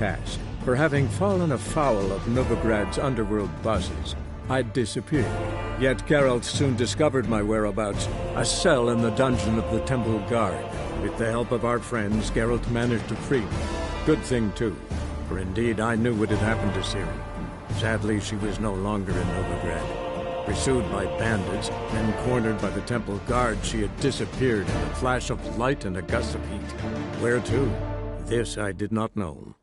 task. For having fallen afoul of Novigrad's underworld bosses, I'd disappeared. Yet Geralt soon discovered my whereabouts, a cell in the dungeon of the Temple Guard. With the help of our friends, Geralt managed to free me. Good thing, too, for indeed I knew what had happened to Ciri. Sadly, she was no longer in Novigrad. Pursued by bandits, then cornered by the Temple Guard, she had disappeared in a flash of light and a gust of heat. Where to? This I did not know.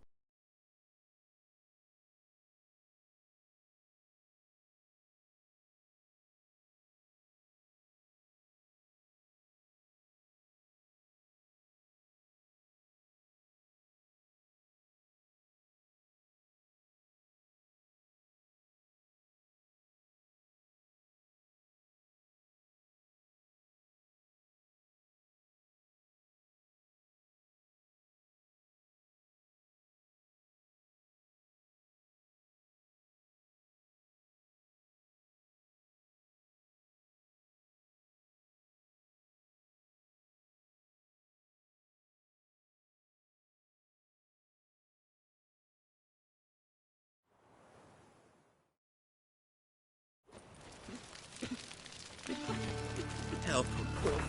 Help him, poor.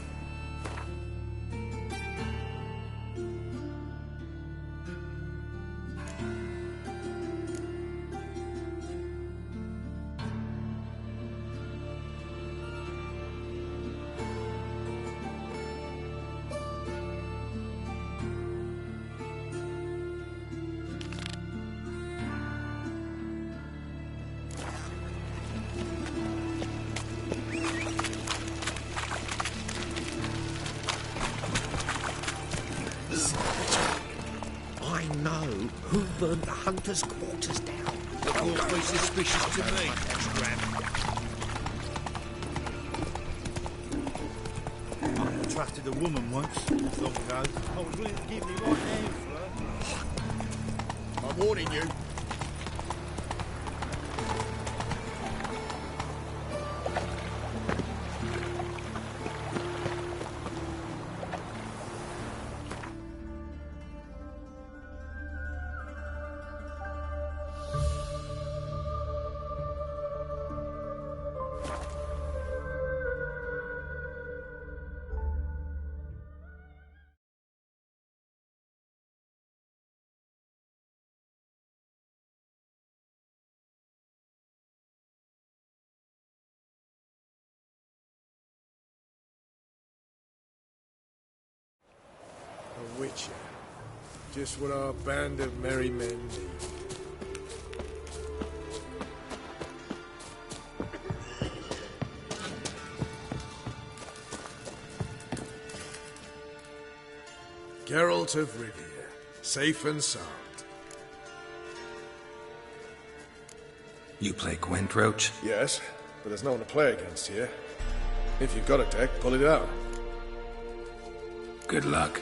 Who burned the hunters' quarters down? Look awfully suspicious to me. I trusted a woman once, long ago. I was willing to give me my hand for her. I'm warning you. A witcher. Just what our band of merry men need. Geralt of Rivia, safe and sound. You play Gwent, Roach? Yes, but there's no one to play against here. If you've got a deck, pull it out. Good luck.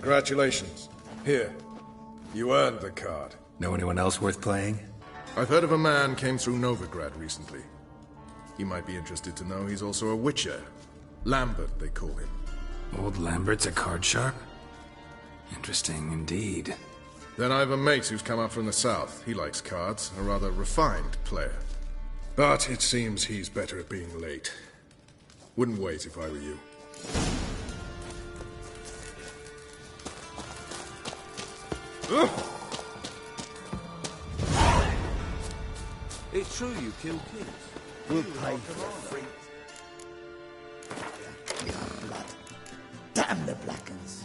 Congratulations. Here. You earned the card. Know anyone else worth playing? I've heard of a man came through Novigrad recently. You might be interested to know he's also a witcher. Lambert, they call him. Old Lambert's a card sharp? Interesting indeed. Then I have a mate who's come up from the south. He likes cards, a rather refined player. But it seems he's better at being late. Wouldn't wait if I were you. It's true you killed kids. We'll pay for it. Blood. Damn the Blackens.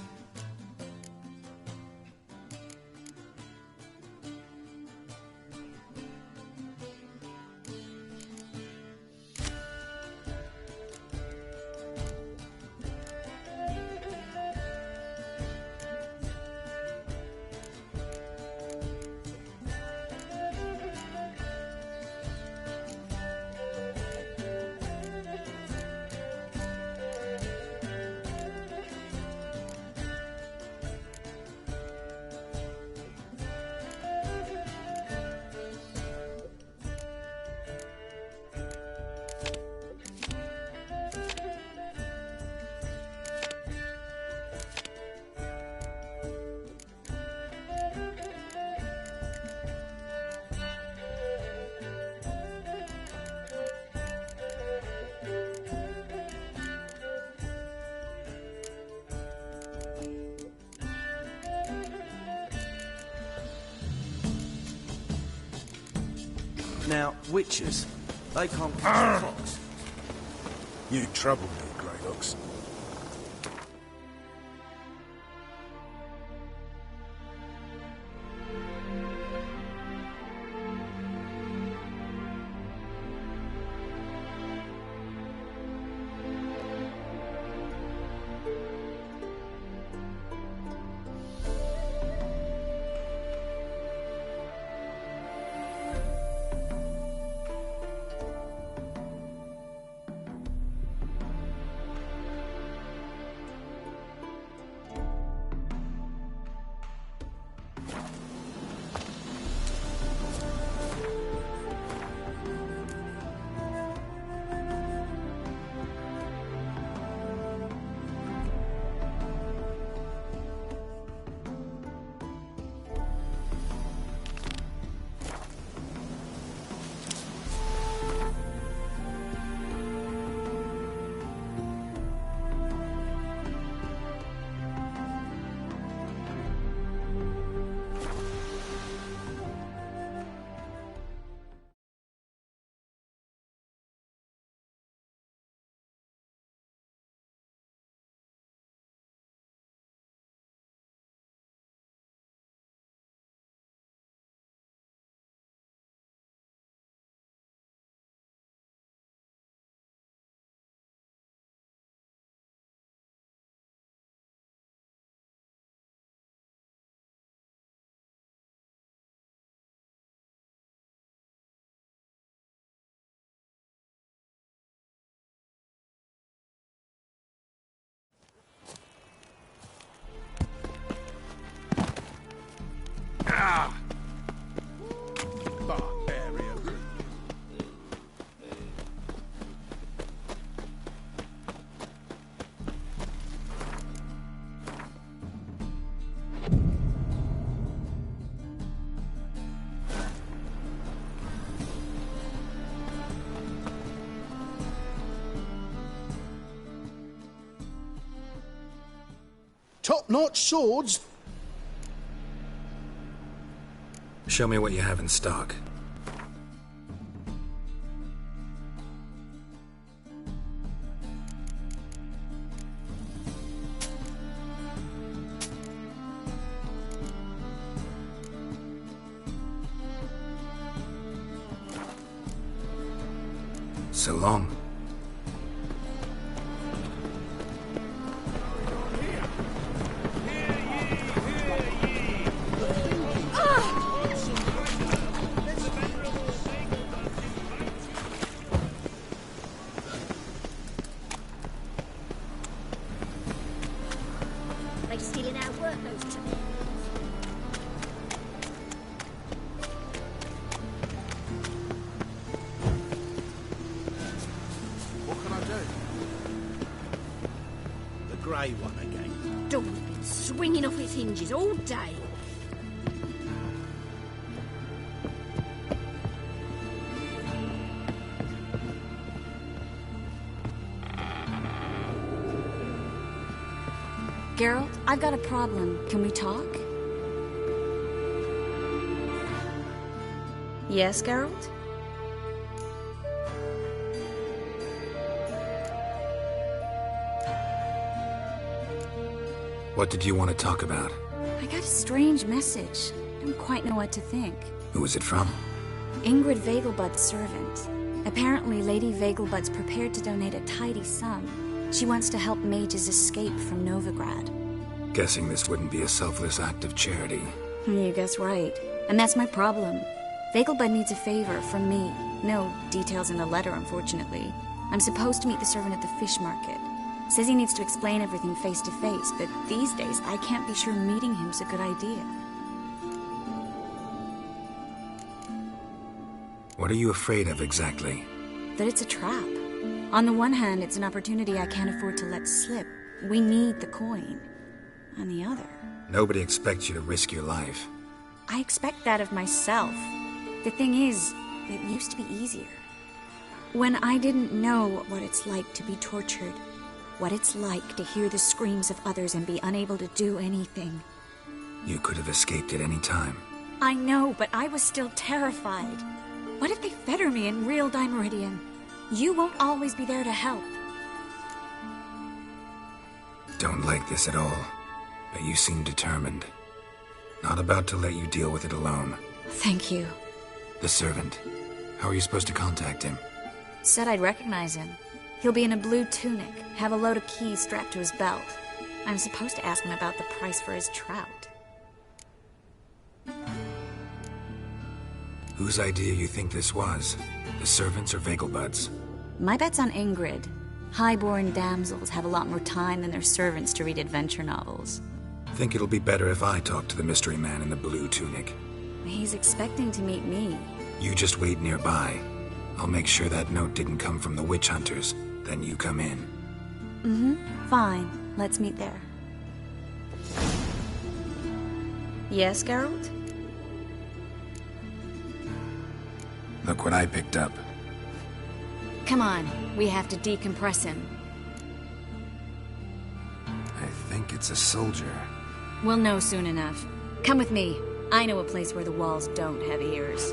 Now, witches, they can't catch a fox. You trouble me, Greylocks. Barbarian. Top-notch swords? Show me what you have in stock. So long. They stealing our work. grey one again. Door's been swinging off its hinges all day. Geralt, I've got a problem. Can we talk? Yes, Geralt? What did you want to talk about? I got a strange message. I don't quite know what to think. Who was it from? Ingrid Vegelbud's servant. Apparently, Lady Vegelbud's prepared to donate a tidy sum. She wants to help mages escape from Novigrad. Guessing this wouldn't be a selfless act of charity. You guess right. And that's my problem. Vegelbud needs a favor from me. No details in the letter, unfortunately. I'm supposed to meet the servant at the fish market. Says he needs to explain everything face to face, but these days I can't be sure meeting him's a good idea. What are you afraid of exactly? That it's a trap. On the one hand, it's an opportunity I can't afford to let slip. We need the coin. On the other... Nobody expects you to risk your life. I expect that of myself. The thing is, it used to be easier. When I didn't know what it's like to be tortured, what it's like to hear the screams of others and be unable to do anything. You could have escaped at any time. I know, but I was still terrified. What if they fetter me in real Dimeridian? You won't always be there to help. Don't like this at all, but you seem determined. Not about to let you deal with it alone. Thank you. The servant. How are you supposed to contact him? Said I'd recognize him. He'll be in a blue tunic, have a load of keys strapped to his belt. I'm supposed to ask him about the price for his trout. Whose idea you think this was? The servants or Vegelbud's? My bet's on Ingrid. Highborn damsels have a lot more time than their servants to read adventure novels. Think it'll be better if I talk to the mystery man in the blue tunic. He's expecting to meet me. You just wait nearby. I'll make sure that note didn't come from the witch hunters. Then you come in. Mm-hmm. Fine. Let's meet there. Yes, Geralt? Look what I picked up. Come on. We have to decompress him. I think it's a soldier. We'll know soon enough. Come with me. I know a place where the walls don't have ears.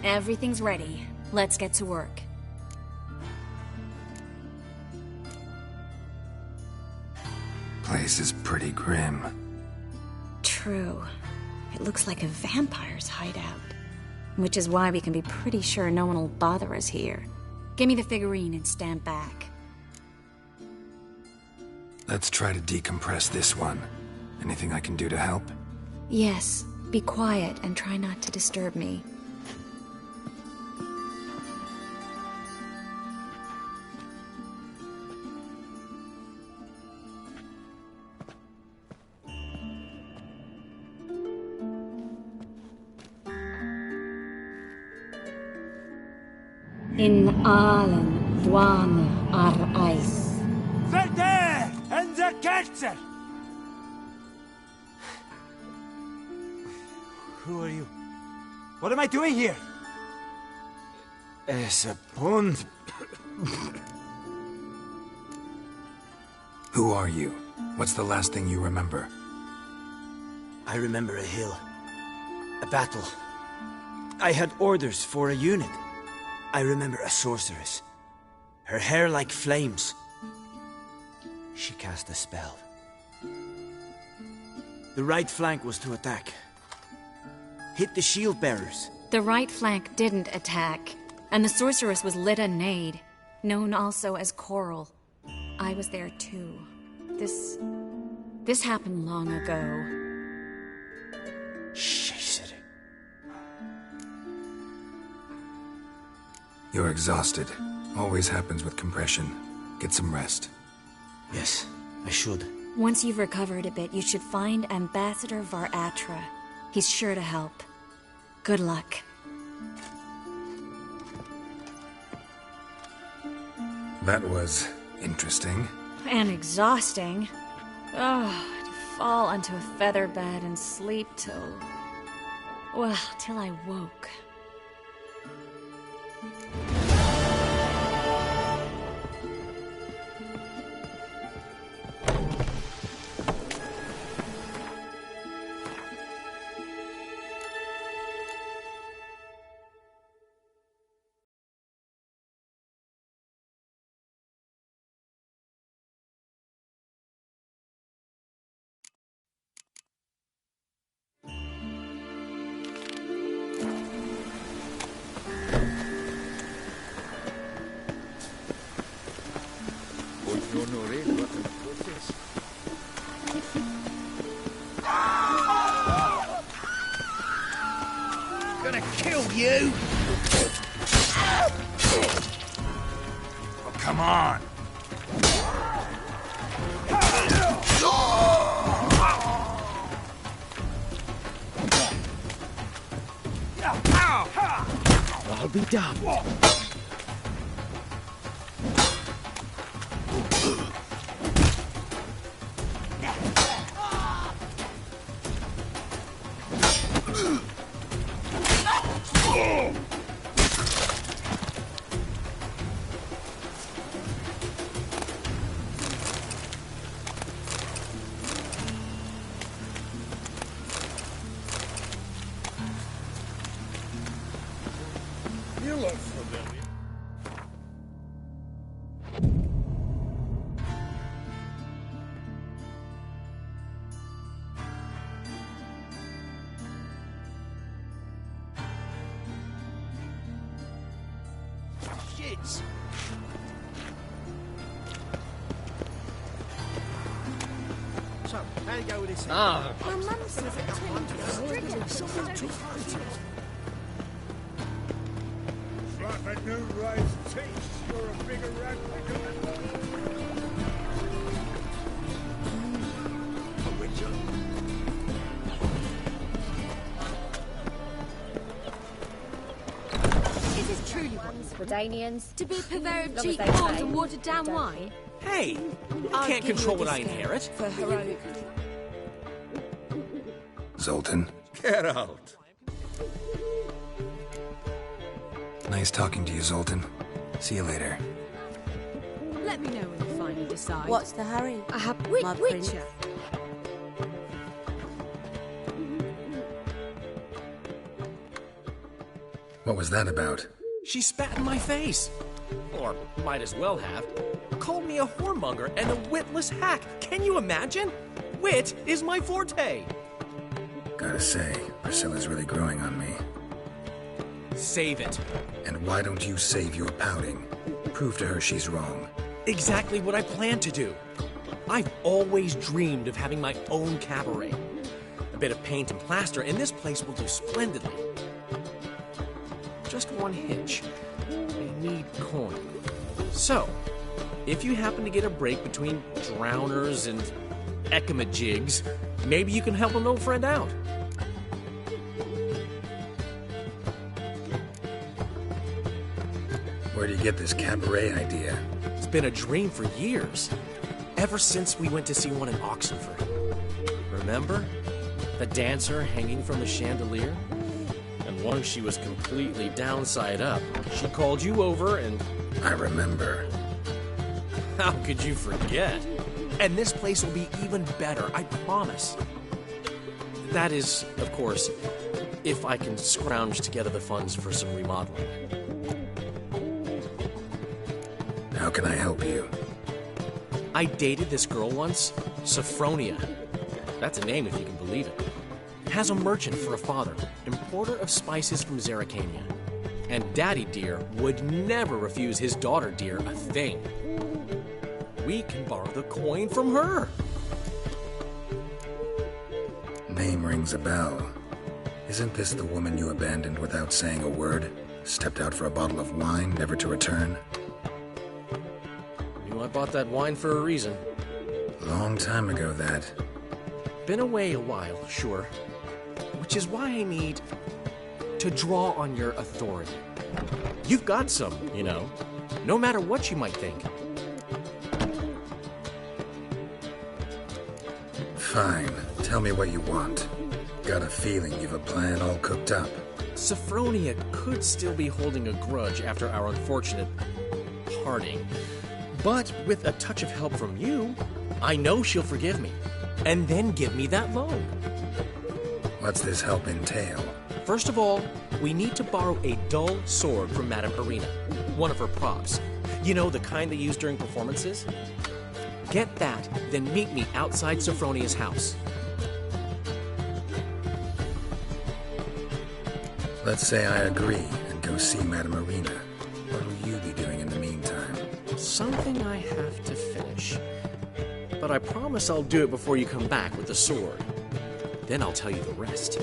Everything's ready. Let's get to work. Place is pretty grim. True. It looks like a vampire's hideout. Which is why we can be pretty sure no one will bother us here. Give me the figurine and stand back. Let's try to decompress this one. Anything I can do to help? Yes. Be quiet and try not to disturb me. In allen dwane ar eis. Verder and the Kerzer! Who are you? What am I doing here? Es a pond. Who are you? What's the last thing you remember? I remember a hill. A battle. I had orders for a unit. I remember a sorceress. Her hair like flames. She cast a spell. The right flank was to attack. Hit the shield bearers. The right flank didn't attack, and the sorceress was Lyda Nade, known also as Coral. I was there too. This happened long ago. Shit. You're exhausted. Always happens with compression. Get some rest. Yes, I should. Once you've recovered a bit, you should find Ambassador Var Atra. He's sure to help. Good luck. That was interesting. And exhausting. Oh, to fall onto a feather bed and sleep till... well, till I woke. Gonna kill you! Oh, come on! I'll be damned. You look familiar. Shit! So, how you go with this? My mum says it too. Like a new raised teeth, you're a bigger rat Is this truly what Redanians. to be a purveyor of Long as cheap they bombs pay, and watered down don't. wine? Hey, you can't control what I inherit. For heroic. Zoltan, Get out. nice talking to you, Zoltan. See you later. Let me know when you finally decide. What's the hurry? I have My prince? Witcher. What was that about? She spat in my face. Or might as well have. Called me a whoremonger and a witless hack. Can you imagine? Wit is my forte. Gotta say, Priscilla's really growing on me. Save it. And why don't you save your pouting? Prove to her she's wrong. Exactly what I plan to do. I've always dreamed of having my own cabaret. A bit of paint and plaster, and this place will do splendidly. Just one hitch. I need coin. So, if you happen to get a break between drowners and ekamajigs, maybe you can help an old friend out. Where do you get this cabaret idea? It's been a dream for years. Ever since we went to see one in Oxenford. Remember? The dancer hanging from the chandelier? And once she was completely downside up, she called you over and... I remember. How could you forget? And this place will be even better, I promise. That is, of course, if I can scrounge together the funds for some remodeling. How can I help you? I dated this girl once, Sophronia. That's a name if you can believe it. Has a merchant for a father, importer of spices from Zerrikania. And Daddy Dear would never refuse his daughter Dear a thing. We can borrow the coin from her. Name rings a bell. Isn't this the woman you abandoned without saying a word? Stepped out for a bottle of wine, never to return? I bought that wine for a reason. Long time ago, that. Been away a while, sure. Which is why I need to draw on your authority. You've got some, you know, no matter what you might think. Fine. Tell me what you want. Got a feeling you've a plan all cooked up. Sophronia could still be holding a grudge after our unfortunate parting. But with a touch of help from you, I know she'll forgive me. And then give me that loan. What's this help entail? First of all, we need to borrow a dull sword from Madame Irina, one of her props. You know, the kind they use during performances? Get that, then meet me outside Sophronia's house. Let's say I agree and go see Madame Irina. What will you be doing in the meantime? Something I have to finish. But I promise I'll do it before you come back with the sword. Then I'll tell you the rest.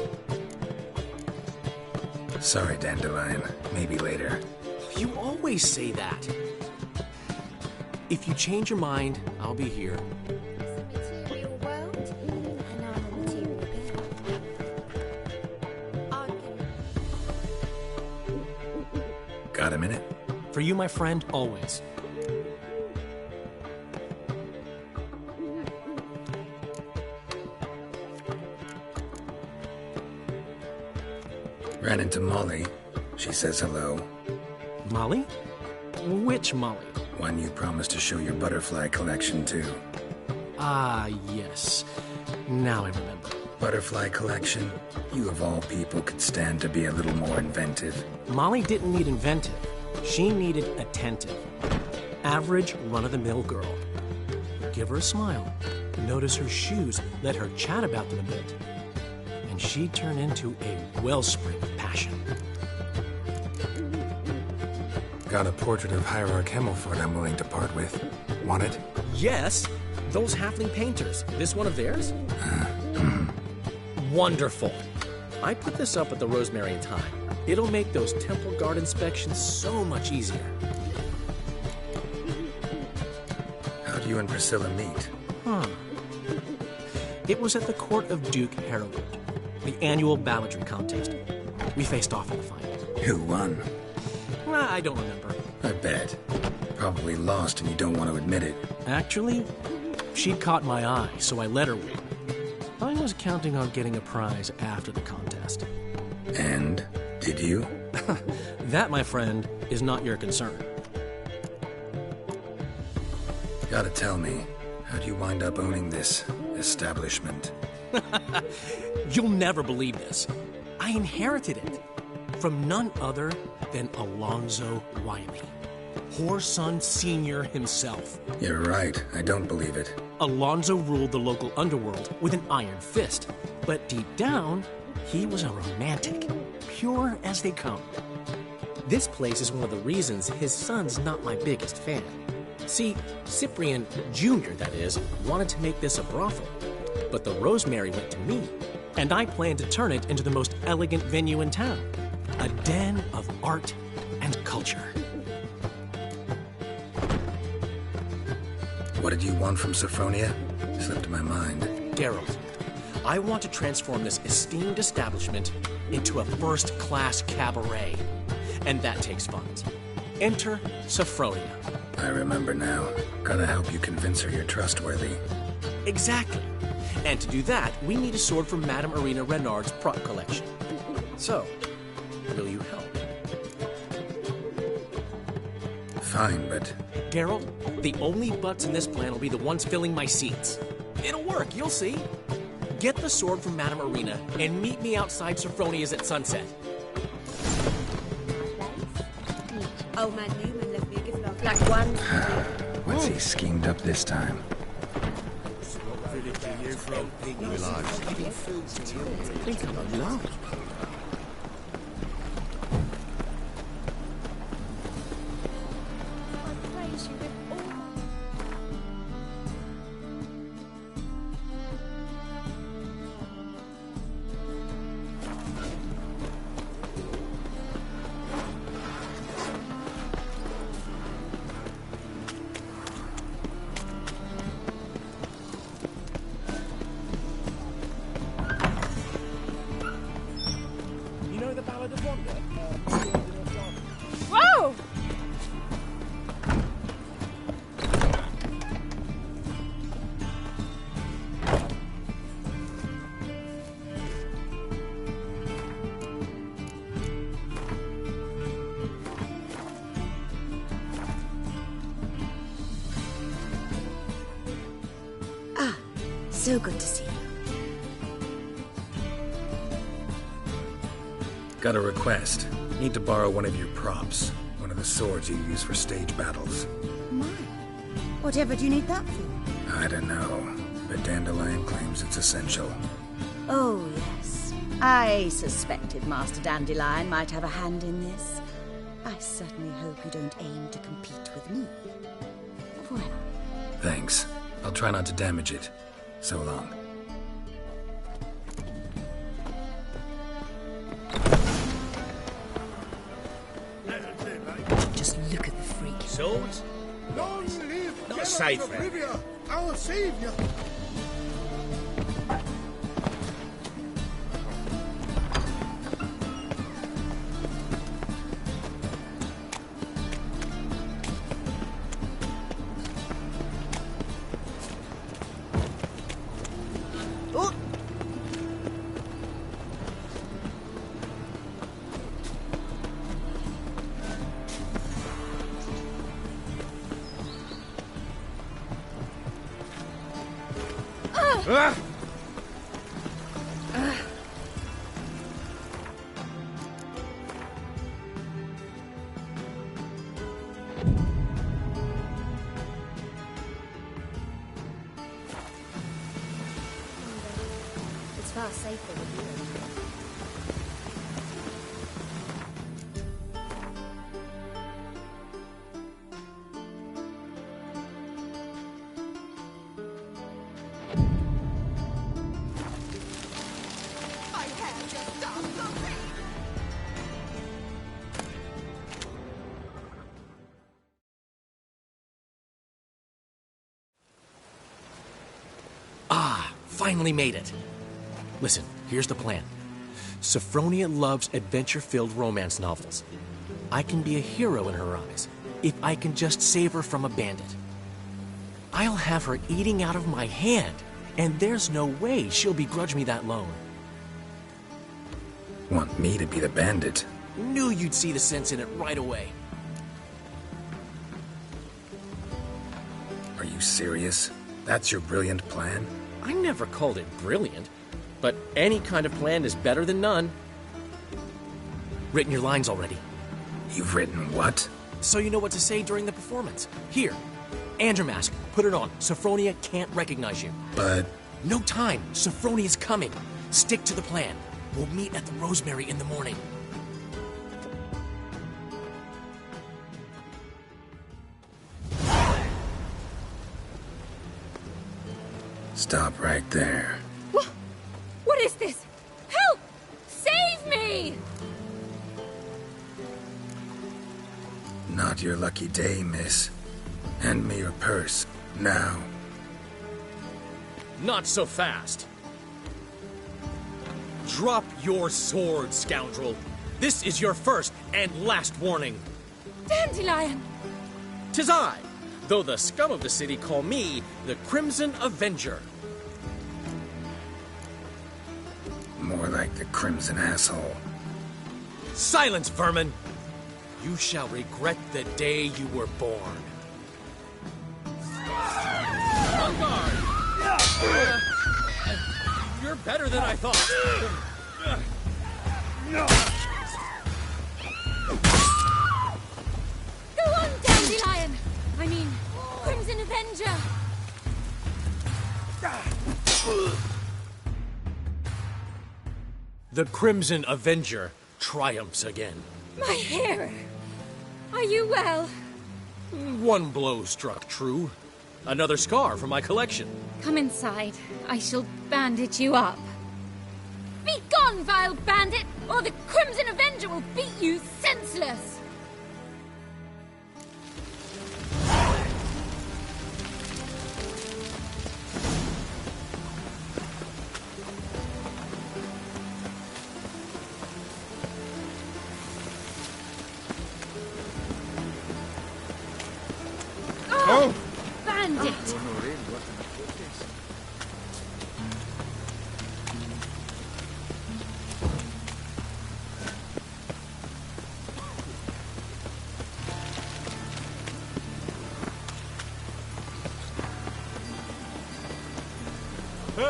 Sorry, Dandelion. Maybe later. You always say that. If you change your mind, I'll be here. Material world, and now I'm a material girl. Got a minute? For you, my friend, always. Ran into Molly. She says hello. Molly? Which Molly? One you promised to show your butterfly collection to. Ah, yes. Now I remember. Butterfly collection? You of all people could stand to be a little more inventive. Molly didn't need inventive. She needed attentive. Average, run-of-the-mill girl. Give her a smile. Notice her shoes. Let her chat about them a bit. And she'd turn into a wellspring of passion. Got a portrait of Hierarch Himmelford I'm willing to part with. Want it? Yes, those halfling painters. This one of theirs? Wonderful. I put this up at the Rosemary in time. It'll make those temple guard inspections so much easier. How do you and Priscilla meet? It was at the court of Duke Harold, the annual balladry contest. We faced off in the final. Who won? I don't remember. I bet. Probably lost and you don't want to admit it. Actually, she'd caught my eye, so I let her win. I was counting on getting a prize after the contest. And? Did you? That, my friend, is not your concern. Gotta tell me, how do you wind up owning this establishment? You'll never believe this. I inherited it from none other than Alonzo Wiley, Whoreson Sr. himself. You're right, I don't believe it. Alonzo ruled the local underworld with an iron fist, but deep down, he was a romantic, pure as they come. This place is one of the reasons his son's not my biggest fan. See, Cyprian Jr., that is, wanted to make this a brothel, but the Rosemary went to me, and I planned to turn it into the most elegant venue in town, a den of art and culture. What did you want from Sophronia? Slipped my mind. Geralt, I want to transform this esteemed establishment into a first-class cabaret, and that takes funds. Enter Sophronia. I remember now. Gotta help you convince her you're trustworthy. Exactly. And to do that, we need a sword from Madame Irina Renard's prop collection. So, will you help? Fine, but... Geralt, the only butts in this plan will be the ones filling my seats. It'll work, you'll see. Get the sword from Madame Irina and meet me outside Sophronia's at sunset. Oh, man, Newman left me a gift log. Like one. What's he schemed up this time? So good to see you. Got a request. Need to borrow one of your props. One of the swords you use for stage battles. My. Whatever do you need that for? I don't know, but Dandelion claims it's essential. Oh, yes. I suspected Master Dandelion might have a hand in this. I certainly hope you don't aim to compete with me. Voilà. Thanks. I'll try not to damage it. So long. Just look at the freak. Swords? Long live Not safe, Geralt of Rivia, our savior! It's far safer with you. Finally made it. Listen, here's the plan. Sophronia loves adventure-filled romance novels. I can be a hero in her eyes if I can just save her from a bandit. I'll have her eating out of my hand, and there's no way she'll begrudge me that loan. Want me to be the bandit? Knew you'd see the sense in it right away. Are you serious? That's your brilliant plan? I never called it brilliant, but any kind of plan is better than none. Written your lines already. You've written what? So you know what to say during the performance. Here, Andromask, put it on. Sophronia can't recognize you. But... No time. Sophronia's coming. Stick to the plan. We'll meet at the Rosemary in the morning. Stop right there. What is this? Help! Save me! Not your lucky day, miss. Hand me your purse, now. Not so fast. Drop your sword, scoundrel. This is your first and last warning. Dandelion! 'Tis I, though the scum of the city call me the Crimson Avenger. More like the Crimson Asshole. Silence, vermin! You shall regret the day you were born. On guard! You're better than I thought. Go on, Dandelion! I mean, Crimson Avenger! The Crimson Avenger triumphs again. My hair! Are you well? One blow struck true. Another scar from my collection. Come inside. I shall bandage you up. Be gone, vile bandit, or the Crimson Avenger will beat you senseless! Oh! Bandit! It's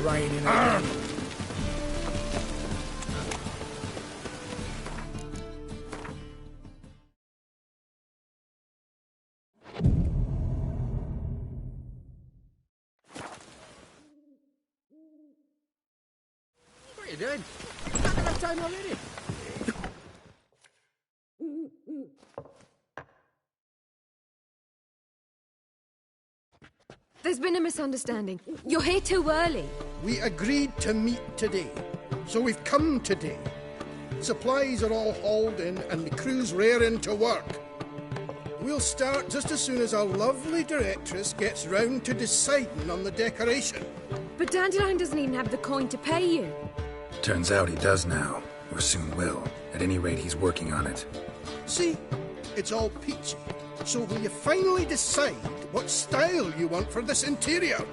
raining again. What are you doing? Not enough time already. There's been a misunderstanding. You're here too early. We agreed to meet today, so we've come today. Supplies are all hauled in and the crew's raring to work. We'll start just as soon as our lovely directress gets round to deciding on the decoration. But Dandelion doesn't even have the coin to pay you. Turns out he does now, or soon will. At any rate, he's working on it. See, it's all peachy. So will you finally decide what style you want for this interior?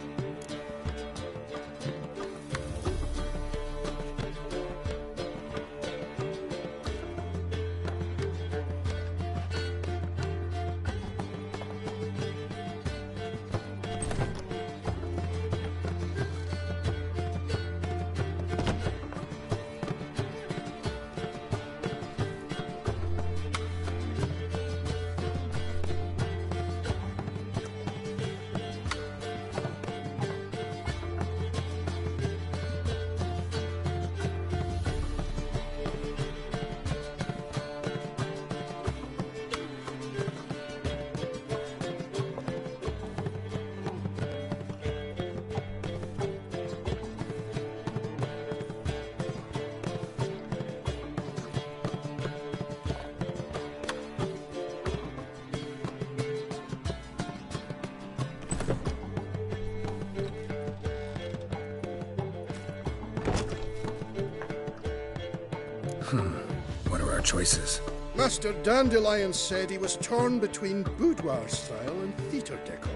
What are our choices? Master Dandelion said he was torn between boudoir style and theatre decor.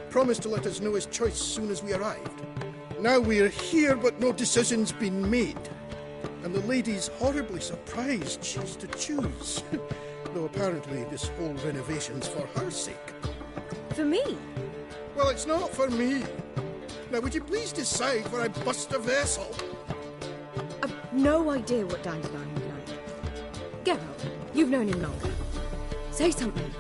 Promised to let us know his choice soon as we arrived. Now we're here, but no decision's been made. And the lady's horribly surprised she's to choose. Though apparently this whole renovation's for her sake. For me? Well, it's not for me. Now, would you please decide where I bust a vessel? I've no idea what Dandelion would like. Geralt, you've known him longer. Say something.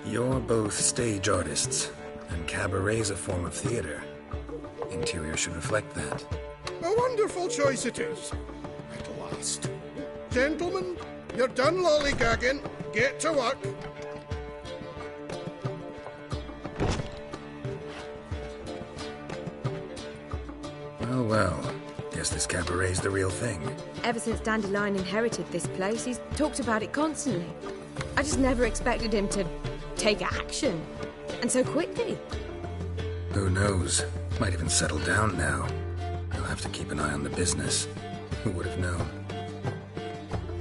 You're both stage artists, and cabaret's a form of theater. Interior should reflect that. A wonderful choice it is. At last. Gentlemen, you're done lollygagging. Get to work. Well, well. Guess this cabaret's the real thing. Ever since Dandelion inherited this place, he's talked about it constantly. I just never expected him to take action. And so quickly. Who knows? Might even settle down now. He'll have to keep an eye on the business. Who would have known?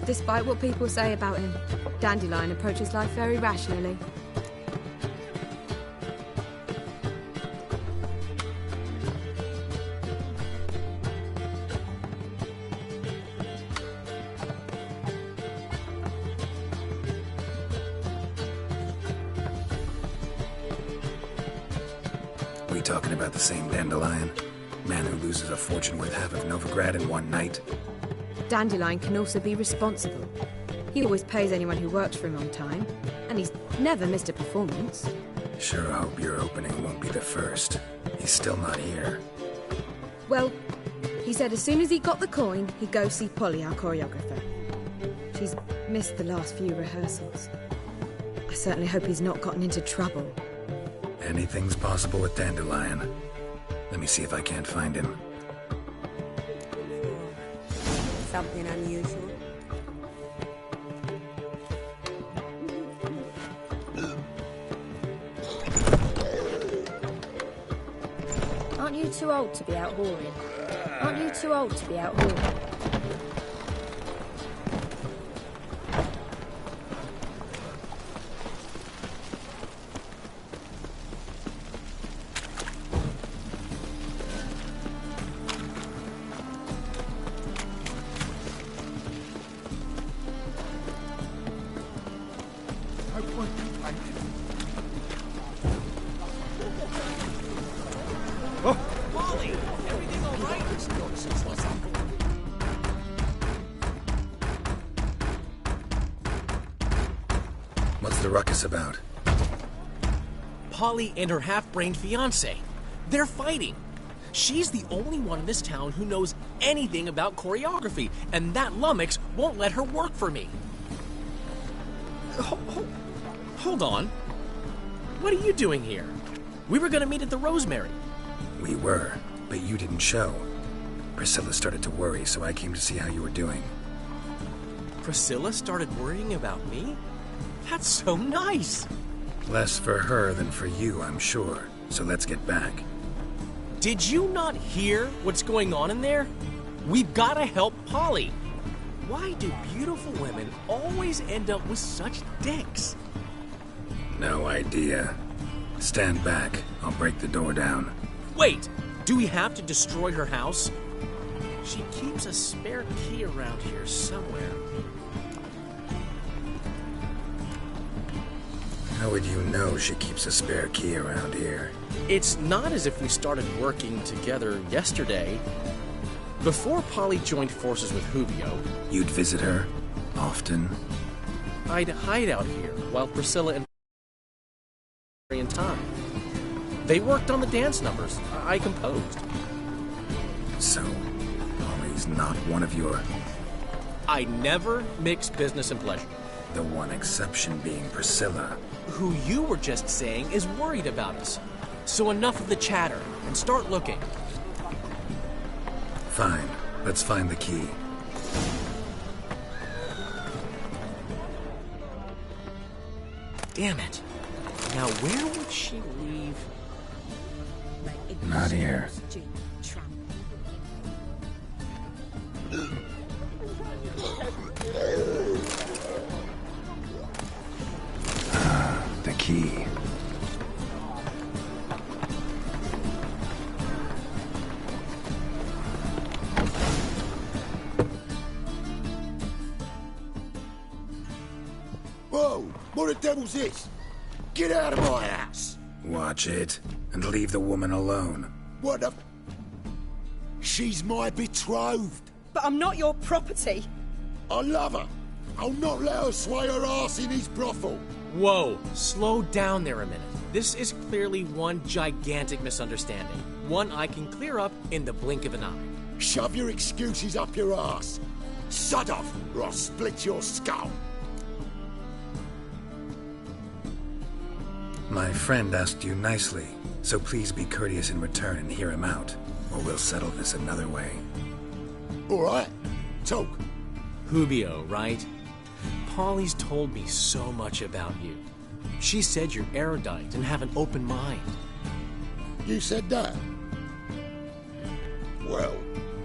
Despite what people say about him, Dandelion approaches life very rationally. We talking about the same Dandelion? Man who loses a fortune worth half of Novigrad in one night. Dandelion can also be responsible. He always pays anyone who works for him on time, and he's never missed a performance. Sure hope your opening won't be the first. He's still not here. Well, he said as soon as he got the coin, he'd go see Polly, our choreographer. She's missed the last few rehearsals. I certainly hope he's not gotten into trouble. Anything's possible with Dandelion. Let me see if I can't find him. Something unusual. Aren't you too old to be out whoring? Aren't you too old to be out whoring? What's the ruckus about? Polly and her half-brained fiancé. They're fighting. She's the only one in this town who knows anything about choreography, and that lummox won't let her work for me. Hold on. What are you doing here? We were gonna meet at the Rosemary. We were, but you didn't show. Priscilla started to worry, so I came to see how you were doing. Priscilla started worrying about me? That's so nice! Less for her than for you, I'm sure. So let's get back. Did you not hear what's going on in there? We've gotta help Polly. Why do beautiful women always end up with such dicks? No idea. Stand back. I'll break the door down. Wait! Do we have to destroy her house? She keeps a spare key around here somewhere. How would you know she keeps a spare key around here? It's not as if we started working together yesterday. Before Polly joined forces with Hubio, You'd visit her? Often? I'd hide out here while Priscilla and in time. They worked on the dance numbers I composed. So, Polly's not one of your... I never mix business and pleasure. The one exception being Priscilla. Who you were just saying is worried about us. So enough of the chatter, and start looking. Fine. Let's find the key. Damn it. Now where would she leave? Not here. The key. Whoa! What the devil's this? Get out of my house! Watch it, and leave the woman alone. What the... She's my betrothed. But I'm not your property. I love her. I'll not let her sway her ass in his brothel. Whoa, slow down there a minute. This is clearly one gigantic misunderstanding. One I can clear up in the blink of an eye. Shove your excuses up your ass. Shut off, or I'll split your skull. My friend asked you nicely, so please be courteous in return and hear him out, or we'll settle this another way. All right, talk. Hubio, right? Polly's told me so much about you. She said you're erudite and have an open mind. You said that? Well,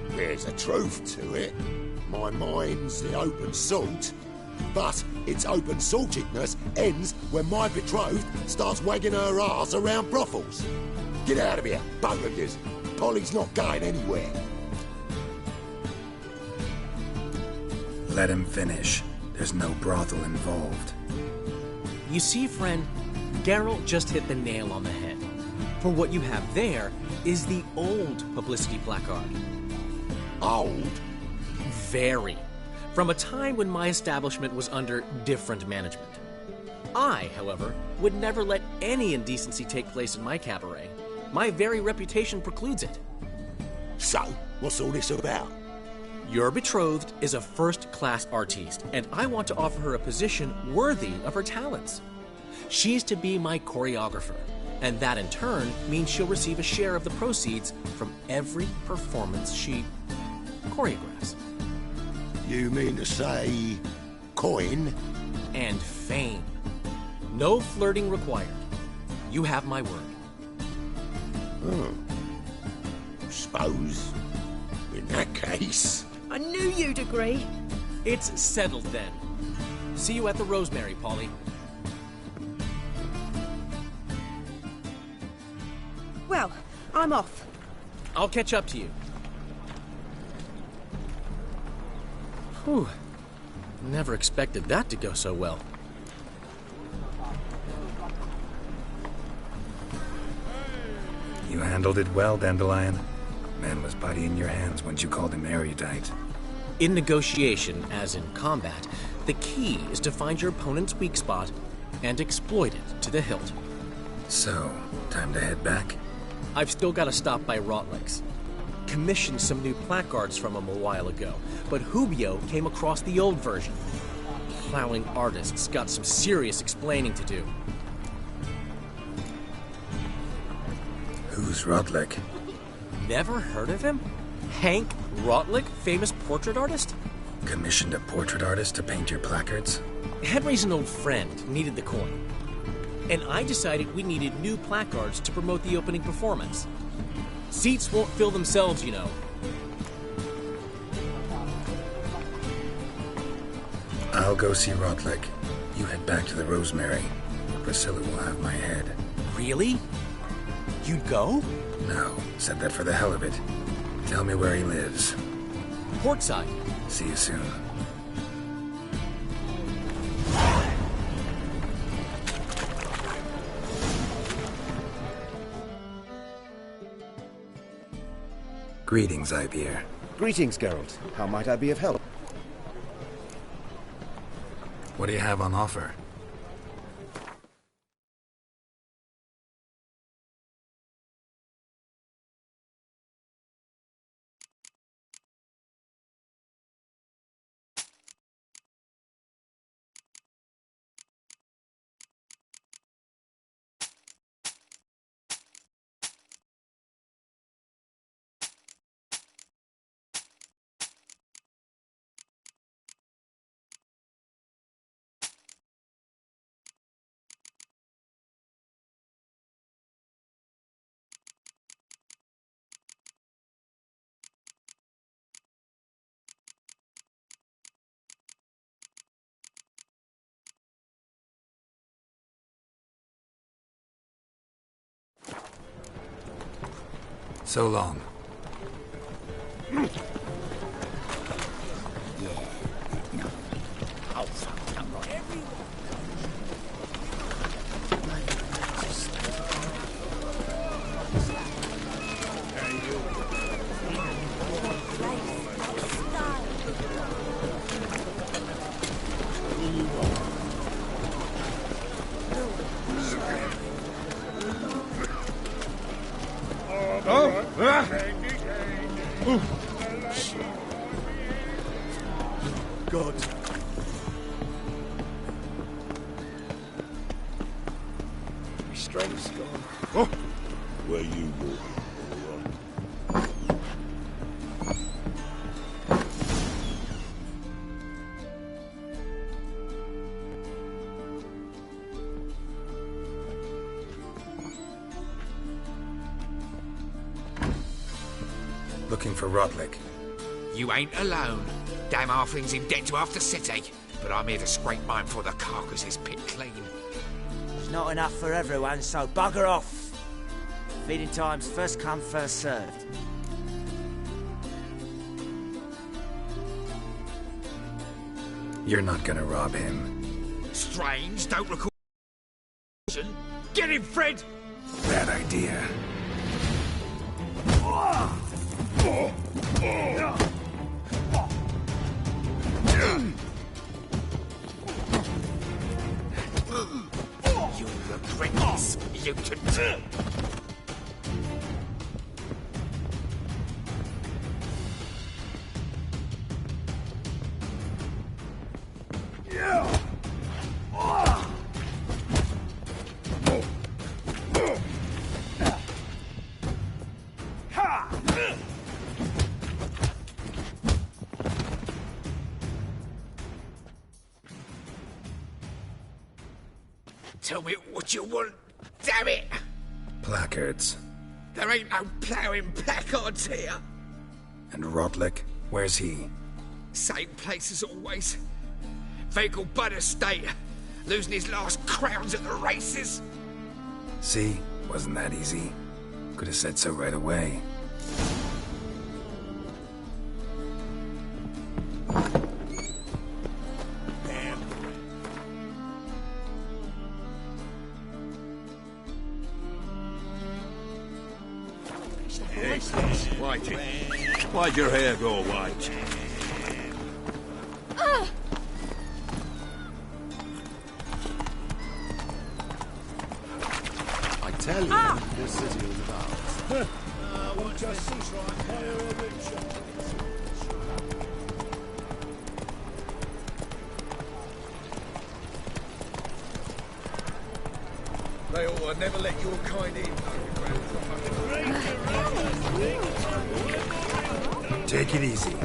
there's a truth to it. My mind's the open salt, but its open saltedness ends when my betrothed starts wagging her ass around brothels. Get out of here, both of yous. Polly's not going anywhere. Let him finish. There's no brothel involved. You see, friend, Geralt just hit the nail on the head. For what you have there is the old publicity placard. Old? Very. From a time when my establishment was under different management. I, however, would never let any indecency take place in my cabaret. My very reputation precludes it. So, what's all this about? Your betrothed is a first-class artiste, and I want to offer her a position worthy of her talents. She's to be my choreographer, and that in turn means she'll receive a share of the proceeds from every performance she choreographs. You mean to say coin? And fame. No flirting required. You have my word. Suppose, in that case... I knew you'd agree. It's settled then. See you at the Rosemary, Polly. Well, I'm off. I'll catch up to you. Whew. Never expected that to go so well. You handled it well, Dandelion. Man was body in your hands once you called him erudite. In negotiation, as in combat, the key is to find your opponent's weak spot and exploit it to the hilt. So, time to head back? I've still got to stop by Rotlick's. Commissioned some new placards from him a while ago, but Hubio came across the old version. Plowing artists got some serious explaining to do. Who's Rotlick? Never heard of him? Hank Rotlick, famous portrait artist? Commissioned a portrait artist to paint your placards? Henry's an old friend, needed the coin. And I decided we needed new placards to promote the opening performance. Seats won't fill themselves, you know. I'll go see Rotlick. You head back to the Rosemary. Priscilla will have my head. Really? You'd go? No, said that for the hell of it. Tell me where he lives. Portside. See you soon. Greetings, Ivier. Greetings, Geralt. How might I be of help? What do you have on offer? So long. God. My strength's gone. Oh. Where you walking, all right? Looking for Rotlick. You ain't alone. Damn halfling's in debt to half the city. But I'm here to scrape mine for the carcass pit clean. There's not enough for everyone, so bugger off. Feeding time's first come, first served. You're not gonna rob him. Strange, don't recall. Get him, Fred! Bad idea. idea. You'll regret this, mutant. Tell me what you want, damn it! Placards. There ain't no ploughing placards here. And Rotlick, where's he? Same place as always. Vagel Bud Estate, losing his last crowns at the races. See? Wasn't that easy? Could have said so right away. Whitey, why'd your hair go white? I tell you, this city is ours. They ought to never let your kind in. Take it easy.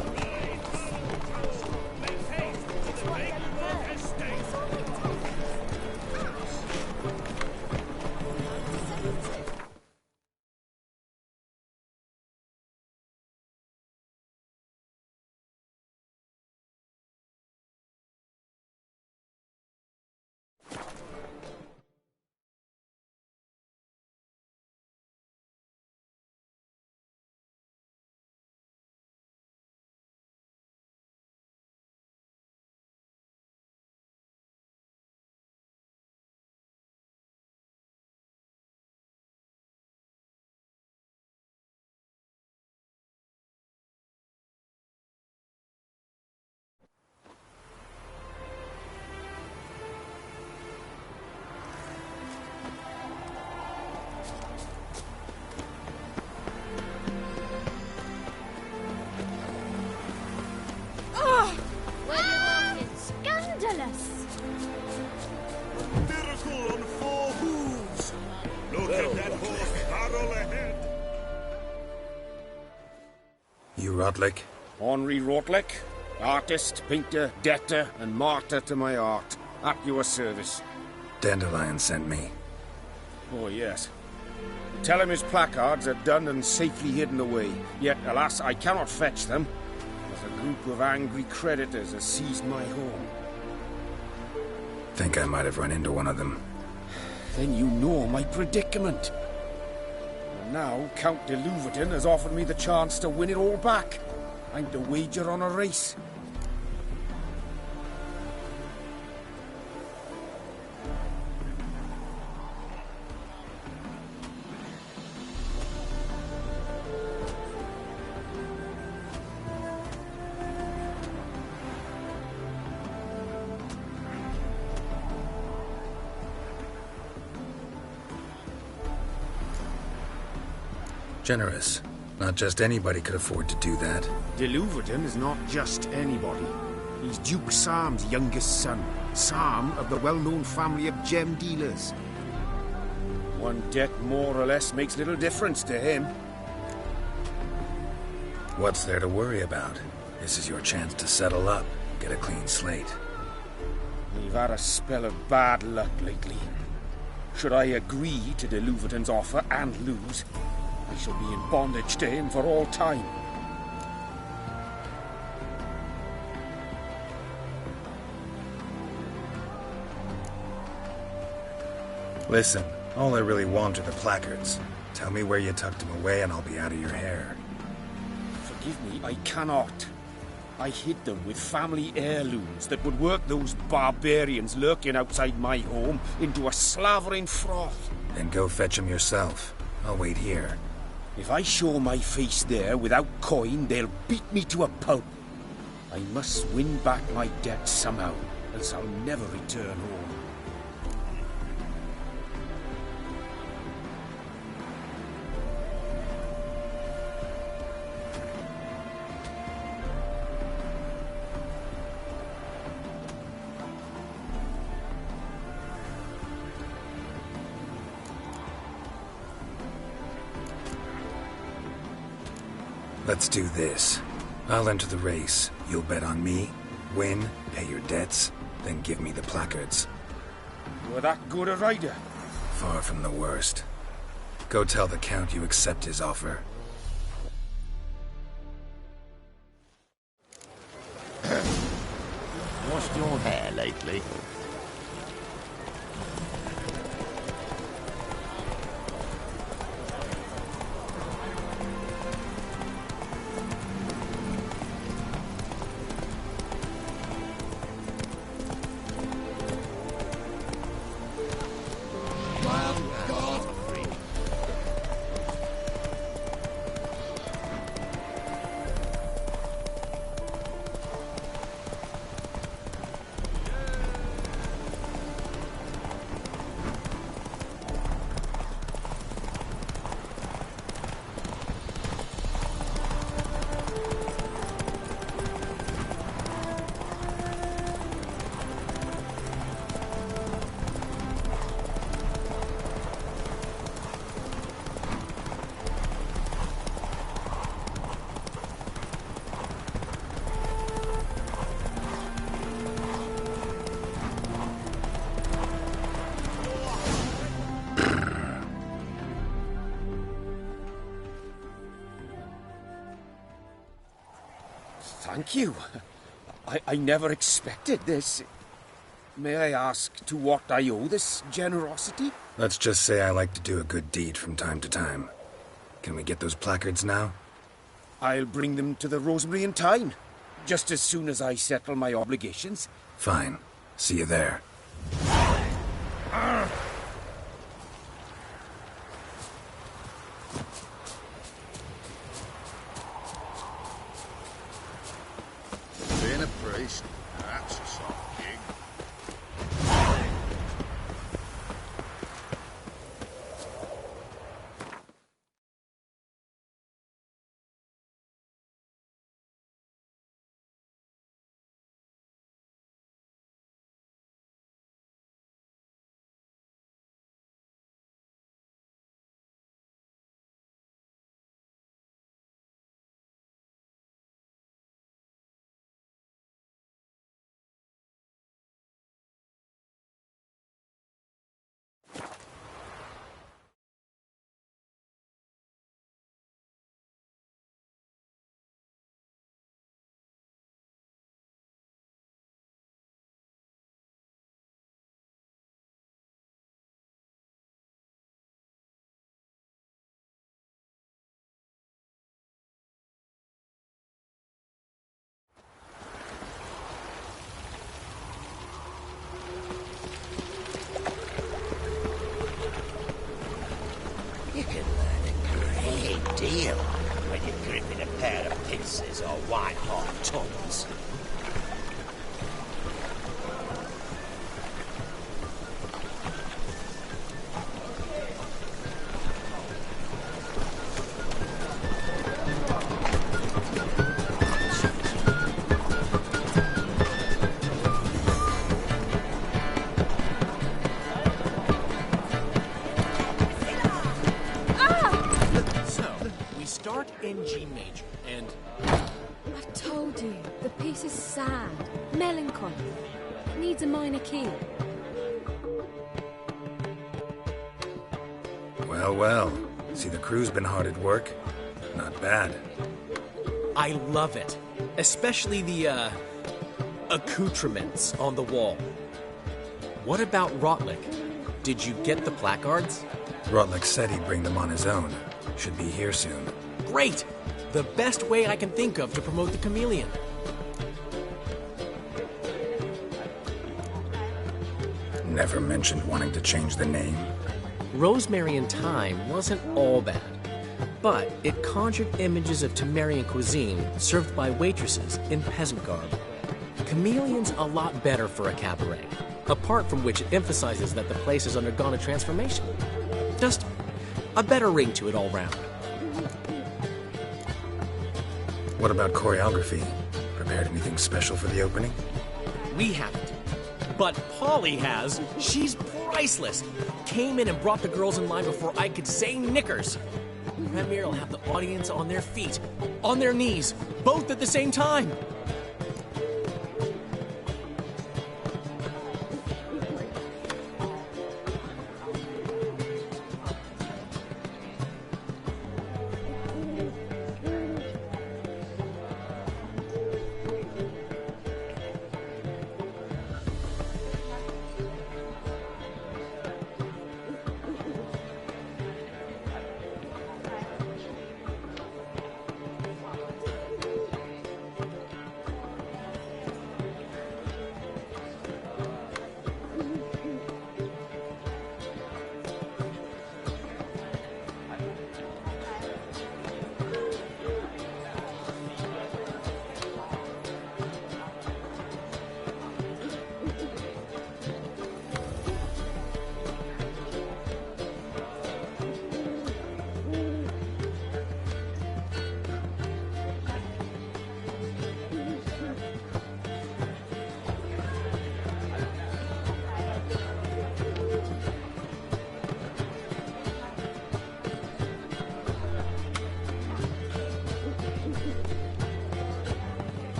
Miracle on 4 hooves. Look at that horse barrel ahead. You Rotlick? Henri Rotlick, artist, painter, debtor, and martyr to my art. At your service. Dandelion sent me. Oh, yes. Tell him his placards are done and safely hidden away. Yet, alas, I cannot fetch them, as a group of angry creditors has seized my home. Think I might have run into one of them. Then you know my predicament. And now, Count de Louverton has offered me the chance to win it all back. I'm to wager on a race. Generous. Not just anybody could afford to do that. De Louverton is not just anybody. He's Duke Sam's youngest son. Sam of the well-known family of gem dealers. One debt more or less makes little difference to him. What's there to worry about? This is your chance to settle up, get a clean slate. We've had a spell of bad luck lately. Should I agree to de Louverton's offer and lose, I shall be in bondage to him for all time. Listen, all I really want are the placards. Tell me where you tucked them away and I'll be out of your hair. Forgive me, I cannot. I hid them with family heirlooms that would work those barbarians lurking outside my home into a slavering froth. Then go fetch them yourself. I'll wait here. If I show my face there without coin, they'll beat me to a pulp. I must win back my debt somehow, else I'll never return home. Let's do this. I'll enter the race. You'll bet on me, win, pay your debts, then give me the placards. You're that good a rider? Far from the worst. Go tell the Count you accept his offer. Washed your hair lately? Thank you. I never expected this. May I ask to what I owe this generosity? Let's just say I like to do a good deed from time to time. Can we get those placards now? I'll bring them to the Rosemary and Tyne, just as soon as I settle my obligations. Fine. See you there. Being a priest, that's a soft gig. You can learn a great deal when you're gripping a pair of pincers or white-hot tongues. In G major, and... I told you, the piece is sad, melancholy. It needs a minor key. Well, well. See, the crew's been hard at work. Not bad. I love it. Especially the, accoutrements on the wall. What about Rotlick? Did you get the placards? Rotlick said he'd bring them on his own. Should be here soon. Great! The best way I can think of to promote the chameleon. Never mentioned wanting to change the name. Rosemary and Thyme wasn't all bad, but it conjured images of Temerian cuisine served by waitresses in peasant garb. Chameleon's a lot better for a cabaret, apart from which it emphasizes that the place has undergone a transformation. Just a better ring to it all round. What about choreography? Prepared anything special for the opening? We haven't. But Polly has. She's priceless. Came in and brought the girls in line before I could say knickers. Premier will have the audience on their feet, on their knees, both at the same time.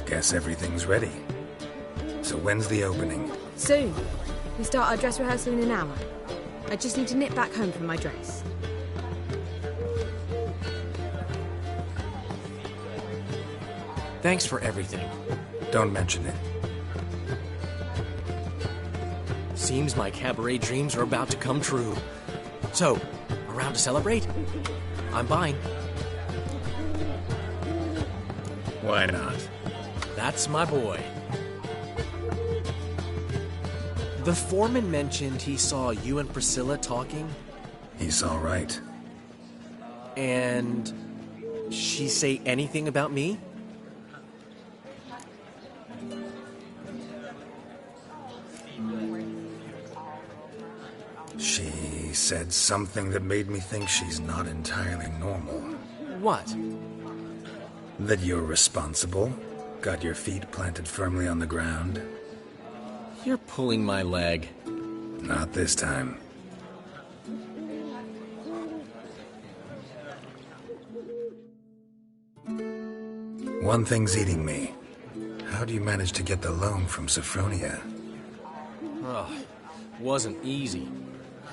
Guess everything's ready. So when's the opening? Soon. We start our dress rehearsal in an hour. I just need to nip back home for my dress. Thanks for everything. Don't mention it. Seems my cabaret dreams are about to come true. So, around to celebrate? I'm buying. Why not? That's my boy. The foreman mentioned he saw you and Priscilla talking. He's all right. And she say anything about me? She said something that made me think she's not entirely normal. What? That you're responsible, got your feet planted firmly on the ground. You're pulling my leg. Not this time. One thing's eating me. How do you manage to get the loan from Sophronia? Ugh, wasn't easy.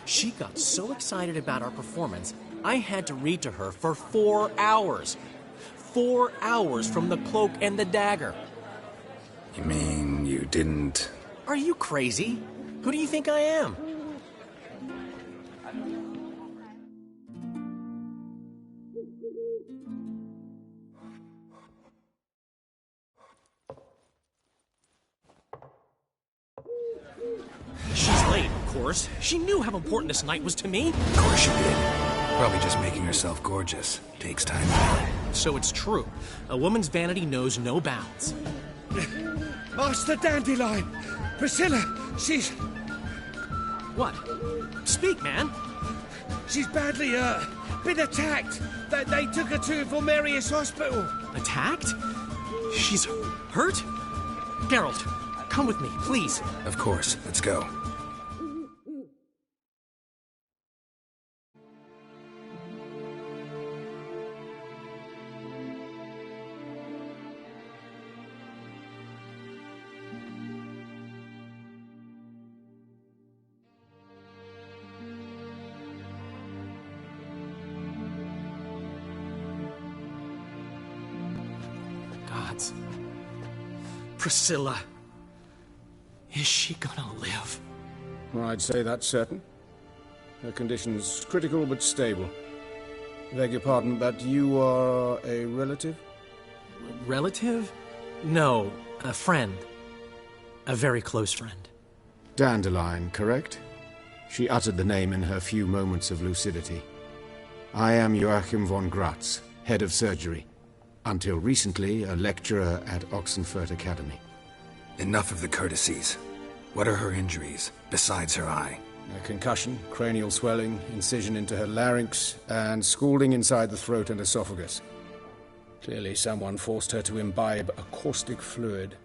She got so excited about our performance, I had to read to her for 4 hours. 4 hours from the Cloak and the Dagger. You mean you didn't... Are you crazy? Who do you think I am? She's late, of course. She knew how important this night was to me. Of course she did. Probably just making herself gorgeous. Takes time. So it's true. A woman's vanity knows no bounds. Master Dandelion! Priscilla, she's... What? Speak, man! She's badly, been attacked. They took her to Vulmerius Hospital. Attacked? She's hurt? Geralt, come with me, please. Of course. Let's go. Gods. Priscilla. Is she gonna live? I'd say that's certain. Her condition's critical but stable. Beg your pardon, but you are a relative? Relative? No, a friend. A very close friend. Dandelion, correct? She uttered the name in her few moments of lucidity. I am Joachim von Gratz, head of surgery. Until recently, a lecturer at Oxenfurt Academy. Enough of the courtesies. What are her injuries, besides her eye? A concussion, cranial swelling, incision into her larynx, and scalding inside the throat and esophagus. Clearly someone forced her to imbibe a caustic fluid.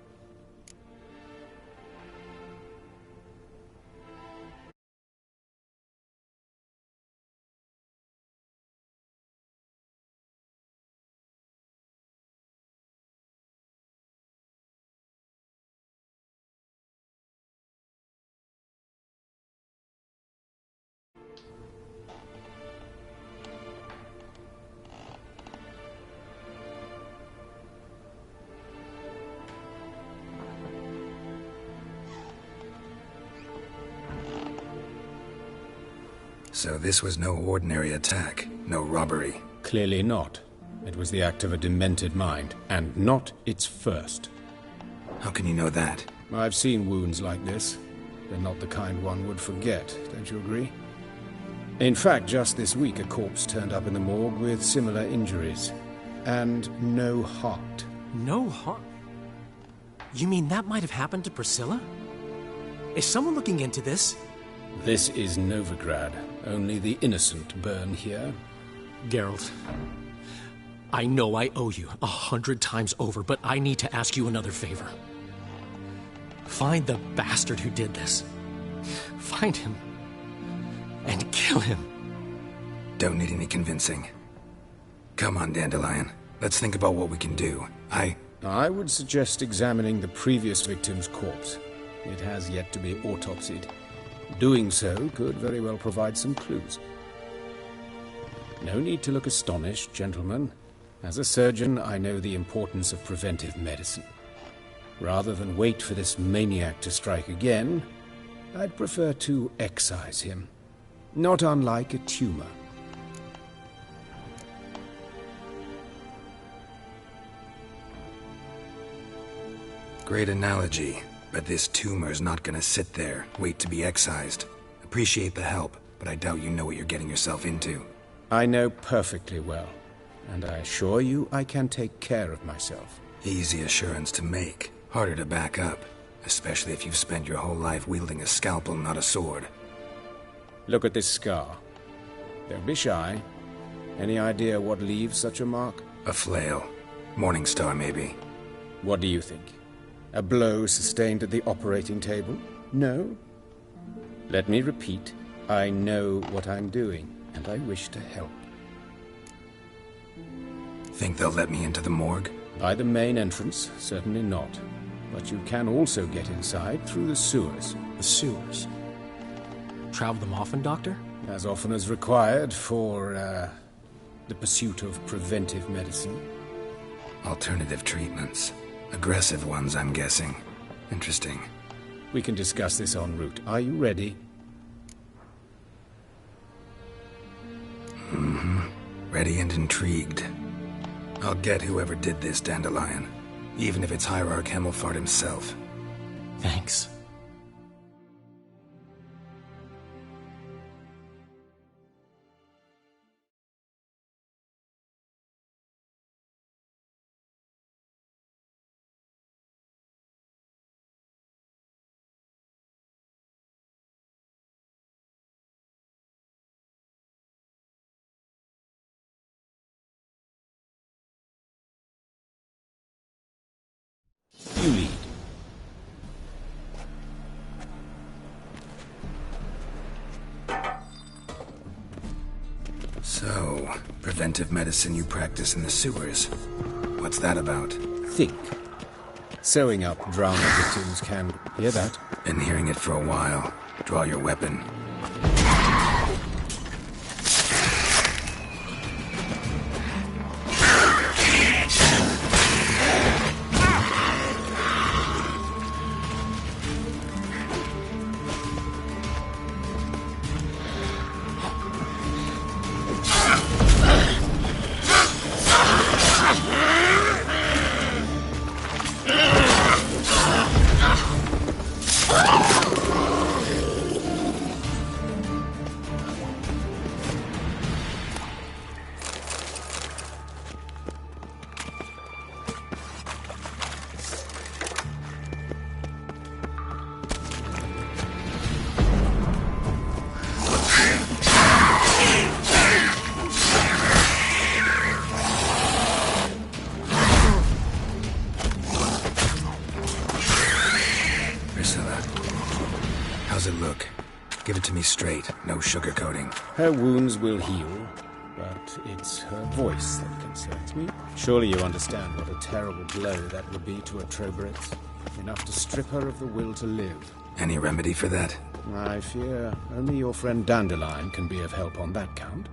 So this was no ordinary attack, no robbery. Clearly not. It was the act of a demented mind, and not its first. How can you know that? I've seen wounds like this. They're not the kind one would forget, don't you agree? In fact, just this week a corpse turned up in the morgue with similar injuries. And no heart. No heart? You mean that might have happened to Priscilla? Is someone looking into this? This is Novigrad. Only the innocent burn here. Geralt, I know I owe you 100 times over, but I need to ask you another favor. Find the bastard who did this. Find him. And kill him. Don't need any convincing. Come on, Dandelion. Let's think about what we can do. I would suggest examining the previous victim's corpse. It has yet to be autopsied. Doing so could very well provide some clues. No need to look astonished, gentlemen. As a surgeon, I know the importance of preventive medicine. Rather than wait for this maniac to strike again, I'd prefer to excise him. Not unlike a tumor. Great analogy. But this tumor's not gonna sit there, wait to be excised. Appreciate the help, but I doubt you know what you're getting yourself into. I know perfectly well, and I assure you I can take care of myself. Easy assurance to make, harder to back up, especially if you've spent your whole life wielding a scalpel, not a sword. Look at this scar. Don't be shy. Any idea what leaves such a mark? A flail. Morningstar, maybe. What do you think? A blow sustained at the operating table? No? Let me repeat. I know what I'm doing, and I wish to help. Think they'll let me into the morgue? By the main entrance, certainly not. But you can also get inside through the sewers. The sewers? Travel them often, Doctor? As often as required for, the pursuit of preventive medicine. Alternative treatments. Aggressive ones, I'm guessing. Interesting. We can discuss this en route. Are you ready? Mm-hmm. Ready and intrigued. I'll get whoever did this, Dandelion. Even if it's Hierarch Hemmelfart himself. Thanks. You lead. So, preventive medicine you practice in the sewers. What's that about? Think. Sewing up drowned victims can... Hear that? Been hearing it for a while. Draw your weapon. How's it look? Give it to me straight, no sugarcoating. Her wounds will heal, but it's her voice that concerns me. Surely you understand what a terrible blow that would be to a Trobritz. Enough to strip her of the will to live. Any remedy for that? I fear only your friend Dandelion can be of help on that count.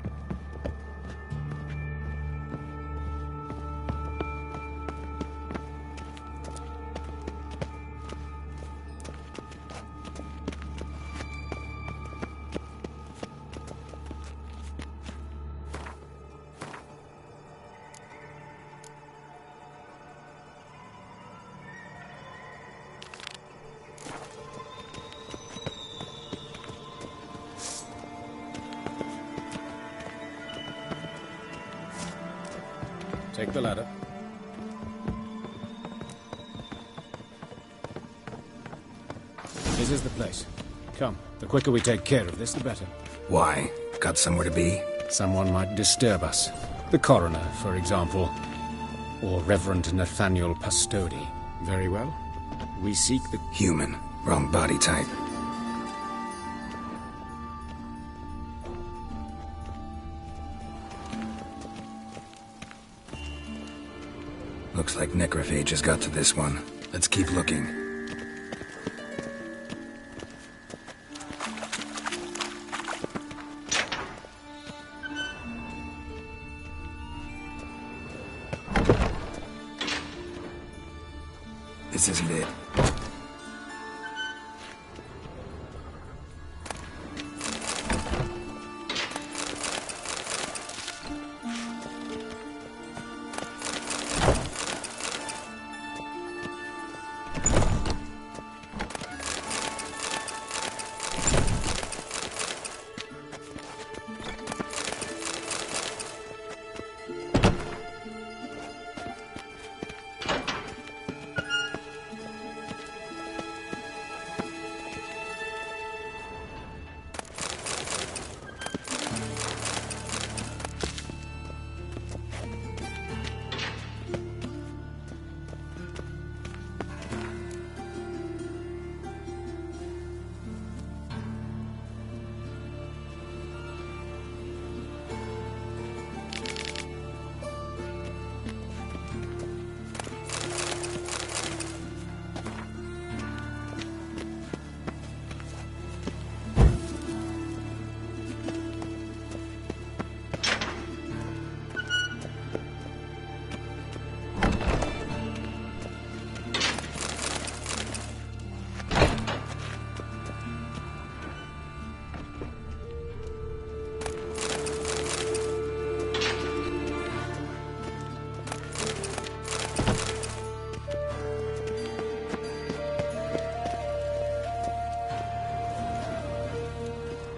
Take the ladder. This is the place. Come, the quicker we take care of this, the better. Why? Got somewhere to be? Someone might disturb us. The coroner, for example. Or Reverend Nathaniel Pastodi. Very well. We seek the... Human. Wrong body type. Looks like necrophage has got to this one. Let's keep looking. This isn't it.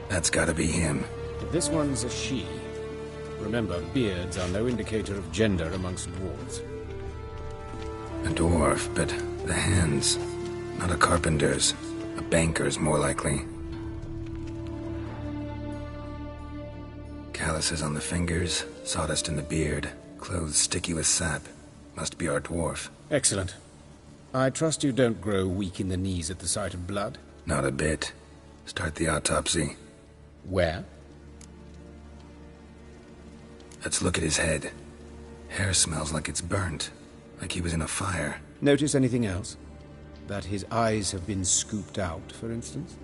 That's gotta be him. This one's a she. Remember, beards are no indicator of gender amongst dwarves. A dwarf, but the hands. Not a carpenter's. A banker's, more likely. Calluses on the fingers, sawdust in the beard, clothes sticky with sap. Must be our dwarf. Excellent. I trust you don't grow weak in the knees at the sight of blood? Not a bit. Start the autopsy. Where? Let's look at his head. Hair smells like it's burnt, like he was in a fire. Notice anything else? That his eyes have been scooped out, for instance?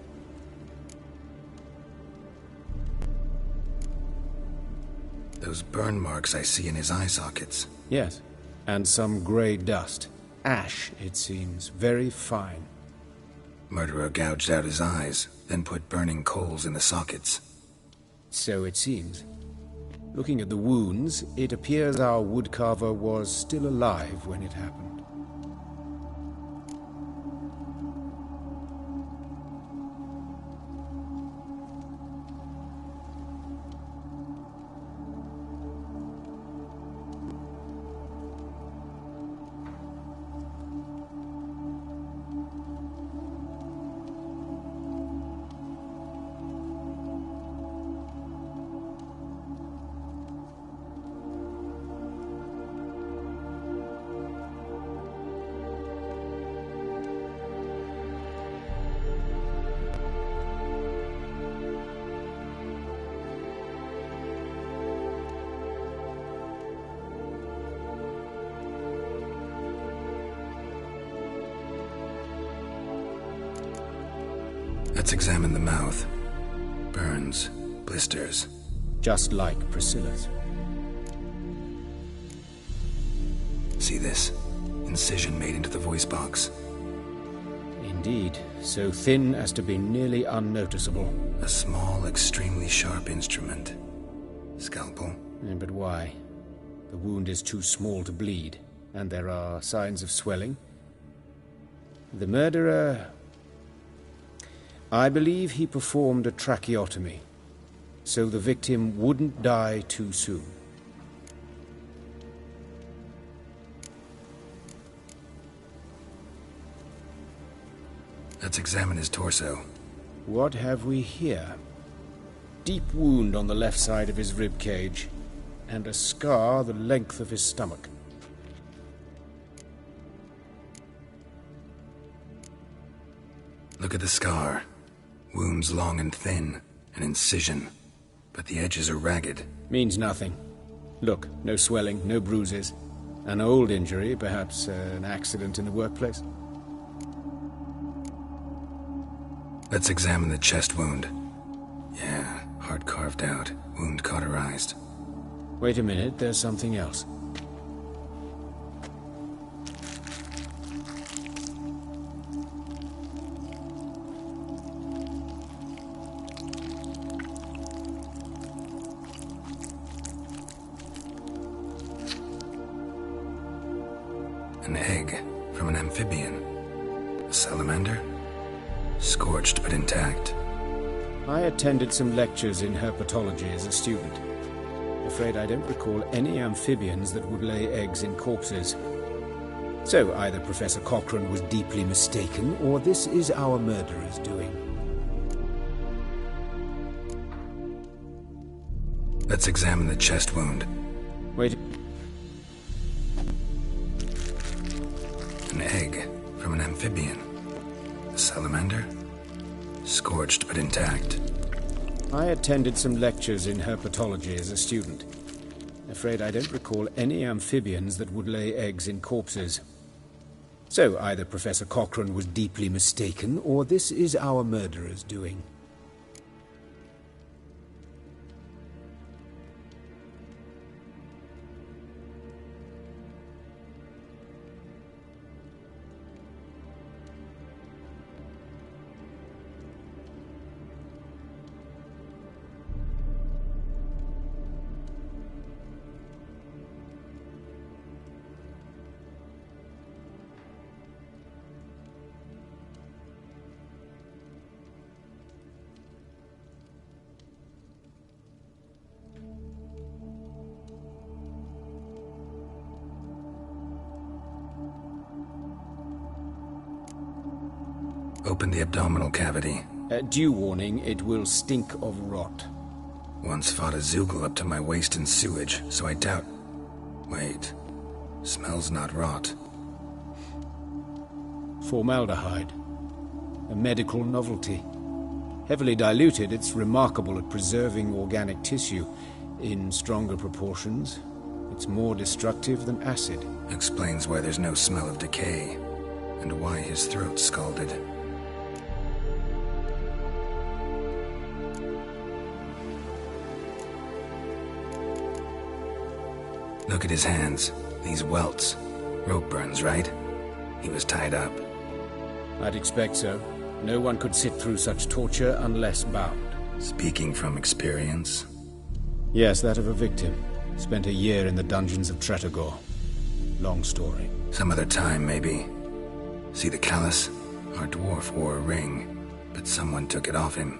Those burn marks I see in his eye sockets. Yes, and some grey dust. Ash, it seems. Very fine. Murderer gouged out his eyes, then put burning coals in the sockets. So it seems. Looking at the wounds, it appears our woodcarver was still alive when it happened. Let's examine the mouth. Burns, blisters. Just like Priscilla's. See this? Incision made into the voice box. Indeed, so thin as to be nearly unnoticeable. A small, extremely sharp instrument. Scalpel. But why? The wound is too small to bleed, and there are signs of swelling. The murderer... I believe he performed a tracheotomy, so the victim wouldn't die too soon. Let's examine his torso. What have we here? Deep wound on the left side of his rib cage, and a scar the length of his stomach. Look at the scar. Wounds long and thin, an incision, but the edges are ragged. Means nothing. Look, no swelling, no bruises. An old injury, perhaps an accident in the workplace. Let's examine the chest wound. Yeah, heart carved out, wound cauterized. Wait a minute, there's something else. An egg from an amphibian. A salamander? Scorched but intact. I attended some lectures in herpetology as a student. Afraid I don't recall any amphibians that would lay eggs in corpses. So either Professor Cochrane was deeply mistaken, or this is our murderer's doing. Let's examine the chest wound. Wait. An egg from an amphibian. A salamander? Scorched but intact. I attended some lectures in herpetology as a student. Afraid I don't recall any amphibians that would lay eggs in corpses. So either Professor Cochrane was deeply mistaken, or this is our murderer's doing. Open the abdominal cavity. Due warning, it will stink of rot. Once fought a Zoogle up to my waist in sewage, so I doubt... Wait. Smells not rot. Formaldehyde. A medical novelty. Heavily diluted, it's remarkable at preserving organic tissue. In stronger proportions, it's more destructive than acid. Explains why there's no smell of decay, and why his throat's scalded. Look at his hands. These welts. Rope burns, right? He was tied up. I'd expect so. No one could sit through such torture unless bound. Speaking from experience? Yes, that of a victim. Spent a year in the dungeons of Tretogor. Long story. Some other time, maybe. See the callus? Our dwarf wore a ring, but someone took it off him.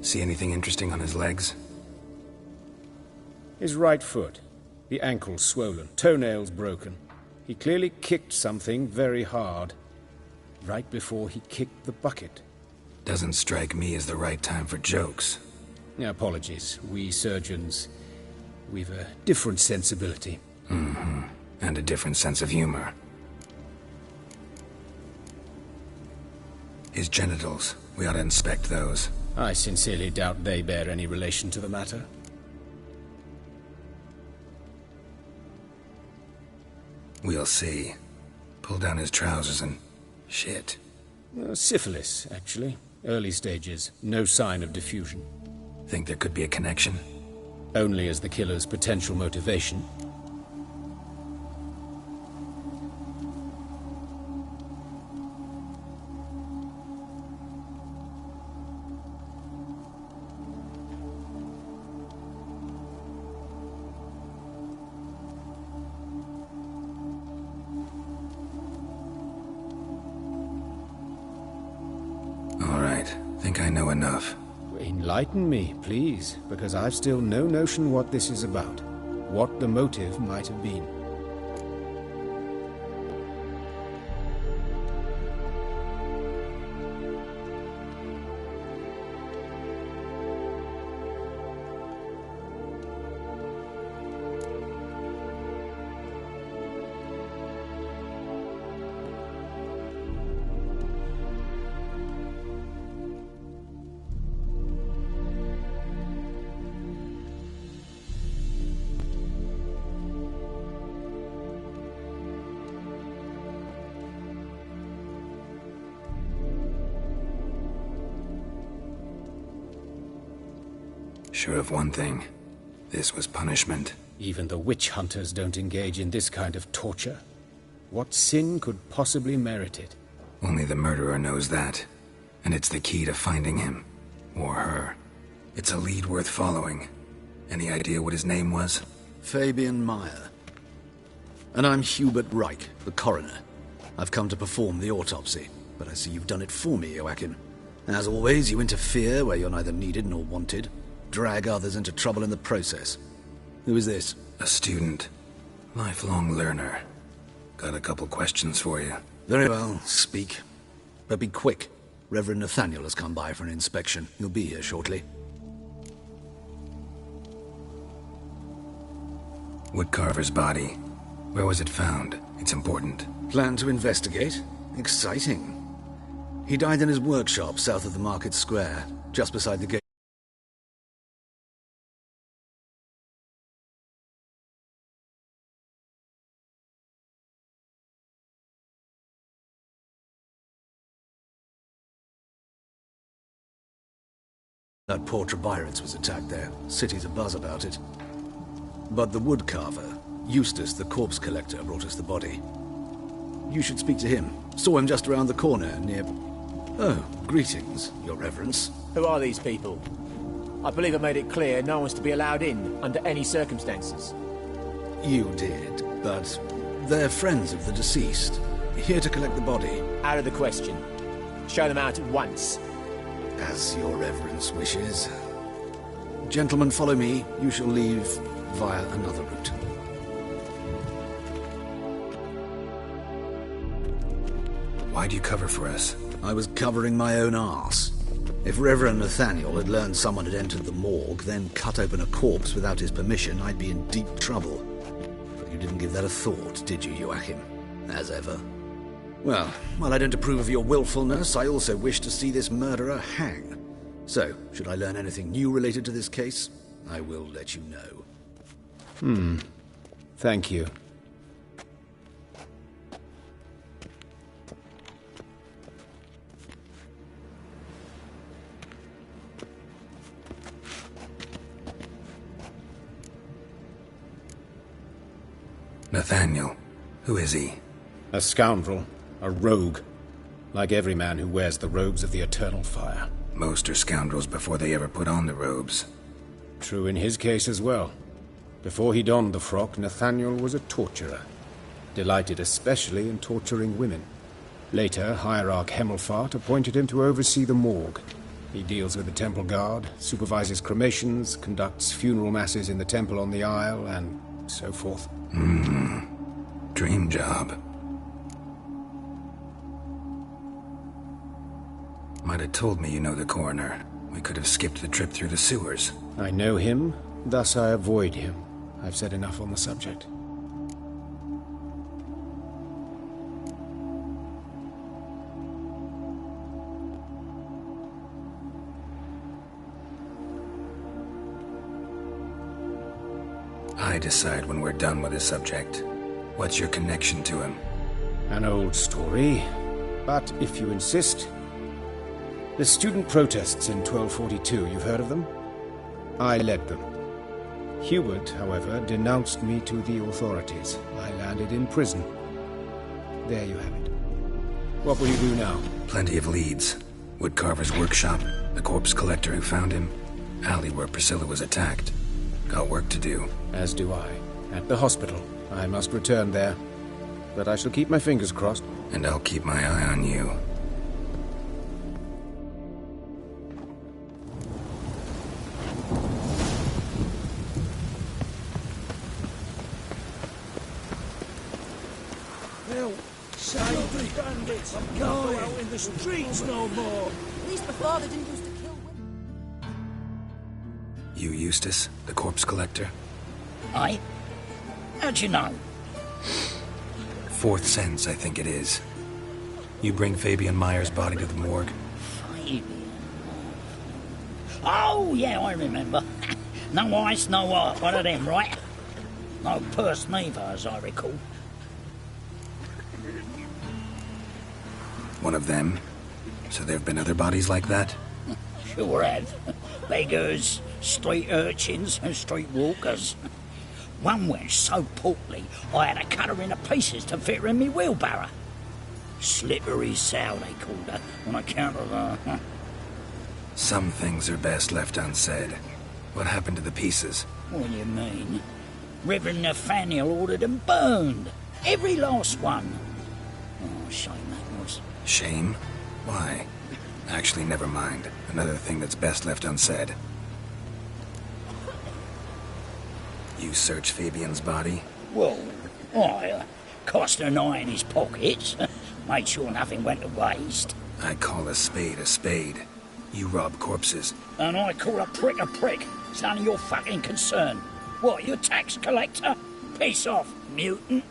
See anything interesting on his legs? His right foot. The ankle swollen, toenails broken. He clearly kicked something very hard. Right before he kicked the bucket. Doesn't strike me as the right time for jokes. Apologies. We surgeons, we've a different sensibility. Mm-hmm. And a different sense of humor. His genitals. We ought to inspect those. I sincerely doubt they bear any relation to the matter. We'll see. Pull down his trousers and... shit. Syphilis, actually. Early stages. No sign of diffusion. Think there could be a connection? Only as the killer's potential motivation. Think I know enough. Enlighten me, please, because I've still no notion what this is about. What the motive might have been. Sure of one thing. This was punishment. Even the witch hunters don't engage in this kind of torture. What sin could possibly merit it? Only the murderer knows that. And it's the key to finding him. Or her. It's a lead worth following. Any idea what his name was? Fabian Meyer. And I'm Hubert Reich, the coroner. I've come to perform the autopsy, but I see you've done it for me, Joachim. As always, you interfere where you're neither needed nor wanted. Drag others into trouble in the process. Who is this? A student. Lifelong learner. Got a couple questions for you. Very well, speak. But be quick. Reverend Nathaniel has come by for an inspection. He'll be here shortly. Woodcarver's body. Where was it found? It's important. Plan to investigate? Exciting. He died in his workshop south of the market square, just beside the gate. That poor Trebyrids was attacked there. City's abuzz about it. But the woodcarver, Eustace the corpse collector, brought us the body. You should speak to him. Saw him just around the corner near... Oh, greetings, your reverence. Who are these people? I believe I made it clear no one's to be allowed in under any circumstances. You did, but they're friends of the deceased. Here to collect the body. Out of the question. Show them out at once. As your reverence wishes. Gentlemen, follow me. You shall leave via another route. Why'd you cover for us? I was covering my own arse. If Reverend Nathaniel had learned someone had entered the morgue, then cut open a corpse without his permission, I'd be in deep trouble. But You didn't give that a thought, did you, Joachim? As ever. Well, while I don't approve of your willfulness, I also wish to see this murderer hang. So, should I learn anything new related to this case, I will let you know. Thank you. Nathaniel. Who is he? A scoundrel. A rogue. Like every man who wears the robes of the Eternal Fire. Most are scoundrels before they ever put on the robes. True in his case as well. Before he donned the frock, Nathaniel was a torturer. Delighted especially in torturing women. Later, Hierarch Hemmelfart appointed him to oversee the morgue. He deals with the Temple Guard, supervises cremations, conducts funeral masses in the temple on the Isle, and so forth. Dream job. Might have told me you know the coroner. We could have skipped the trip through the sewers. I know him, thus I avoid him. I've said enough on the subject. I decide when we're done with the subject. What's your connection to him? An old story, but if you insist... The student protests in 1242, you've heard of them? I led them. Hubert, however, denounced me to the authorities. I landed in prison. There you have it. What will you do now? Plenty of leads. Woodcarver's workshop, the corpse collector who found him, alley where Priscilla was attacked. Got work to do. As do I. At the hospital. I must return there. But I shall keep my fingers crossed. And I'll keep my eye on you. Bandits! I'm going out in the streets no more! At least before they didn't used to kill women. You Eustace, the corpse collector? Aye? How'd you know? Fourth sense, I think it is. You bring Fabian Meyer's body to the morgue? Fabian? Oh, yeah, I remember. No eyes, no heart, one of them, right? No purse neither, as I recall. One of them? So there have been other bodies like that? Sure have. Beggars, street urchins, and street walkers. One went so portly, I had to cut her into pieces to fit her in me wheelbarrow. Slippery sow, they called her, on account of her. Some things are best left unsaid. What happened to the pieces? What do you mean? Reverend Nathaniel ordered them burned. Every last one. Oh, shame that was. Shame? Why? Actually, never mind. Another thing that's best left unsaid. You search Fabian's body? Well, I cast an eye in his pockets. Made sure nothing went to waste. I call a spade a spade. You rob corpses. And I call a prick a prick. It's none of your fucking concern. What, you a tax collector? Piss off, mutant.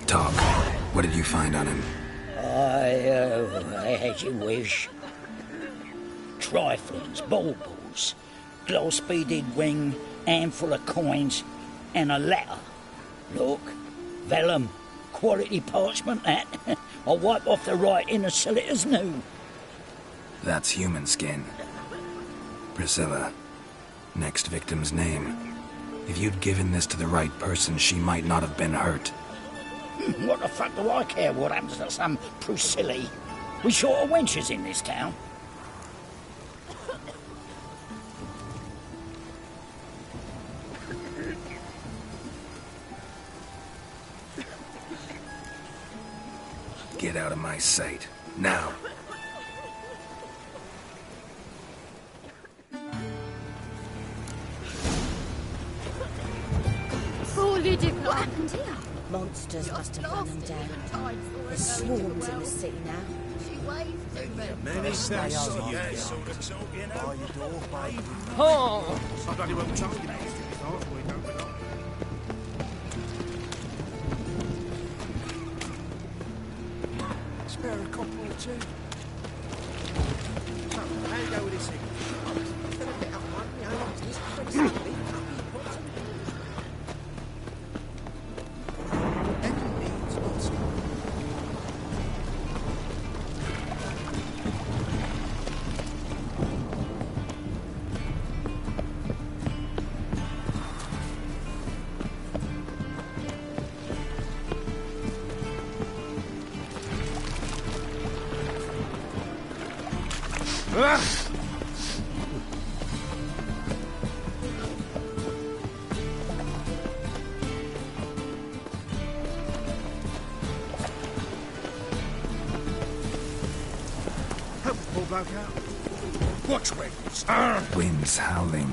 Talk. What did you find on him? As you wish. Triflings, baubles, gloss-beaded ring, handful of coins, and a letter. Look, vellum, quality parchment, that. I'll wipe off the writing and sell it as new. That's human skin. Priscilla. Next victim's name. If you'd given this to the right person, she might not have been hurt. What the fuck do I care what happens to some Priscilla? We short of wenches in this town. Get out of my sight. Now. Poor Lydia. What happened here? Monsters must have run them down. There's swarms in the city now. Many thanks to you. Oh! I bloody well chucked it. We don't belong. Spare a couple or two. So, how you go with this thing? I'm gonna get up one, you know, like this, pretty simply. Help the poor bloke out. Watch wings. Wind's howling.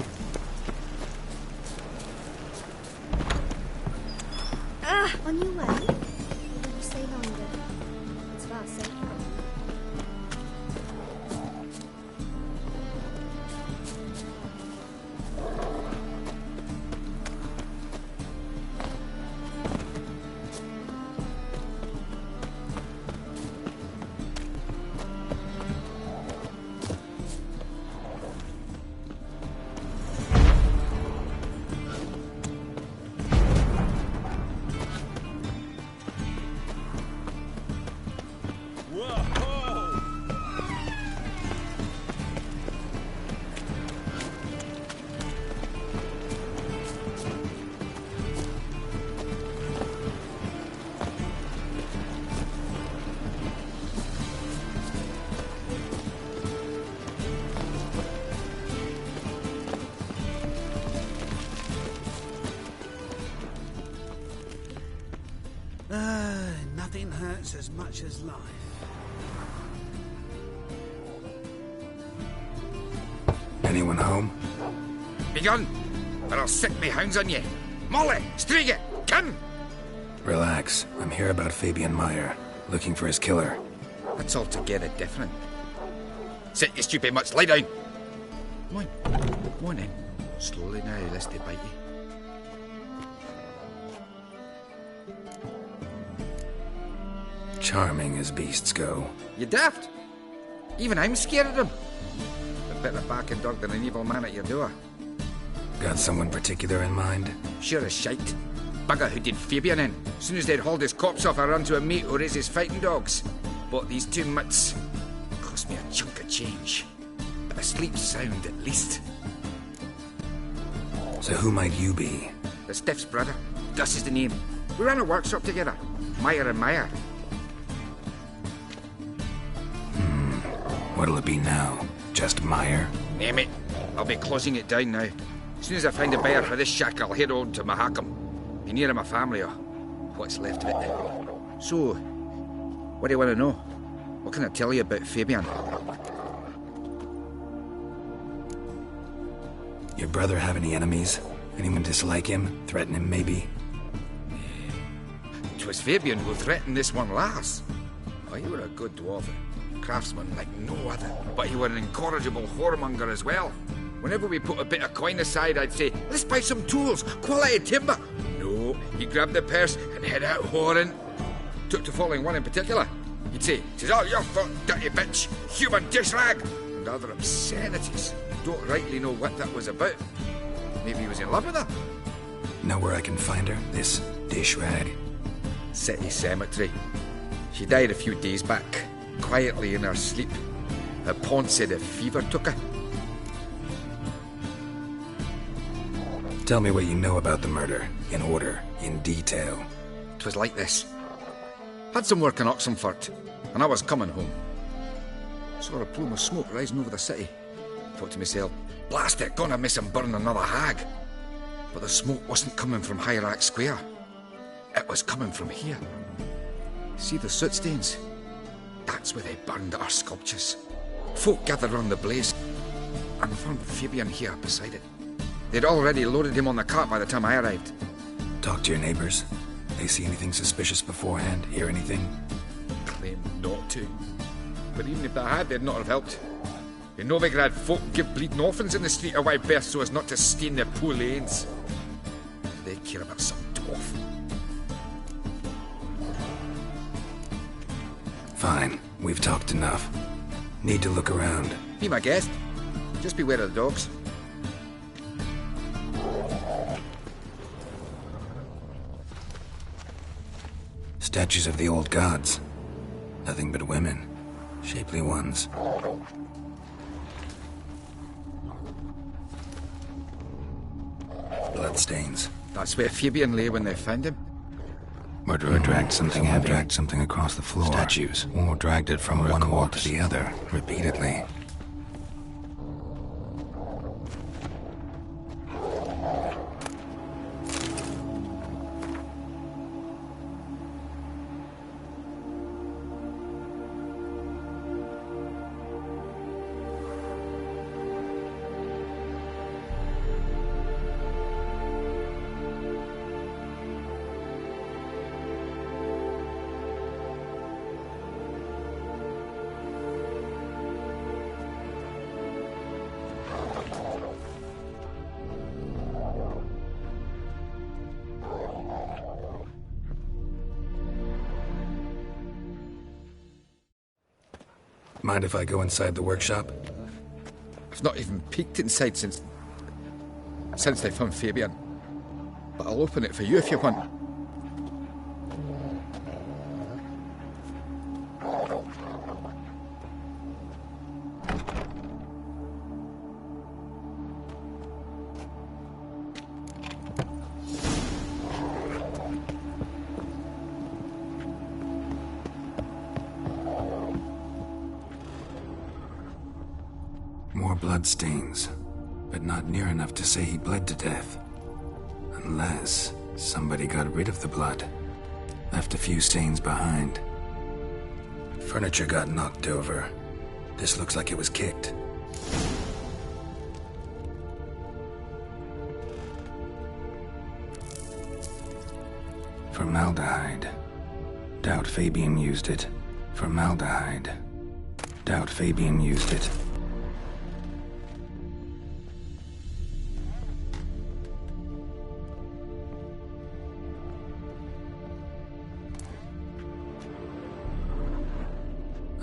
On your way? Or will you stay longer? It's far safer. Nothing hurts as much as life. Anyone home? Begone, or I'll set me hounds on you. Molly, Striga, come! Relax. I'm here about Fabian Meyer, looking for his killer. That's altogether different. Sit, you stupid mutts, lie down. Come on in. Slowly now, lest they bite you. Charming as beasts go. You daft? Even I'm scared of them. A better barking dog than an evil man at your door. Got someone particular in mind? Sure as shite. Bugger who did Fabian in. As soon as they'd hauled his corpse off, I run to a mate who raises fighting dogs. Bought these 2 mutts. Cost me a chunk of change. But I sleep sound at least. So who might you be? The Stiff's brother. Gus is the name. We ran a workshop together. Meyer and Meyer. What'll it be now? Just Meyer? Name it. I'll be closing it down now. As soon as I find a buyer for this shack, I'll head on to Mahakam. Be near my family, or what's left of it. So, what do you want to know? What can I tell you about Fabian? Your brother have any enemies? Anyone dislike him? Threaten him, maybe? 'Twas Fabian who threatened this one last. Oh, you were a good dwarf. Craftsman like no other. But he were an incorrigible whoremonger as well. Whenever we put a bit of coin aside, I'd say, let's buy some tools, quality timber. No, he'd grab the purse and head out whoring. Took to following one in particular. He'd say, "'Tis all your fault, dirty bitch, human dish rag," and other obscenities. Don't rightly know what that was about. Maybe he was in love with her. Know where I can find her, this dish rag? City Cemetery. She died a few days back, quietly in her sleep. Her pawn said a fever took her. Tell me what you know about the murder, in order, in detail. 'Twas like this. Had some work in Oxenfurt, and I was coming home. Saw a plume of smoke rising over the city. Thought to myself, blast it, gonna miss and burn another hag. But the smoke wasn't coming from Hierarch Square. It was coming from here. See the soot stains? That's where they burned our sculptures. Folk gathered round the blaze and found Fabian here beside it. They'd already loaded him on the cart by the time I arrived. Talk to your neighbors? They see anything suspicious beforehand? Hear anything? Claim not to. But even if they had, they'd not have helped. You know Novigrad folk give bleeding orphans in the street a wide berth so as not to stain their poor lanes. They care about some dwarf. Fine. We've talked enough. Need to look around. Be my guest. Just beware of the dogs. Statues of the old gods. Nothing but women. Shapely ones. Bloodstains. That's where Fabian lay when they found him. Murderer dragged something heavy. Dragged something across the floor. Statues. Or dragged it from one wall to the other, repeatedly. Mind if I go inside the workshop? I've not even peeked inside since they found Fabian. But I'll open it for you if you want. More bloodstains, but not near enough to say he bled to death. Unless somebody got rid of the blood, left a few stains behind. Furniture got knocked over. This looks like it was kicked. Formaldehyde. Doubt Fabian used it. Formaldehyde. Doubt Fabian used it.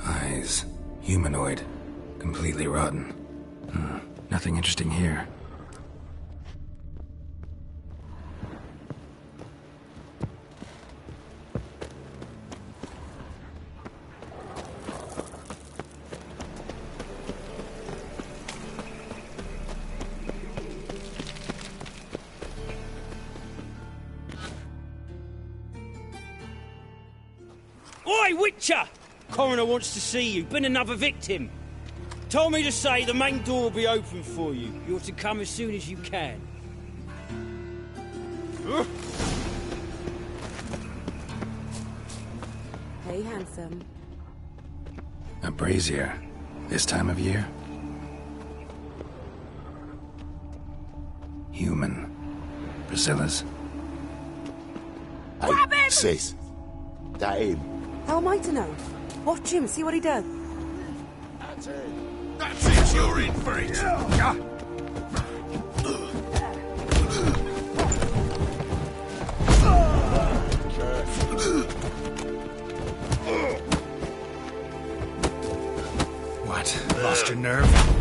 Eyes. Humanoid. Completely rotten. Nothing interesting here. Oi, Witcher! Coroner wants to see you. Been another victim. Told me to say the main door will be open for you. You're to come as soon as you can. Hey, handsome. A brazier. This time of year? Human. Priscilla's. Grab him! Sis. That him. How am I to know? Watch him, see what he does. That's it. That's it, you're in for it. What? Lost your nerve?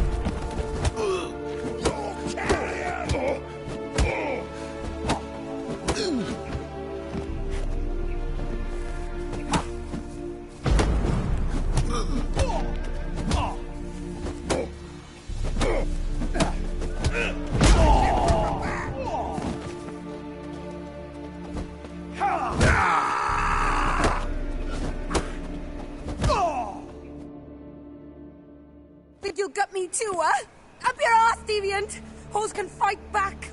Think you'll gut me too, huh? Up your ass, deviant! Hoes can fight back!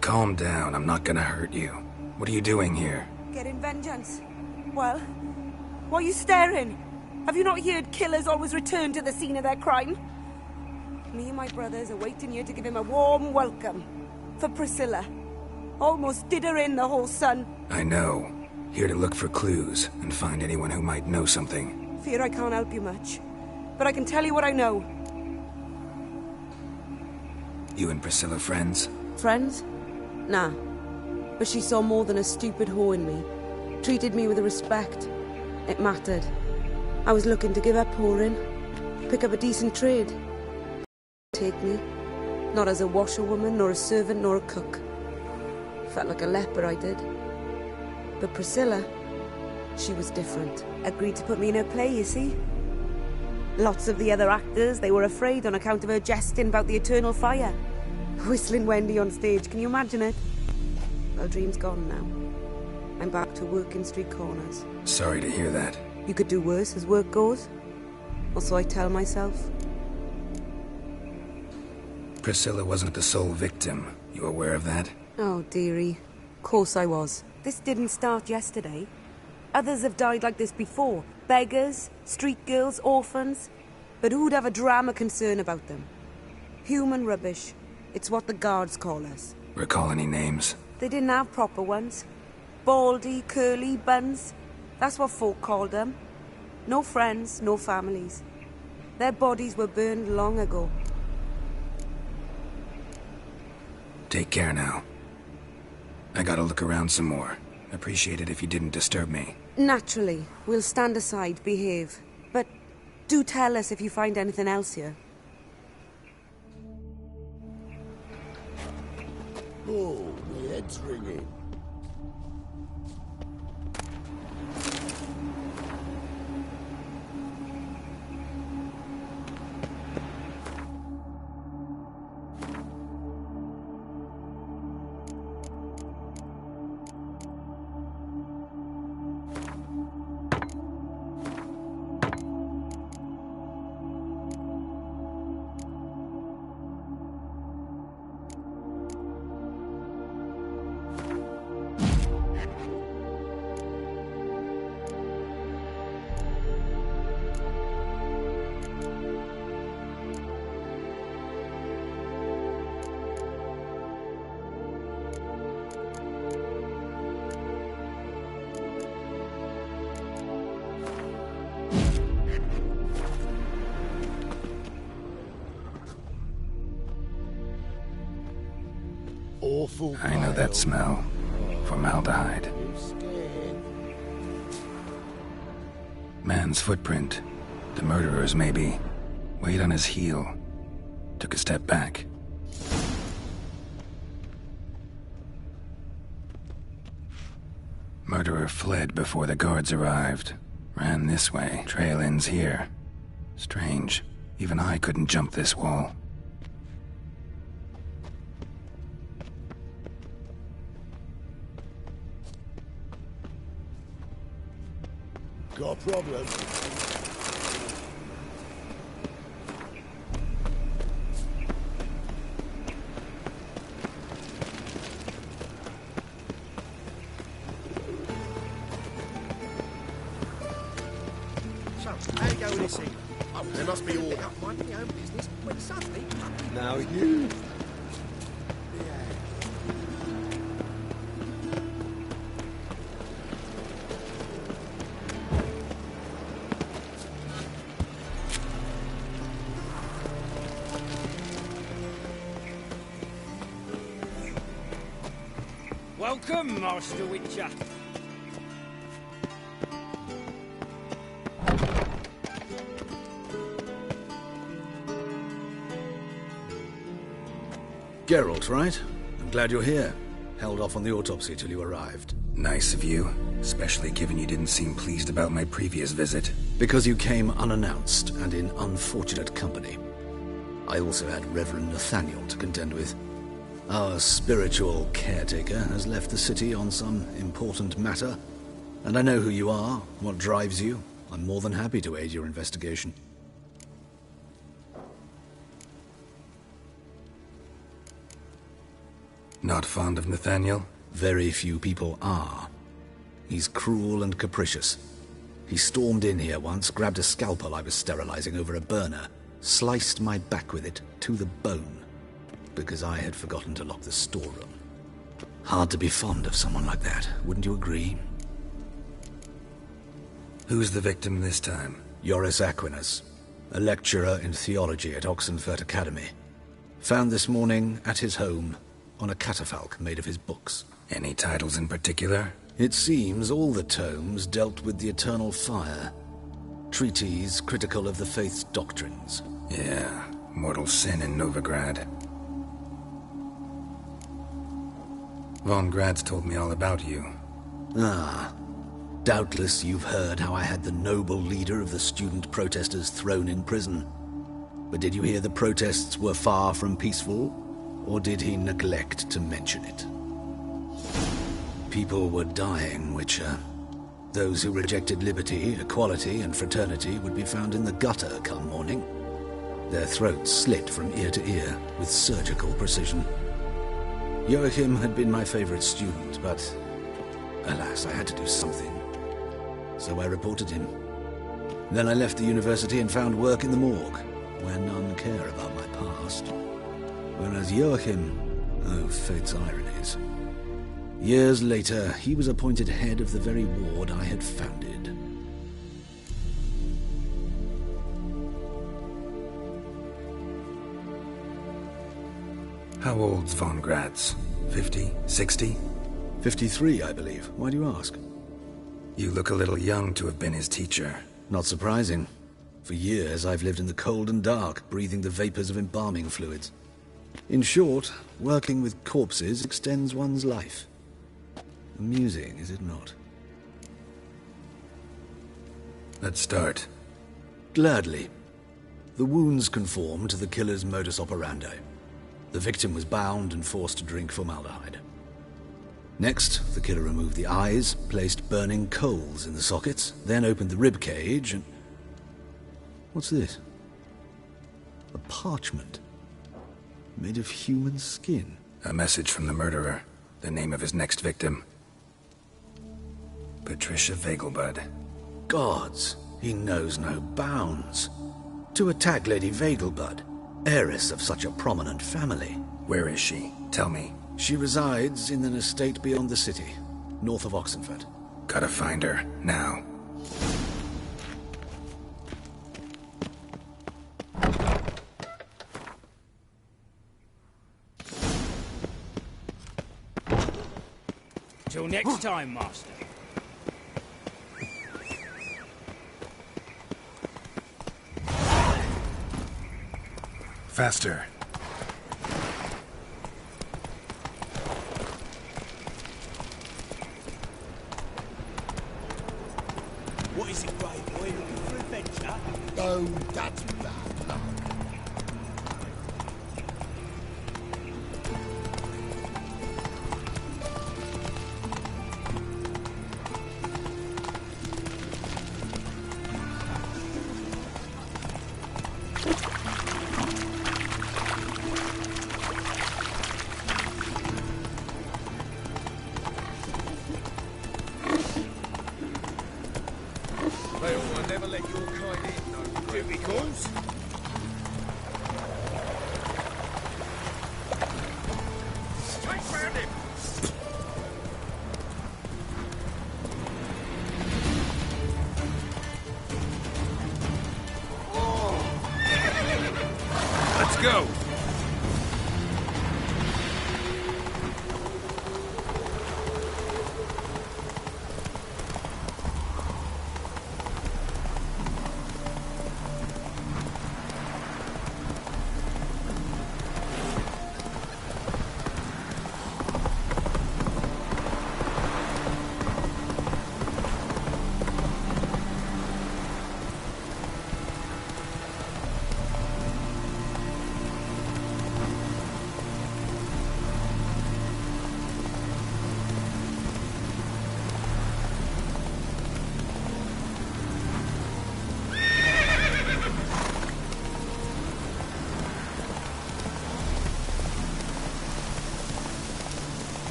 Calm down, I'm not gonna hurt you. What are you doing here? Getting vengeance. Well, why are you staring? Have you not heard killers always return to the scene of their crime? Me and my brothers are waiting here to give him a warm welcome. For Priscilla. Almost did her in, the whole son. I know. Here to look for clues and find anyone who might know something. Fear I can't help you much. But I can tell you what I know. You and Priscilla friends? Friends? Nah. But she saw more than a stupid whore in me. Treated me with respect. It mattered. I was looking to give up whoring. Pick up a decent trade. Take me. Not as a washerwoman, nor a servant, nor a cook. Felt like a leper, I did. But Priscilla, she was different. Agreed to put me in her play, you see. Lots of the other actors, they were afraid on account of her jesting about the eternal fire. Whistling Wendy on stage, can you imagine it? Well, dream's gone now. I'm back to working street corners. Sorry to hear that. You could do worse as work goes. Or so I tell myself. Priscilla wasn't the sole victim. You aware of that? Oh, dearie. Of course I was. This didn't start yesterday. Others have died like this before. Beggars, street girls, orphans. But who'd have a drama concern about them? Human rubbish. It's what the guards call us. Recall any names? They didn't have proper ones. Baldy, curly, buns. That's what folk called them. No friends, no families. Their bodies were burned long ago. Take care now. I gotta look around some more. Appreciate it if you didn't disturb me. Naturally. We'll stand aside, behave. But do tell us if you find anything else here. Oh, my head's ringing. Awful. I know that smell. Formaldehyde. Man's footprint. The murderer's, maybe. Weighed on his heel. Took a step back. Murderer fled before the guards arrived. Ran this way. Trail ends here. Strange. Even I couldn't jump this wall. Got a problem? So, how you going this evening? Oh, there must be order. Minding your own business when suddenly... Now you... Welcome, Master Witcher. Geralt, right? I'm glad you're here. Held off on the autopsy till you arrived. Nice of you, especially given you didn't seem pleased about my previous visit. Because you came unannounced and in unfortunate company. I also had Reverend Nathaniel to contend with. Our spiritual caretaker has left the city on some important matter, and I know who you are, what drives you. I'm more than happy to aid your investigation. Not fond of Nathaniel? Very few people are. He's cruel and capricious. He stormed in here once, grabbed a scalpel I was sterilizing over a burner, sliced my back with it to the bone, because I had forgotten to lock the storeroom. Hard to be fond of someone like that, wouldn't you agree? Who's the victim this time? Joris Aquinas, a lecturer in theology at Oxenfurt Academy. Found this morning at his home on a catafalque made of his books. Any titles in particular? It seems all the tomes dealt with the eternal fire. Treatises critical of the faith's doctrines. Yeah, mortal sin in Novigrad. Von Grad's told me all about you. Ah. Doubtless you've heard how I had the noble leader of the student protesters thrown in prison. But did you hear the protests were far from peaceful? Or did he neglect to mention it? People were dying, Witcher. Those who rejected liberty, equality, and fraternity would be found in the gutter come morning. Their throats slit from ear to ear with surgical precision. Joachim had been my favorite student, but alas, I had to do something. So I reported him. Then I left the university and found work in the morgue, where none care about my past. Whereas Joachim, oh, fate's ironies. Years later, he was appointed head of the very ward I had founded. How old's Von Grad's? 50? 60? 53, I believe. Why do you ask? You look a little young to have been his teacher. Not surprising. For years, I've lived in the cold and dark, breathing the vapors of embalming fluids. In short, working with corpses extends one's life. Amusing, is it not? Let's start. Gladly. The wounds conform to the killer's modus operandi. The victim was bound and forced to drink formaldehyde. Next, the killer removed the eyes, placed burning coals in the sockets, then opened the rib cage and... What's this? A parchment. Made of human skin. A message from the murderer. The name of his next victim. Patricia Vegelbud. Gods, he knows no bounds. To attack Lady Vegelbud, heiress of such a prominent family. Where is she? Tell me. She resides in an estate beyond the city, north of Oxenfurt. Gotta find her, now. Till next time, Master. Faster. What is it, brave boy? Looking for adventure? Oh, that's bad luck. Never let your kind in, no. Duty calls. Straight round him. Let's go.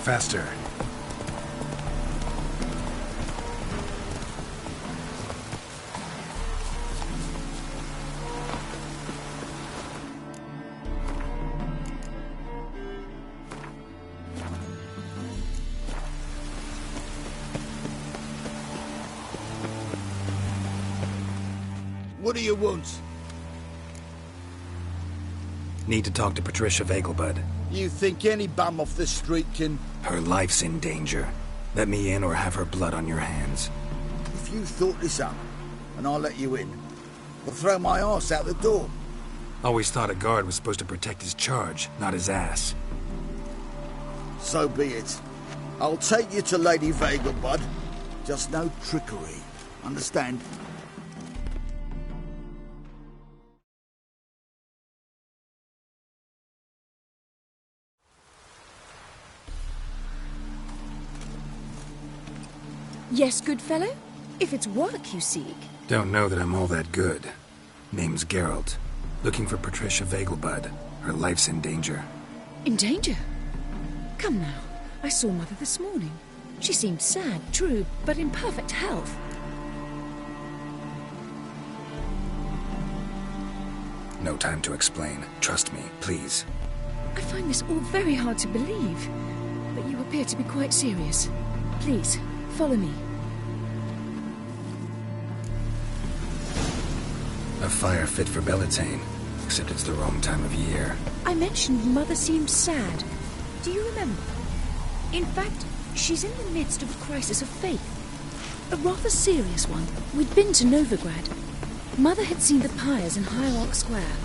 faster. What do you want? Need to talk to Patricia Vegelbud. You think any bum off the street can... Her life's in danger. Let me in or have her blood on your hands. If you thought this up, and I'll let you in, I'll throw my ass out the door. Always thought a guard was supposed to protect his charge, not his ass. So be it. I'll take you to Lady Vegelbud. Just no trickery. Understand? Yes, good fellow? If it's work you seek. Don't know that I'm all that good. Name's Geralt. Looking for Patricia Vegelbud. Her life's in danger. In danger? Come now. I saw Mother this morning. She seemed sad, true, but in perfect health. No time to explain. Trust me, please. I find this all very hard to believe, but you appear to be quite serious. Please, follow me. A fire fit for Bellatane, except it's the wrong time of year. I mentioned Mother seemed sad. Do you remember? In fact, she's in the midst of a crisis of faith. A rather serious one. We'd been to Novigrad. Mother had seen the pyres in Hierarch Square,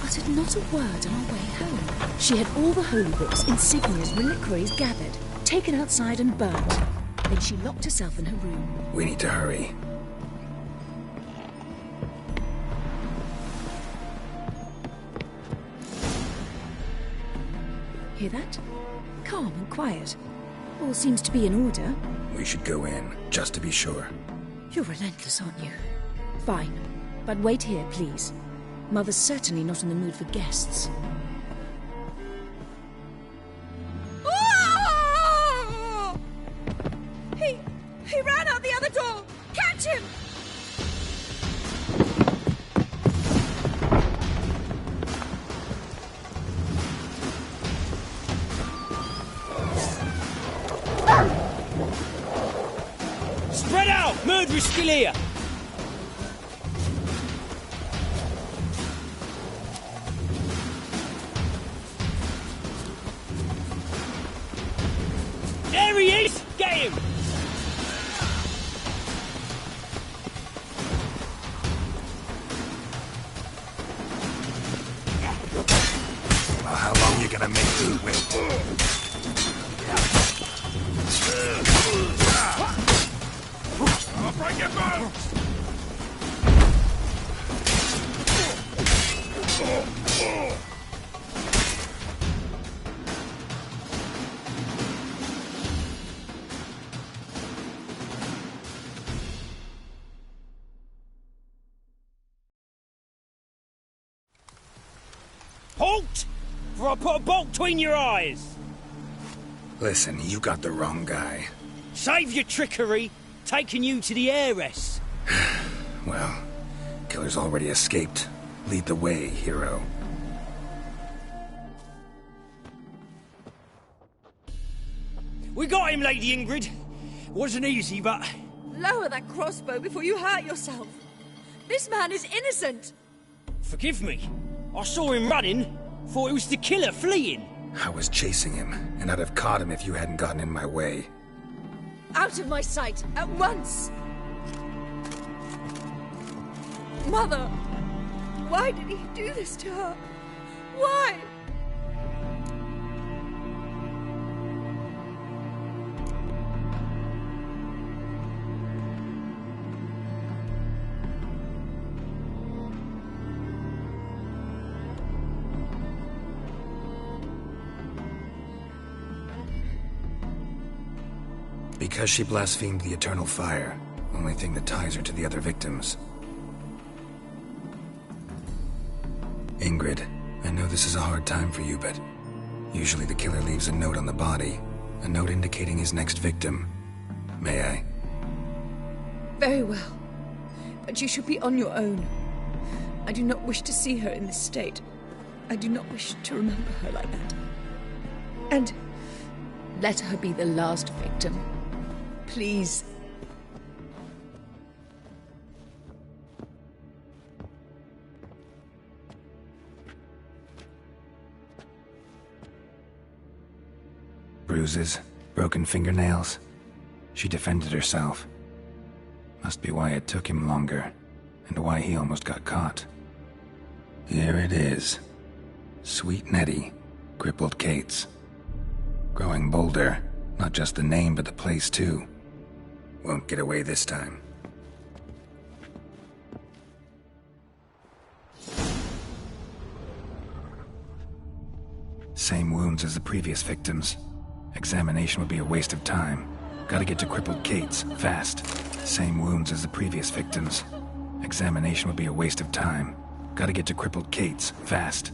uttered not a word on our way home. She had all the holy books, insignias, reliquaries gathered, taken outside and burnt. Then she locked herself in her room. We need to hurry. Hear that? Calm and quiet. All seems to be in order. We should go in, just to be sure. You're relentless, aren't you? Fine. But wait here, please. Mother's certainly not in the mood for guests. Oh! He ran out the other door! Catch him! Spread out! Murderous Scalia! There he is! Get him! Well, how long you gonna make do with? I'll break your bones! Halt! For I put a bolt between your eyes! Listen, you got the wrong guy. Save your trickery, taking you to the heiress. Well, killer's already escaped. Lead the way, hero. We got him, Lady Ingrid. Wasn't easy, but... Lower that crossbow before you hurt yourself. This man is innocent. Forgive me. I saw him running. Thought it was the killer fleeing. I was chasing him, and I'd have caught him if you hadn't gotten in my way. Out of my sight, at once! Mother! Why did he do this to her? Why? Because she blasphemed the eternal fire. Only thing that ties her to the other victims. Ingrid, I know this is a hard time for you, but usually the killer leaves a note on the body. A note indicating his next victim. May I? Very well. But you should be on your own. I do not wish to see her in this state. I do not wish to remember her like that. And let her be the last victim. Please. Bruises, broken fingernails. She defended herself. Must be why it took him longer, and why he almost got caught. Here it is. Sweet Nettie, crippled Kate's. Growing bolder, not just the name but the place too. Won't get away this time. Same wounds as the previous victims. Examination would be a waste of time. Gotta get to crippled Kate's, fast. Same wounds as the previous victims. Examination would be a waste of time. Gotta get to crippled Kate's, fast.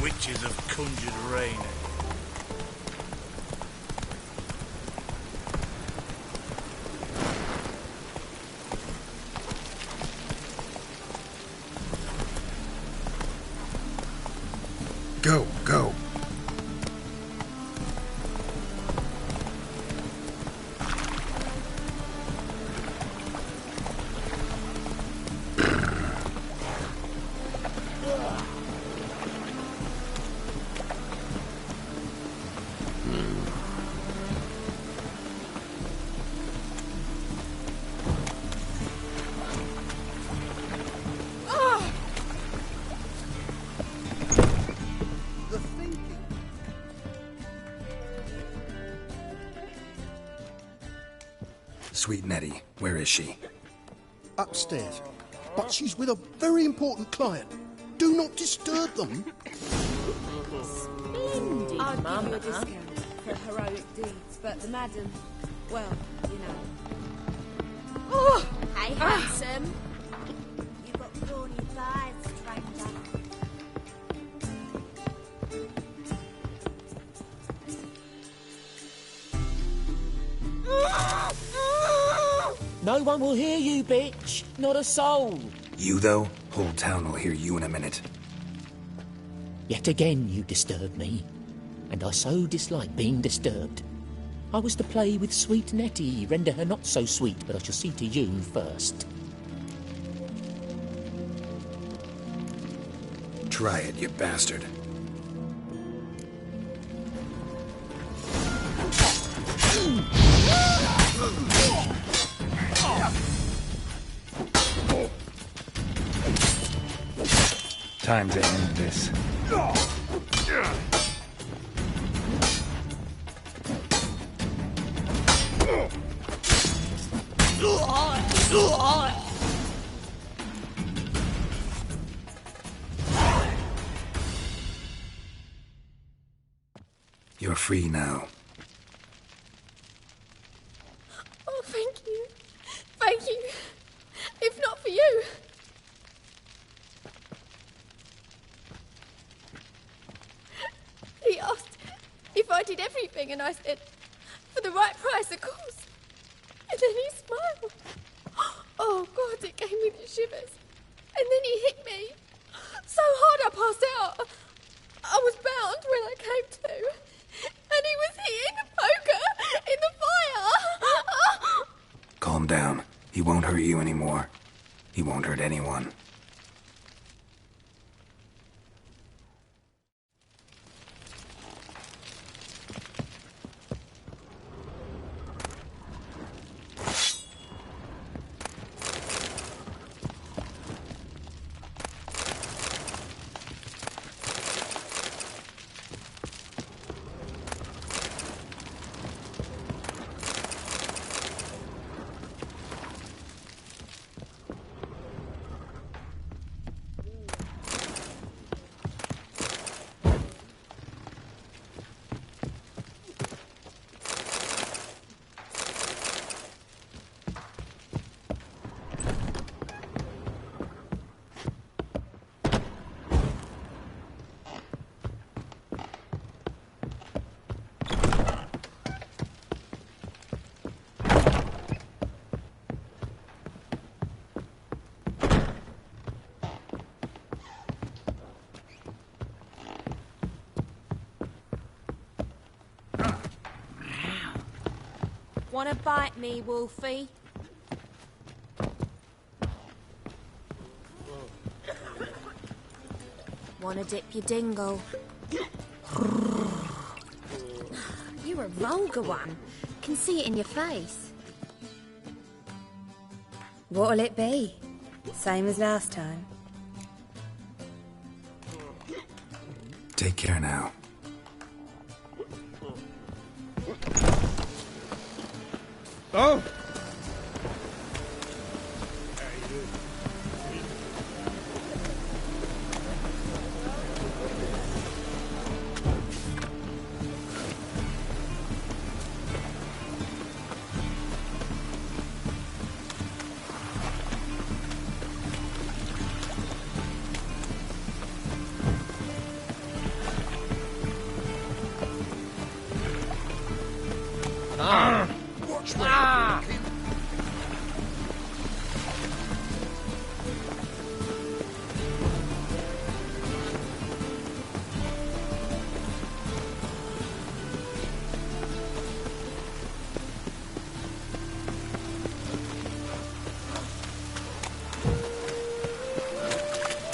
Witches have conjured rain. Go, go. Sweet Nettie, where is she? Upstairs. But she's with a very important client. Do not disturb them. Splendid, I'll give you a discount for heroic deeds, but the madam, well, you know. Oh! Hey, handsome. You've got thorny thighs, stranger. No one will hear you, bitch. Not a soul. You, though? Whole town will hear you in a minute. Yet again you disturb me, and I so dislike being disturbed. I was to play with sweet Nettie, render her not so sweet, but I shall see to you first. Try it, you bastard. Time to end this. You're free now. Oh, thank you. Thank you. If not for you. He asked if I did everything, and I said, for the right price, of course. And then he smiled. Oh, God, it gave me the shivers. And then he hit me. So hard I passed out. I was bound when I came to. And he was hitting a poker in the fire. Calm down. He won't hurt you anymore. He won't hurt anyone. Wanna bite me, Wolfie? Wanna dip your dingle? You're a vulgar one. Can see it in your face. What'll it be? Same as last time. Take care now. Oh! Watch where you're walking.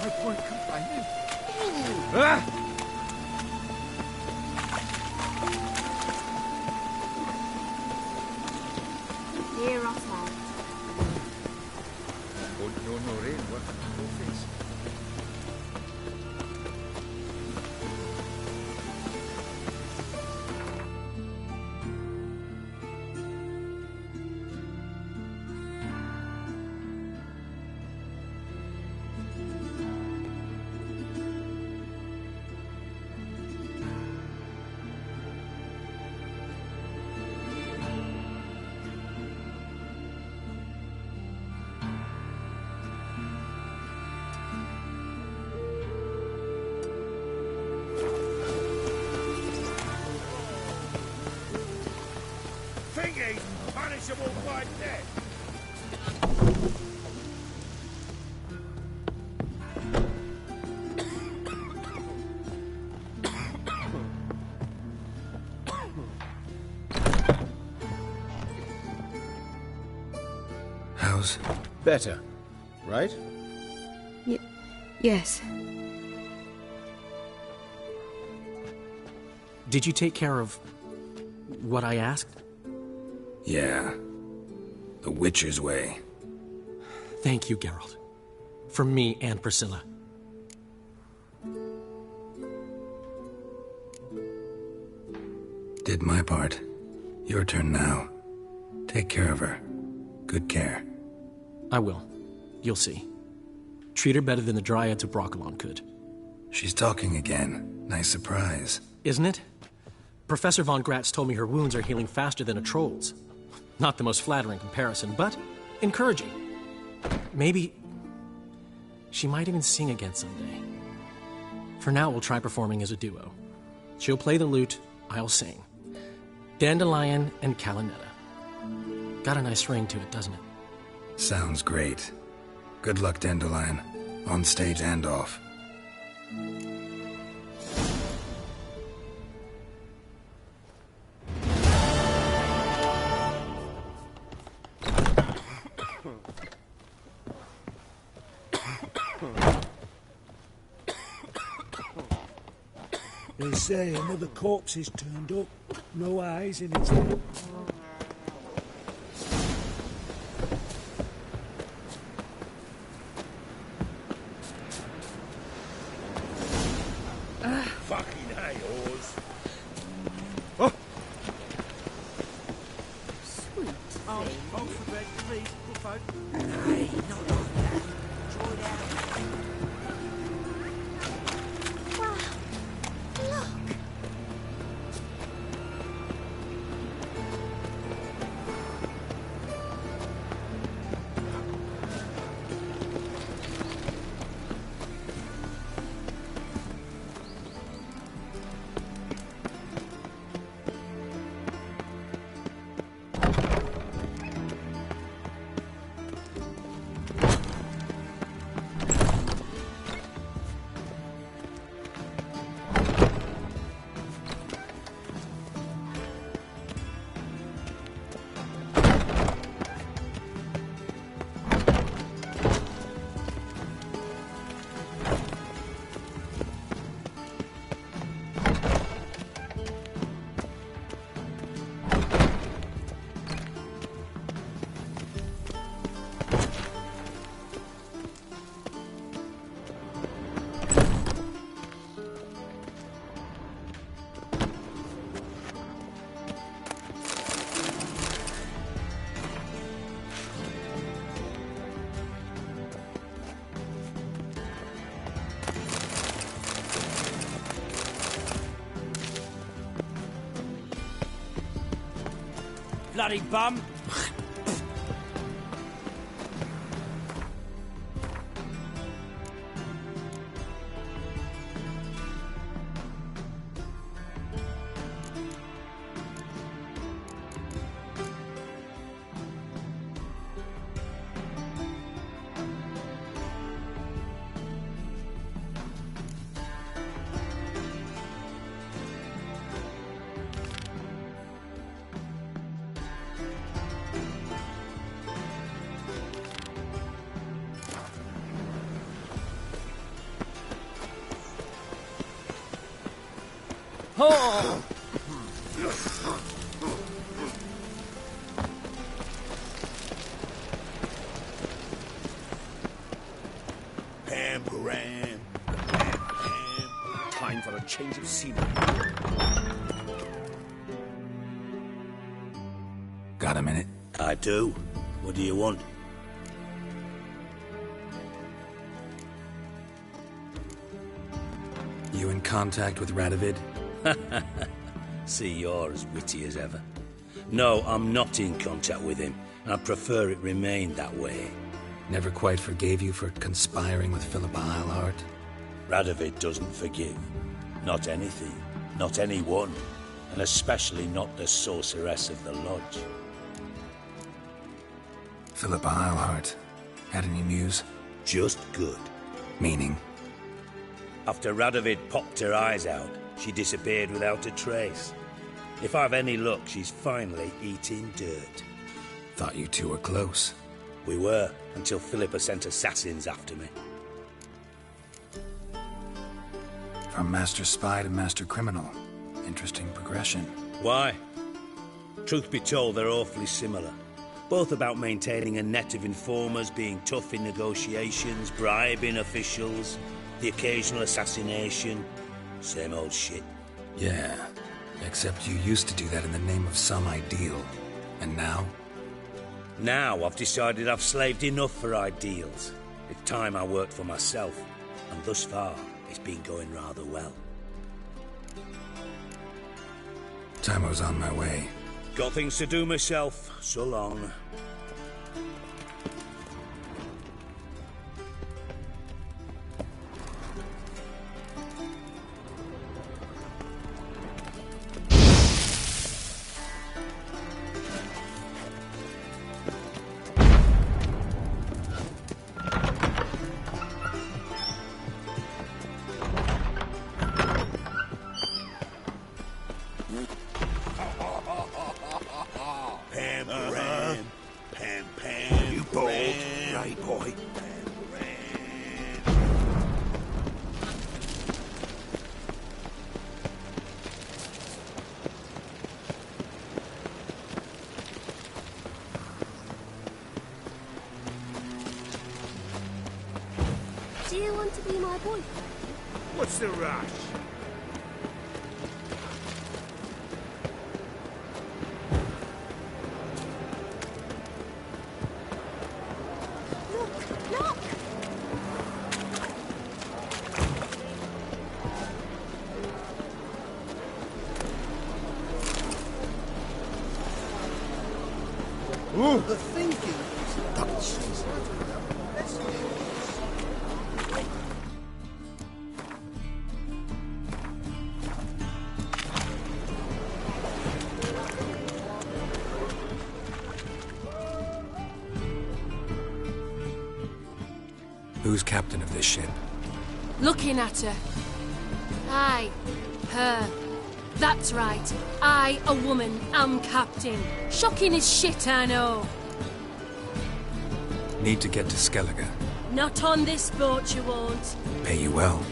No point complaining. walk like that. How's... Better, right? Yes. Did you take care of what I asked? Yeah. The Witcher's way. Thank you, Geralt. From me and Priscilla. Did my part. Your turn now. Take care of her. Good care. I will. You'll see. Treat her better than the Dryads of Brokilon could. She's talking again. Nice surprise. Isn't it? Professor von Gratz told me her wounds are healing faster than a troll's. Not the most flattering comparison, but encouraging. Maybe she might even sing again someday. For now, we'll try performing as a duo. She'll play the lute, I'll sing. Dandelion and Calinetta. Got a nice ring to it, doesn't it? Sounds great. Good luck, Dandelion. On stage and off. They say another corpse is turned up. No eyes in its head. Fucking hay-horse. Oh. Sweet Oh, thing. for bed, please, good folk. Nay, not like that. Draw it out. Wow. Look. Bloody bum! Oh! Pam, param. Time for a change of scenery. Got a minute? I do. What do you want? You in contact with Radovid? See, you're as witty as ever. No, I'm not in contact with him. I prefer it remained that way. Never quite forgave you for conspiring with Philippa Eilhart? Radovid doesn't forgive. Not anything. Not anyone. And especially not the sorceress of the lodge. Philippa Eilhart. Had any news? Just good. Meaning? After Radovid popped her eyes out, she disappeared without a trace. If I've any luck, she's finally eating dirt. Thought you two were close. We were, until Philippa sent assassins after me. From master spy to master criminal. Interesting progression. Why? Truth be told, they're awfully similar. Both about maintaining a net of informers, being tough in negotiations, bribing officials, the occasional assassination. Same old shit. Yeah, except you used to do that in the name of some ideal. And now? Now I've decided I've slaved enough for ideals. It's time I worked for myself. And thus far, it's been going rather well. Time I was on my way. Got things to do myself. So long. Do you want to be my boyfriend? What's the rush? Look! Ooh. The thinking is Dutch. Who's captain of this ship? Looking at her. Aye, her. That's right. I, a woman, am captain. Shocking as shit, I know. Need to get to Skellige. Not on this boat, you won't. Pay you well.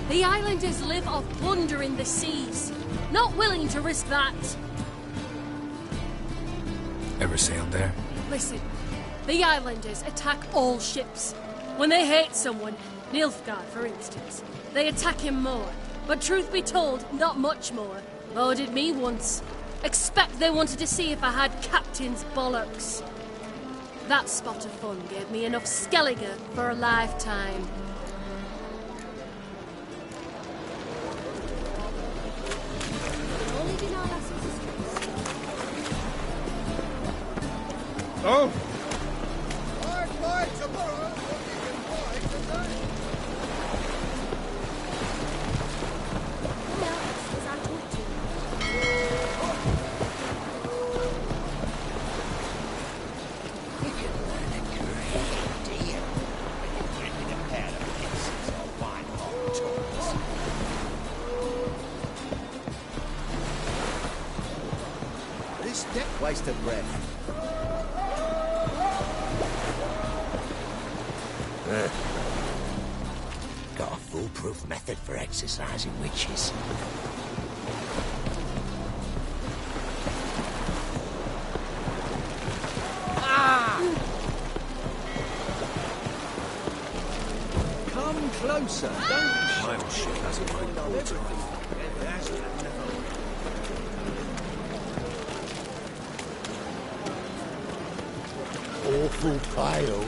The islanders live off plunder in the seas. Not willing to risk that. Ever sailed there? Listen, the islanders attack all ships. When they hate someone, Nilfgaard for instance, they attack him more. But truth be told, not much more. Ordered me once. Expect they wanted to see if I had captain's bollocks. That spot of fun gave me enough Skellige for a lifetime. Oh! Waste of breath. Got a foolproof method for exercising witches. Come closer, don't Pile shit hasn't mind water. Awful pale.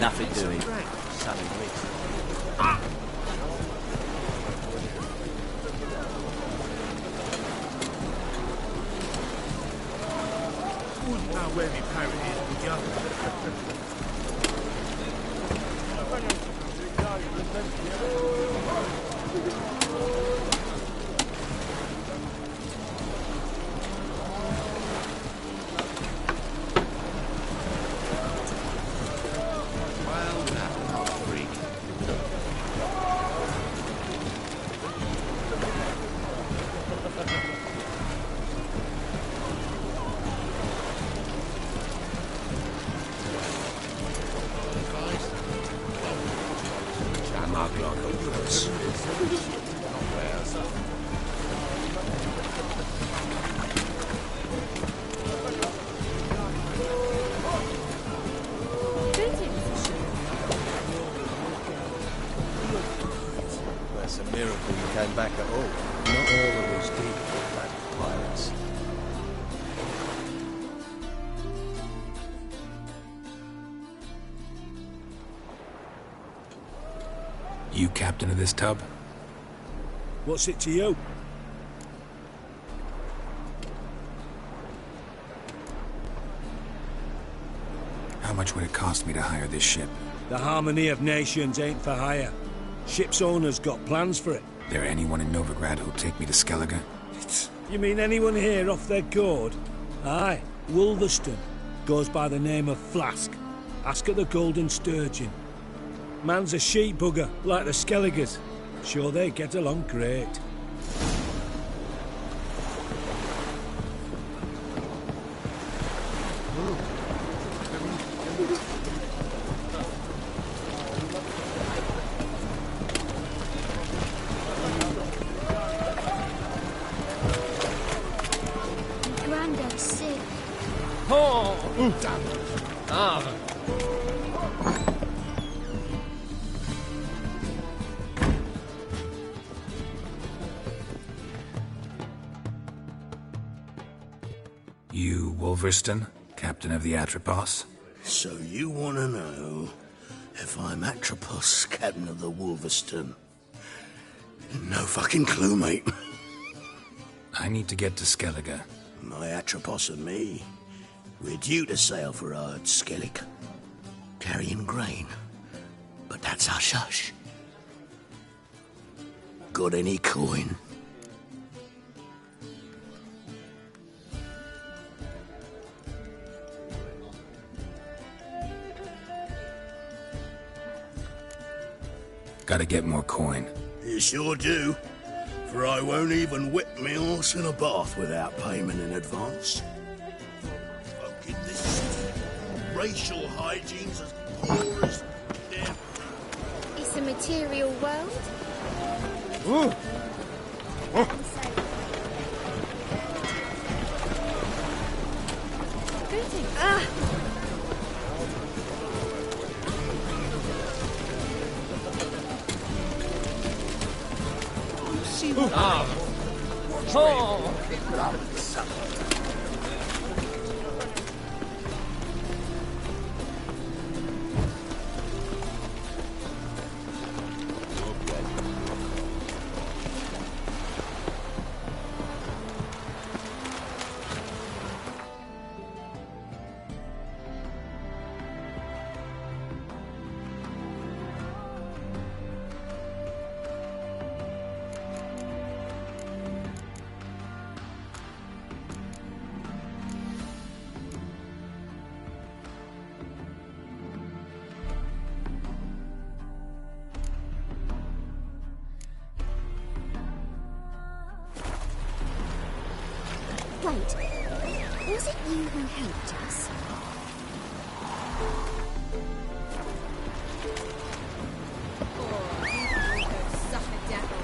Nothing doing. Sally Wicks. know where my parrot is, would you? Well, that freak. That's a miracle you came back at all. Not all of us did, bloody pirates. You captain of this tub? What's it to you? How much would it cost me to hire this ship? The Harmony of Nations ain't for hire. Ship's owner's got plans for it. There anyone in Novigrad who'll take me to Skellige? You mean anyone here off their gourd? Aye, Wolverston. Goes by the name of Flask. Ask at the Golden Sturgeon. Man's a sheep bugger, like the Skelligers. Sure they get along great. Grandad's sick. Oh, damn. Ah. You, Wolverston, captain of the Atropos? So you want to know if I'm Atropos, captain of the Wolverston? No fucking clue, mate. I need to get to Skellige. My Atropos and me, we're due to sail for Ard Skellig, carrying grain. But that's hush-hush. Got any coin? Gotta get more coin. You sure do. For I won't even whip me horse in a bath without payment in advance. Fucking this city. Racial hygiene's as poor as death. It's a material world. Ooh. Ah! Ah. Oh. Wait, was it you who helped us? Oh, you go suck a devil.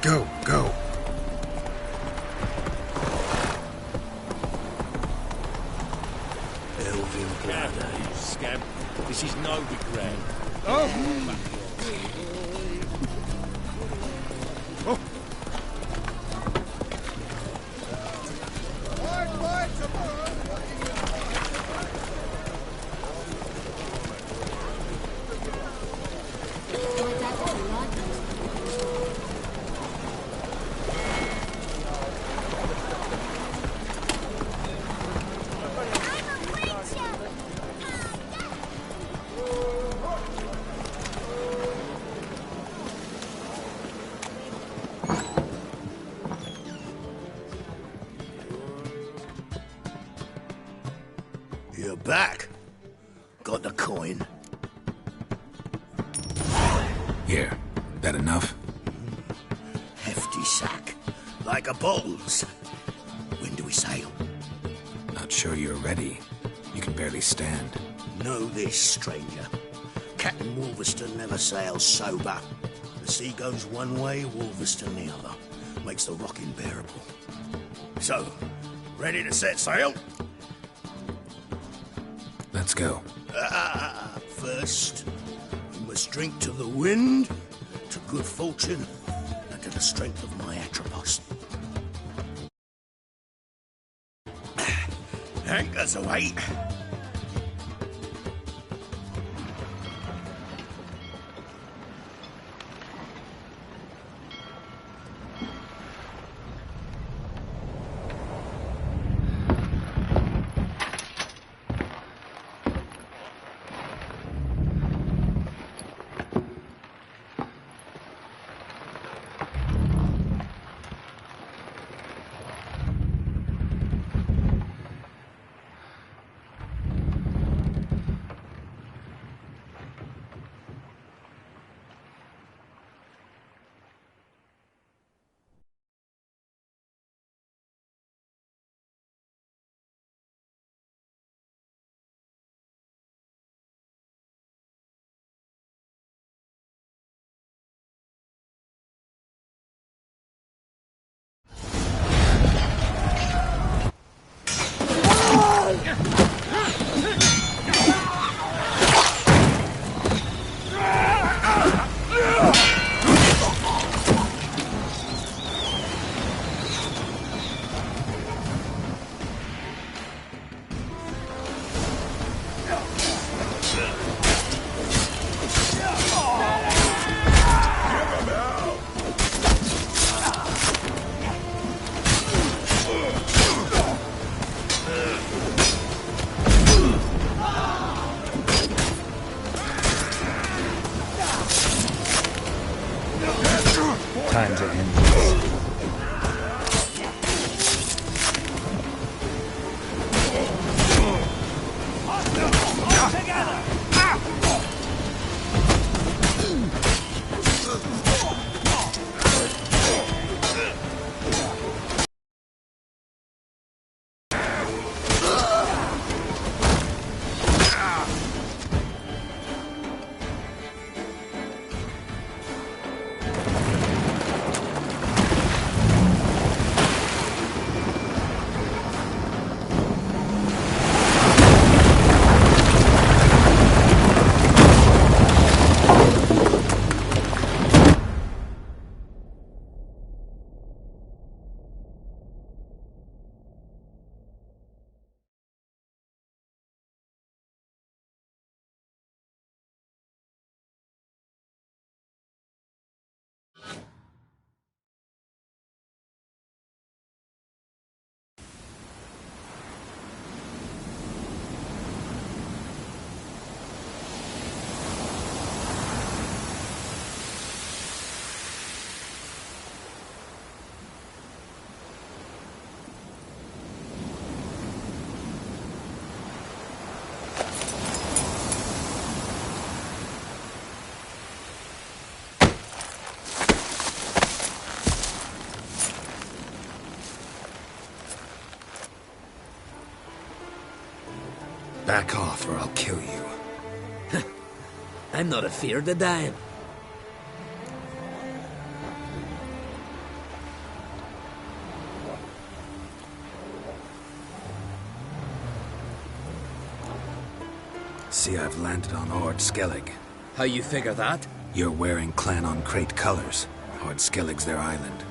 Go, go. Now, you scamp. This is Novigrad. Oh! Here, that enough? Hefty sack. Like a bull's. When do we sail? Not sure you're ready. You can barely stand. Know this, stranger. Captain Wolverston never sails sober. The sea goes one way, Wolverston the other. Makes the rocking bearable. So, ready to set sail? Let's go. First, we must drink to the wind, to good fortune, and to the strength of my Atropos. Anchors away. Time to end this. Back off or I'll kill you. I'm not afeard of dying. See, I've landed on Ord Skellig. How you figure that? You're wearing Clan on Crate colors. Ord Skellig's their island.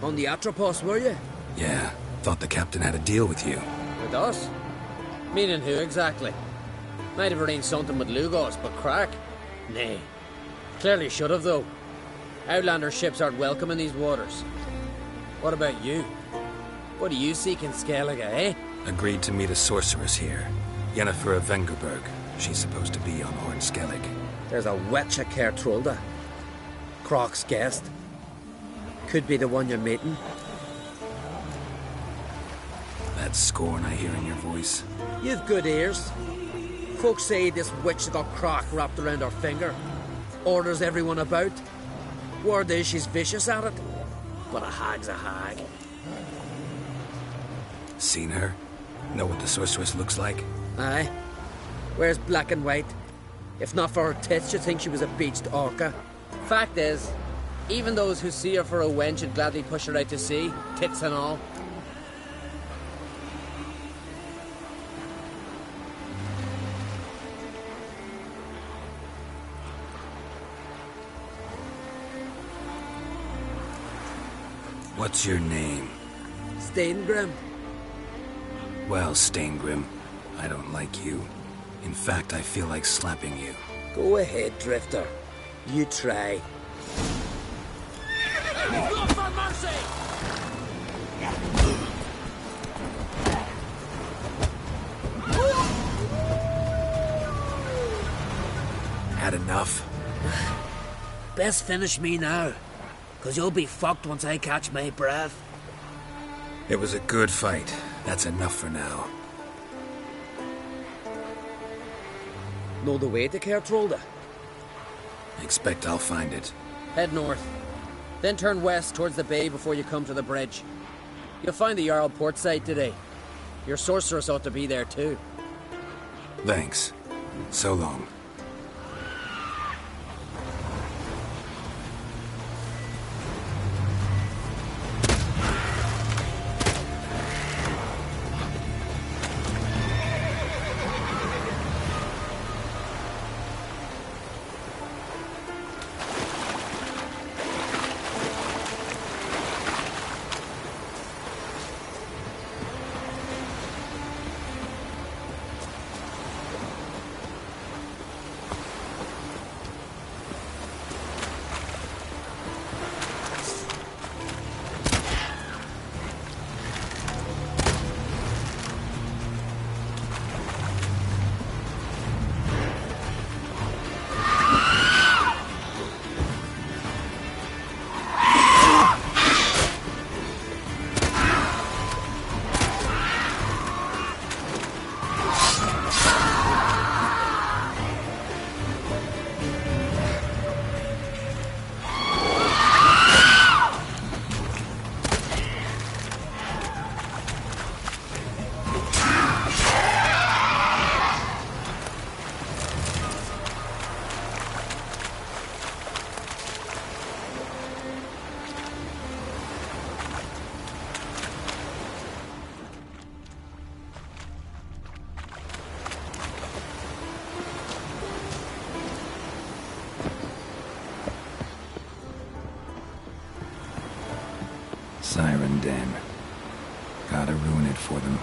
On the Atropos, were you? Yeah, thought the captain had a deal with you. With us? Meaning who exactly? Might have arranged something with Lugos, but crack? Nay. Clearly should have, though. Outlander ships aren't welcome in these waters. What about you? What do you seek in Skellige, eh? Agreed to meet a sorceress here. Yennefer of Vengerberg. She's supposed to be on Ord Skellig. There's a wetcha Kertrolda. Croc's guest. Could be the one you're meeting. That scorn I hear in your voice. You've good ears. Folks say this witch got Croc wrapped around her finger. orders everyone about. Word is she's vicious at it. But a hag's a hag. Seen her? Know what the sorceress looks like? Aye. Wears black and white. If not for her tits, you'd think she was a beached orca. Fact is, even those who see her for a wench would gladly push her out to sea, tits and all. What's your name? Steingrim. Well, Steingrim, I don't like you. In fact, I feel like slapping you. Go ahead, Drifter. You try. Look for mercy! Had enough? Best finish me now, 'cause you'll be fucked once I catch my breath. It was a good fight. That's enough for now. Know the way to Kertrolda? Expect I'll find it. Head north. Then turn west towards the bay before you come to the bridge. You'll find the Jarl port site today. Your sorceress ought to be there too. Thanks. So long. Siren Den. Gotta ruin it for them.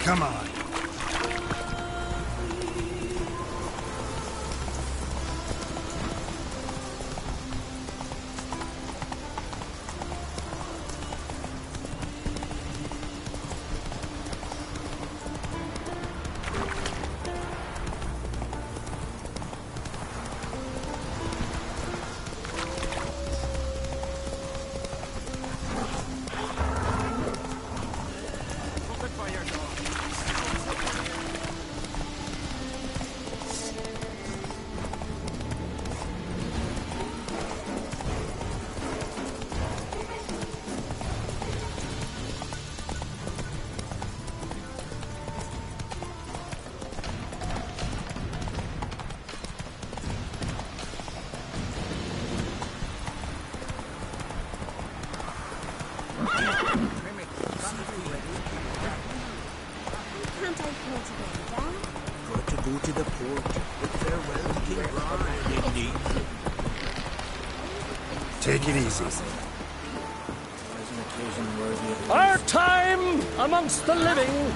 Come on. Take it easy. Our time amongst the living.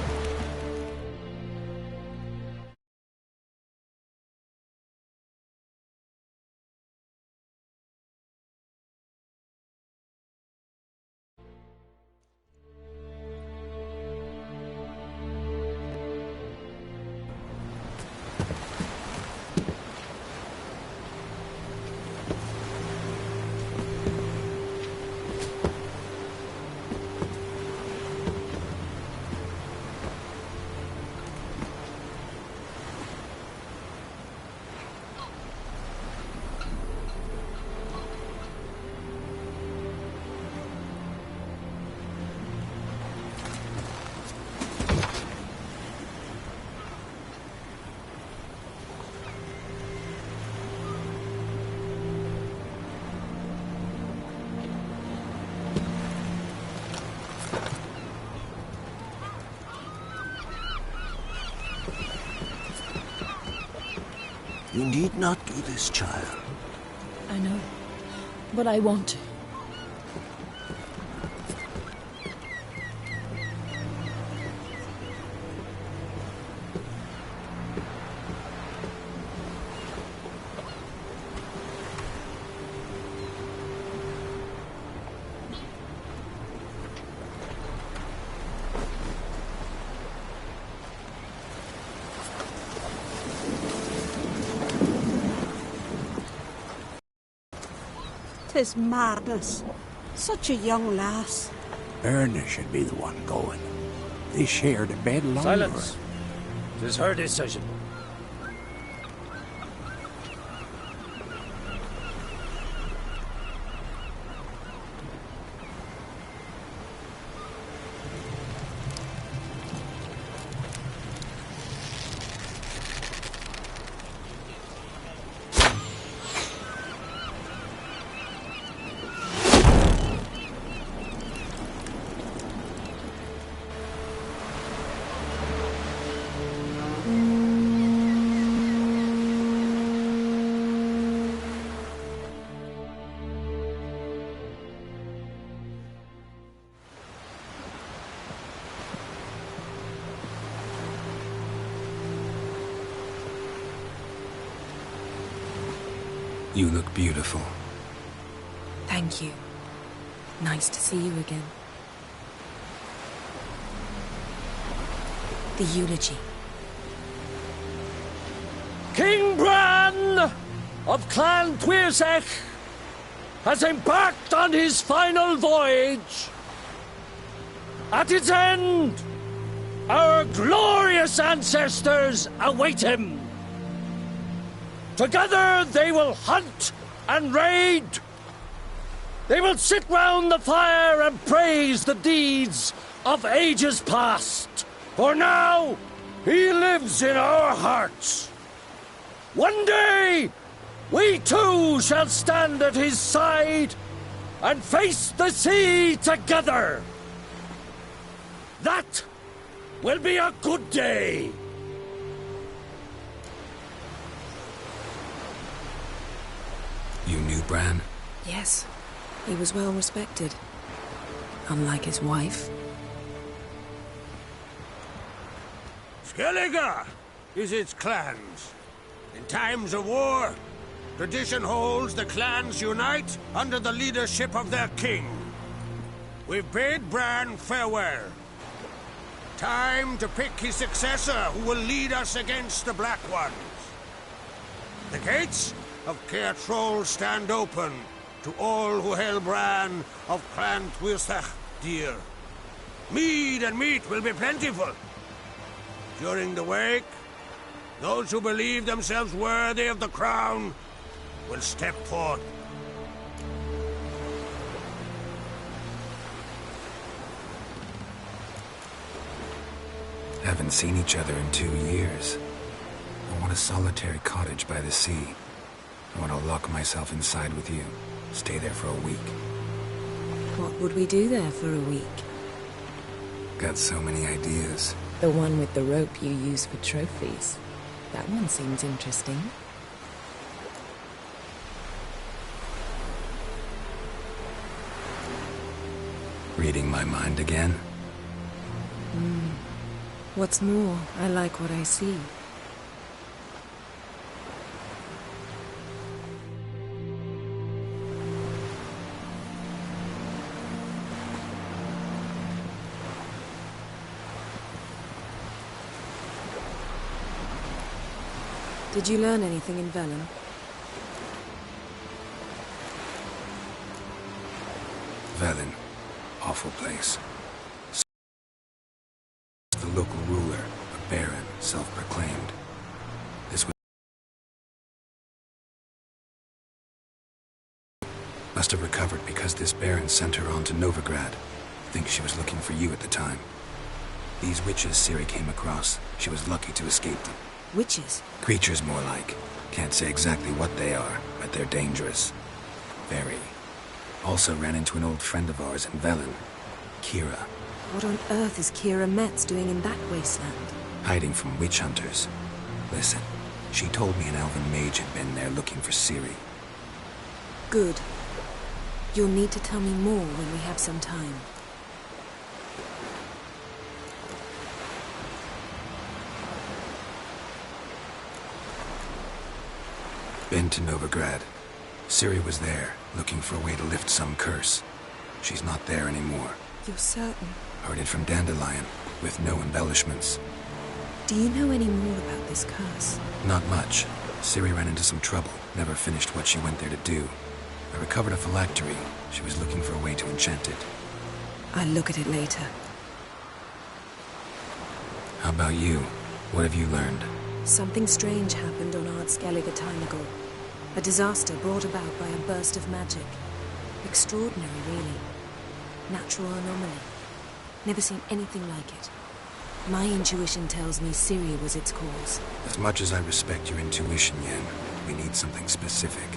You need not do this, child. I know, but I want to. Tis madness. Such a young lass. Erna should be the one going. They shared a bed longer. Silence. It is her decision. You look beautiful. Thank you. Nice to see you again. The eulogy. King Bran of Clan Tuirsech has embarked on his final voyage. At its end, our glorious ancestors await him. Together they will hunt and raid. They will sit round the fire and praise the deeds of ages past. For now, he lives in our hearts. One day, we too shall stand at his side and face the sea together. That will be a good day. You knew Bran? Yes, he was well respected. Unlike his wife. Skellige is its clans. In times of war, tradition holds the clans unite under the leadership of their king. We've bid Bran farewell. Time to pick his successor who will lead us against the Black Ones. The gates of Caer Troll stand open to all who hail Bran of Clan Tuirsach dear. Mead and meat will be plentiful. During the wake, those who believe themselves worthy of the crown will step forth. Haven't seen each other in 2 years. I want a solitary cottage by the sea. I want to lock myself inside with you. Stay there for a week. What would we do there for a week? Got so many ideas. The one with the rope you use for trophies. That one seems interesting. Reading my mind again? What's more, I like what I see. Did you learn anything in Velen? Velen. Awful place. The local ruler, a baron, self-proclaimed. This was... Must have recovered because this baron sent her on to Novigrad. Think she was looking for you at the time. These witches Ciri came across, she was lucky to escape them. Witches? Creatures, more like. Can't say exactly what they are, but they're dangerous. Very. Also ran into an old friend of ours in Velen, Kira. What on earth is Kira Metz doing in that wasteland? Hiding from witch hunters. Listen, she told me an elven mage had been there looking for Ciri. Good. You'll need to tell me more when we have some time. Been to Novigrad. Ciri was there, looking for a way to lift some curse. She's not there anymore. You're certain? Heard it from Dandelion, with no embellishments. Do you know any more about this curse? Not much. Ciri ran into some trouble, never finished what she went there to do. I recovered a phylactery. She was looking for a way to enchant it. I'll look at it later. How about you? What have you learned? Something strange happened on Ard Skellige a time ago. A disaster brought about by a burst of magic. Extraordinary, really. Natural anomaly. Never seen anything like it. My intuition tells me Ciri was its cause. As much as I respect your intuition, Yen, we need something specific.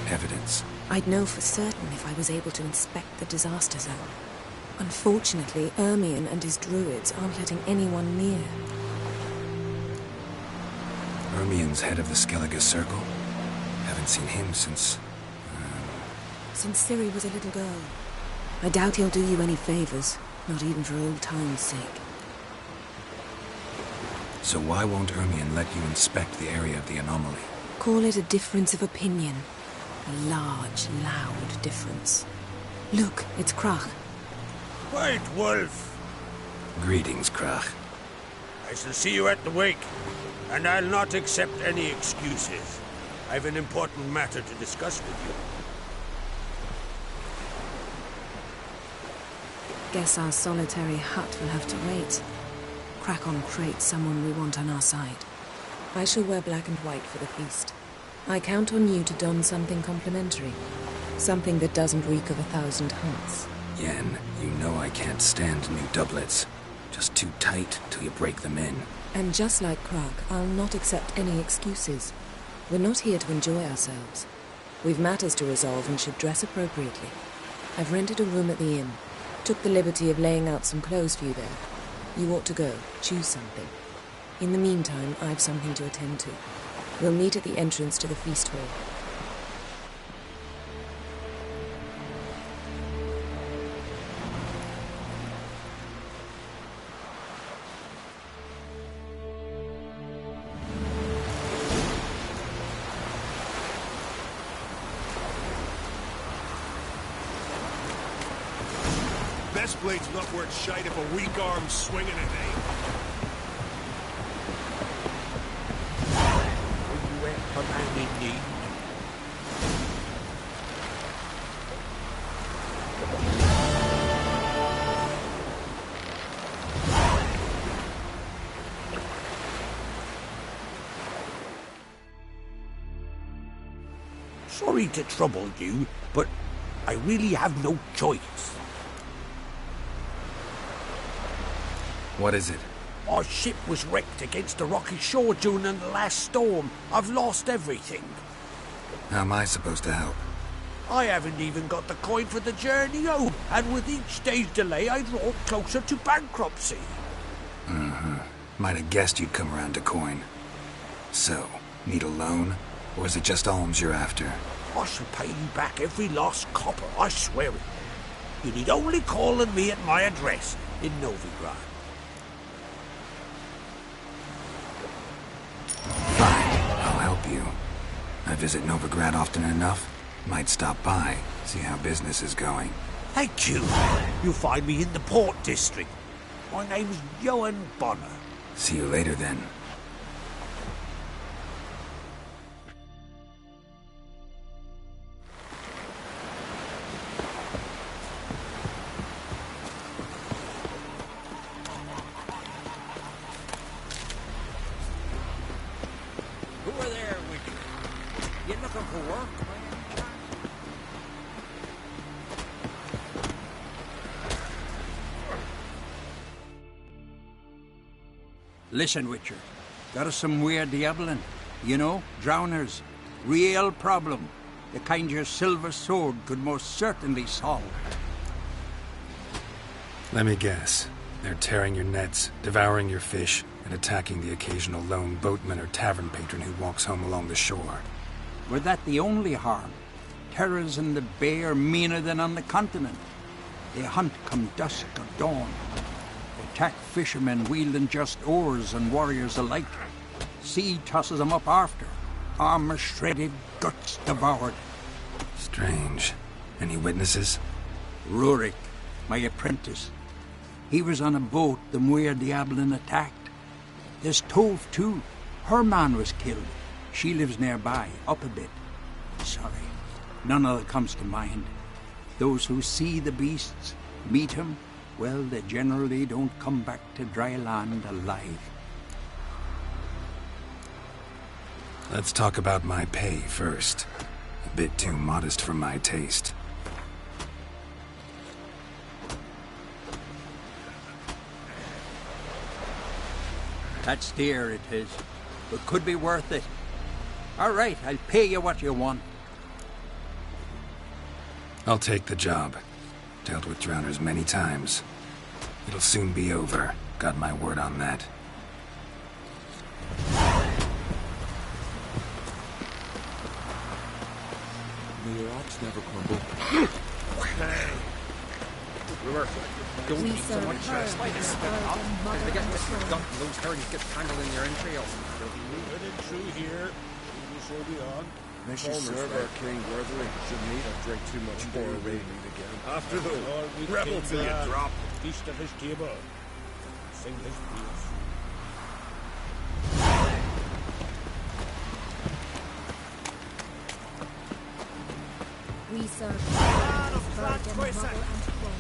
Evidence. I'd know for certain if I was able to inspect the disaster zone. Unfortunately, Ermion and his druids aren't letting anyone near. Ermion's head of the Skellige Circle? Haven't seen him since... Since Ciri was a little girl. I doubt he'll do you any favors, not even for old time's sake. So why won't Ermion let you inspect the area of the anomaly? Call it a difference of opinion. A large, loud difference. Look, it's Crach. White Wolf. Greetings, Crach. I shall see you at the wake, and I'll not accept any excuses. I've an important matter to discuss with you. Guess our solitary hut will have to wait. Crach Crate's someone we want on our side. I shall wear black and white for the feast. I count on you to don something complimentary. Something that doesn't reek of 1,000 hunts. Yen, you know I can't stand new doublets. Just too tight till you break them in. And just like Crach, I'll not accept any excuses. We're not here to enjoy ourselves. We've matters to resolve and should dress appropriately. I've rented a room at the inn. Took the liberty of laying out some clothes for you there. You ought to go. Choose something. In the meantime, I've something to attend to. We'll meet at the entrance to the feast hall. This blade's not worth shite if a weak arm's swinging it, eh? You ain't a man in need. Sorry to trouble you, but I really have no choice. What is it? Our ship was wrecked against a rocky shore during the last storm. I've lost everything. How am I supposed to help? I haven't even got the coin for the journey home, and with each day's delay, I draw closer to bankruptcy. Might have guessed you'd come around to coin. So, need a loan? Or is it just alms you're after? I shall pay you back every last copper, I swear it. You need only call on me at my address in Novigrad. I'll help you. I visit Novigrad often enough. Might stop by, see how business is going. Thank you. You'll find me in the Port District. My name's Johan Bonner. See you later then. Who are there with you? You looking for work? Listen, Witcher. Got us some weird diabling. You know, drowners. Real problem. The kind your silver sword could most certainly solve. Let me guess. They're tearing your nets, devouring your fish, and attacking the occasional lone boatman or tavern patron who walks home along the shore. Were that the only harm? Terrors in the bay are meaner than on the continent. They hunt come dusk or dawn. Attack fishermen wielding just oars and warriors alike. Sea tosses them up after. Armor shredded, guts devoured. Strange. Any witnesses? Rurik, my apprentice. He was on a boat the Muir Diablin attacked. There's Tove, too. Her man was killed. She lives nearby, up a bit. Sorry, none other comes to mind. Those who see the beasts, meet him, well, they generally don't come back to dry land alive. Let's talk about my pay first. A bit too modest for my taste. That's dear, it is, but could be worth it. All right, I'll pay you what you want. I'll take the job. Dealt with drowners many times. It'll soon be over. Got my word on that. The rocks never crumble. Don't eat so much spiders. They get gunk and those herders get tangled in your entrails. Headed through here. We shall be on. They should serve our king worthily. Should need to drink too much more we meet again. After the rebel till you drop. Feast of his table. Sing his praise. We serve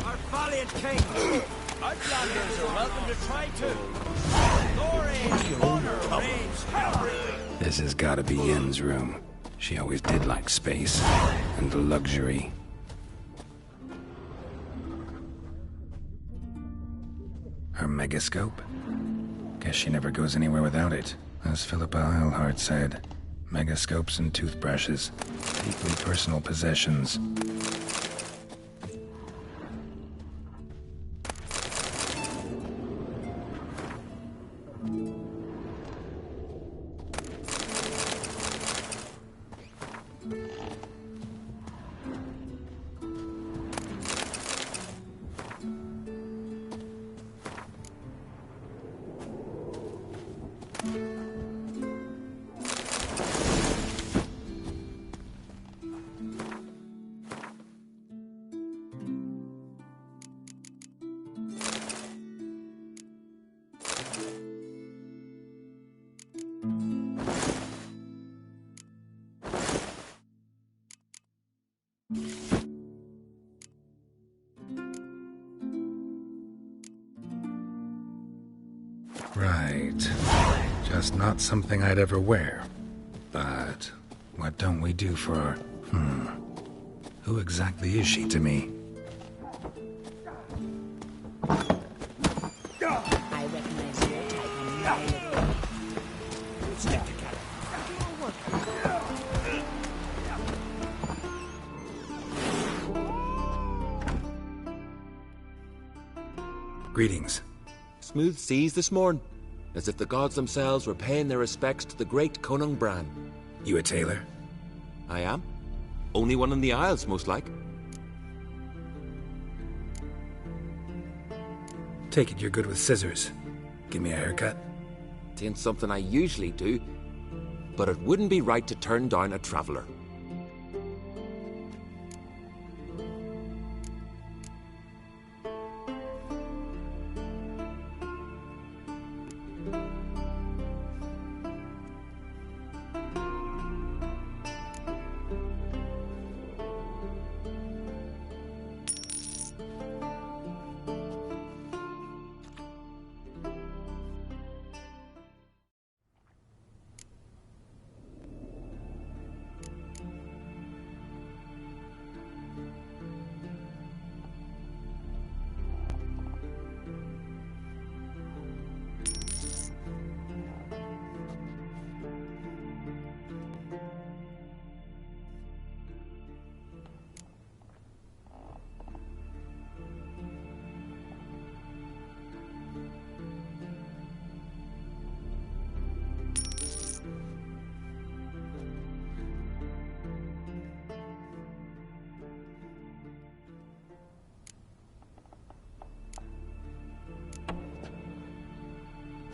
Our valiant king! Outlanders are welcome to try too. Glory, honor, reigns everywhere. This has gotta be Yen's room. She always did like space and luxury. Her megascope? Guess she never goes anywhere without it. As Philippa Eilhart said, megascopes and toothbrushes, deeply personal possessions. Right. Just not something I'd ever wear. But what don't we do for... Who exactly is she to me? I recognize your type on my little... Stick together. Greetings. Smooth seas this morn, as if the gods themselves were paying their respects to the great Conung Bran. You a tailor? I am. Only one in the Isles, most like. Take it you're good with scissors. Give me a haircut. Tain't something I usually do, but it wouldn't be right to turn down a traveller.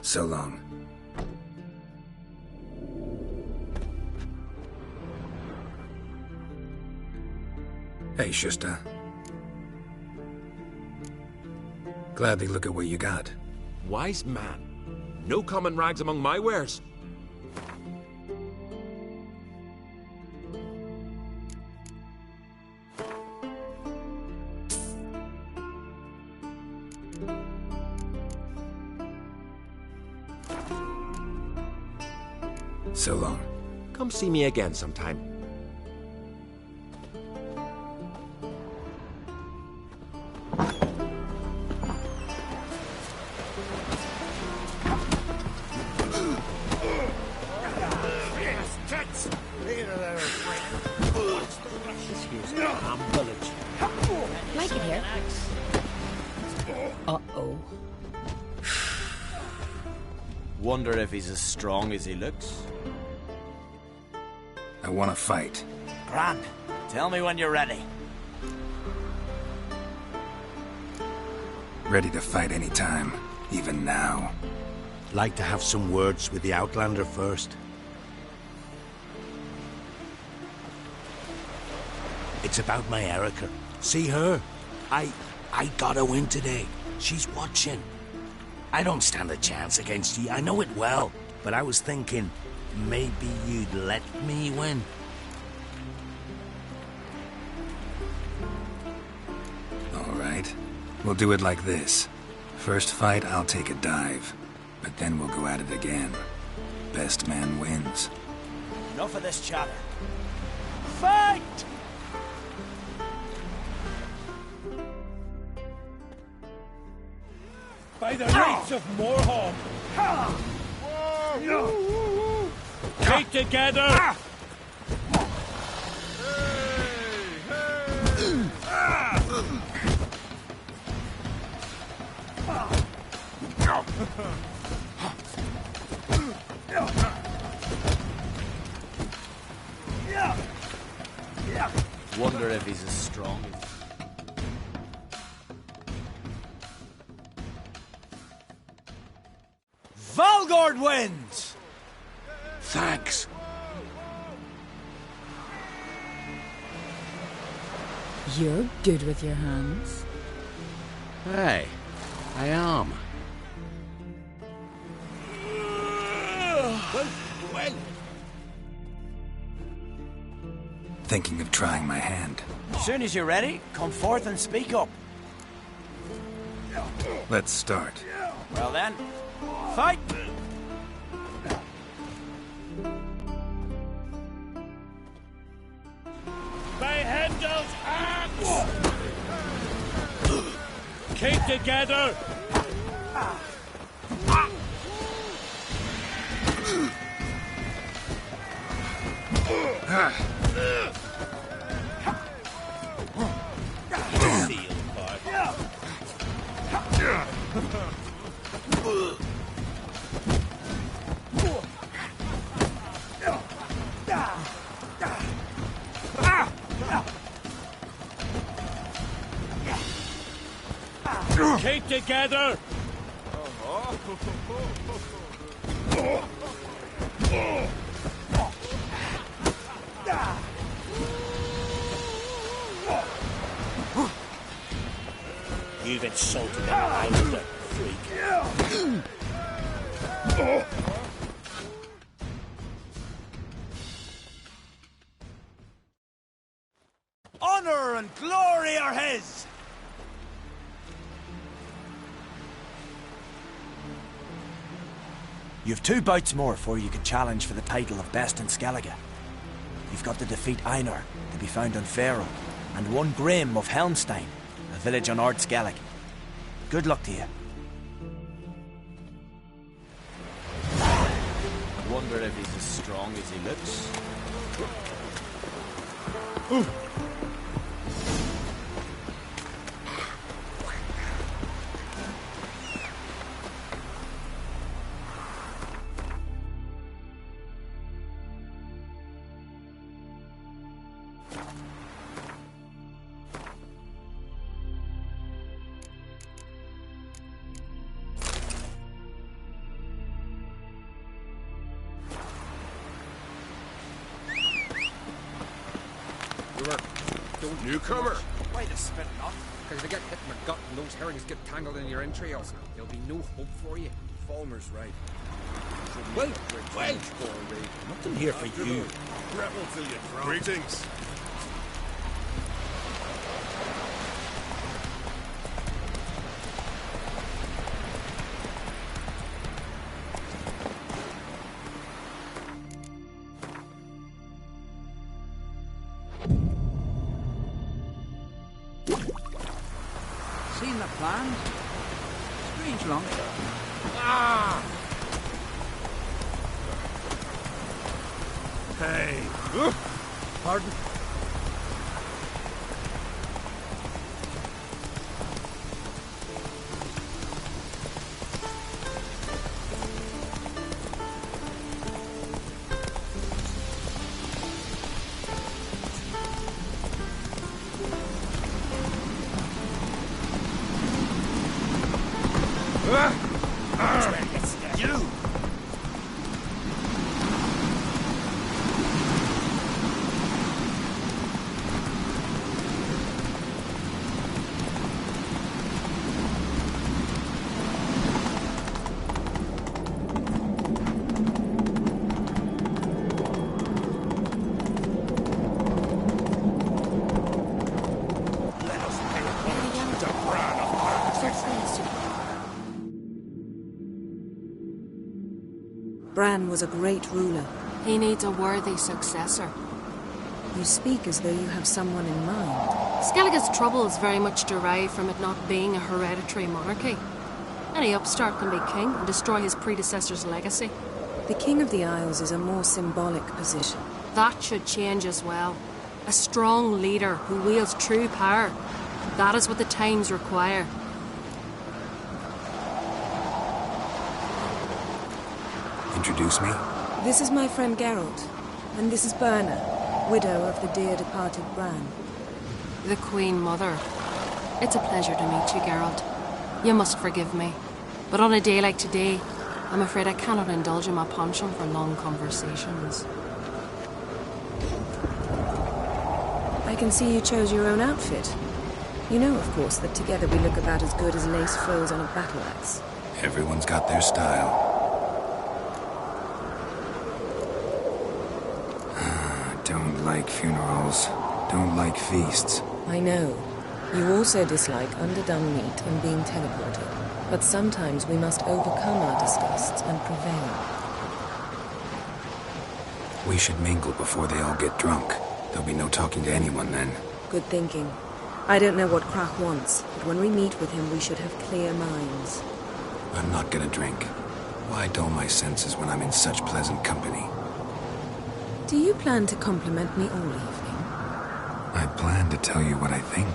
So long. Hey, Shusta. Gladly look at what you got. Wise man. No common rags among my wares. So long. Come see me again sometime. Like it here. Uh-oh. Wonder if he's as strong as he looks. I want to fight. Grand. Tell me when you're ready. Ready to fight anytime, even now. Like to have some words with the Outlander first. It's about my Erica. See her? I got a win today. She's watching. I don't stand a chance against you. I know it well. But I was thinking, maybe you'd let me win. All right. We'll do it like this. First fight, I'll take a dive. But then we'll go at it again. Best man wins. Enough of this chatter. Fight! By the rights of Morhaug! Keep together! Wonder if he's as strong as... Valgord wins! Thanks. You're good with your hands. Hey, I am. Well. thinking of trying my hand. As soon as you're ready, come forth and speak up. Let's start. Well then, fight! Behendel's axe! Keep together! Keep together! You've insulted an Islander, freak. Honor and glory are his! You've 2 bouts more before you can challenge for the title of Best in Skellige. You've got to defeat Einar, to be found on Faroe, and 1 Grim of Helmstein, a village on Ard Skellig. Good luck to you. Wonder if he's as strong as he looks. Newcomer! Why the spit not? Because if you get hit in the gut and those herrings get tangled in your entrails, there'll be no hope for you. Falmer's right. Wait! Nothing here for you. Rebel till you drop. Greetings. Seen the plans? Strange long. Ah! Hey! Pardon? You! Bran was a great ruler. He needs a worthy successor. You speak as though you have someone in mind. Skellige's troubles very much derive from it not being a hereditary monarchy. Any upstart can be king and destroy his predecessor's legacy. The King of the Isles is a more symbolic position. That should change as well. A strong leader who wields true power. That is what the times require. Introduce me? This is my friend Geralt, and this is Birna, widow of the dear departed Bran. The Queen Mother. It's a pleasure to meet you, Geralt. You must forgive me, but on a day like today, I'm afraid I cannot indulge in my penchant for long conversations. I can see you chose your own outfit. You know, of course, that together we look about as good as lace frills on a battle axe. Everyone's got their style. Don't like like funerals, don't like feasts. I know. You also dislike underdone meat and being teleported. But sometimes we must overcome our disgusts and prevail. We should mingle before they all get drunk. There'll be no talking to anyone then. Good thinking. I don't know what Crach wants, but when we meet with him we should have clear minds. I'm not gonna drink. Why dull my senses when I'm in such pleasant company? Do you plan to compliment me all evening? I plan to tell you what I think.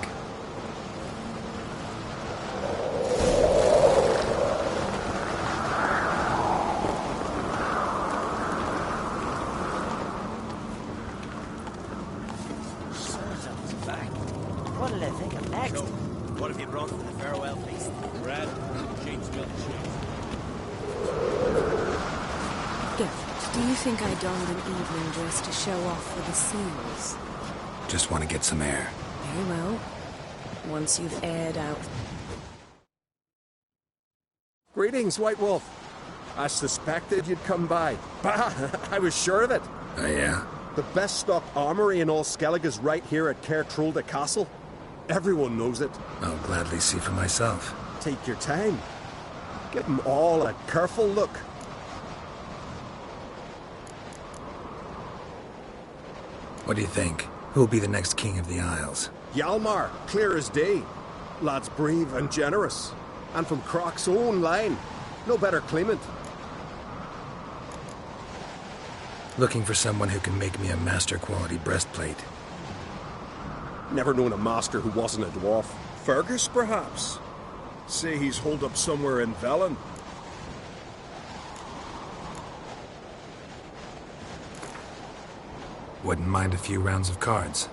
What'll they think of next? So, what have you brought for the farewell feast? Bread, sheep's milk Gift, do you think I donned an evening dress to show off for the seals? Just want to get some air. Very well. Once you've aired out. Greetings, White Wolf. I suspected you'd come by. Bah! I was sure of it. Oh, yeah? The best stocked armory in all Skellig is right here at Caer Trolde Castle. Everyone knows it. I'll gladly see for myself. Take your time. Give them all a careful look. What do you think? Who'll be the next king of the Isles? Hjalmar, clear as day. Lad's brave and generous. And from Crach's own line. No better claimant. Looking for someone who can make me a master-quality breastplate. Never known a master who wasn't a dwarf. Fergus, perhaps? Say he's holed up somewhere in Velen. Wouldn't mind a few rounds of cards.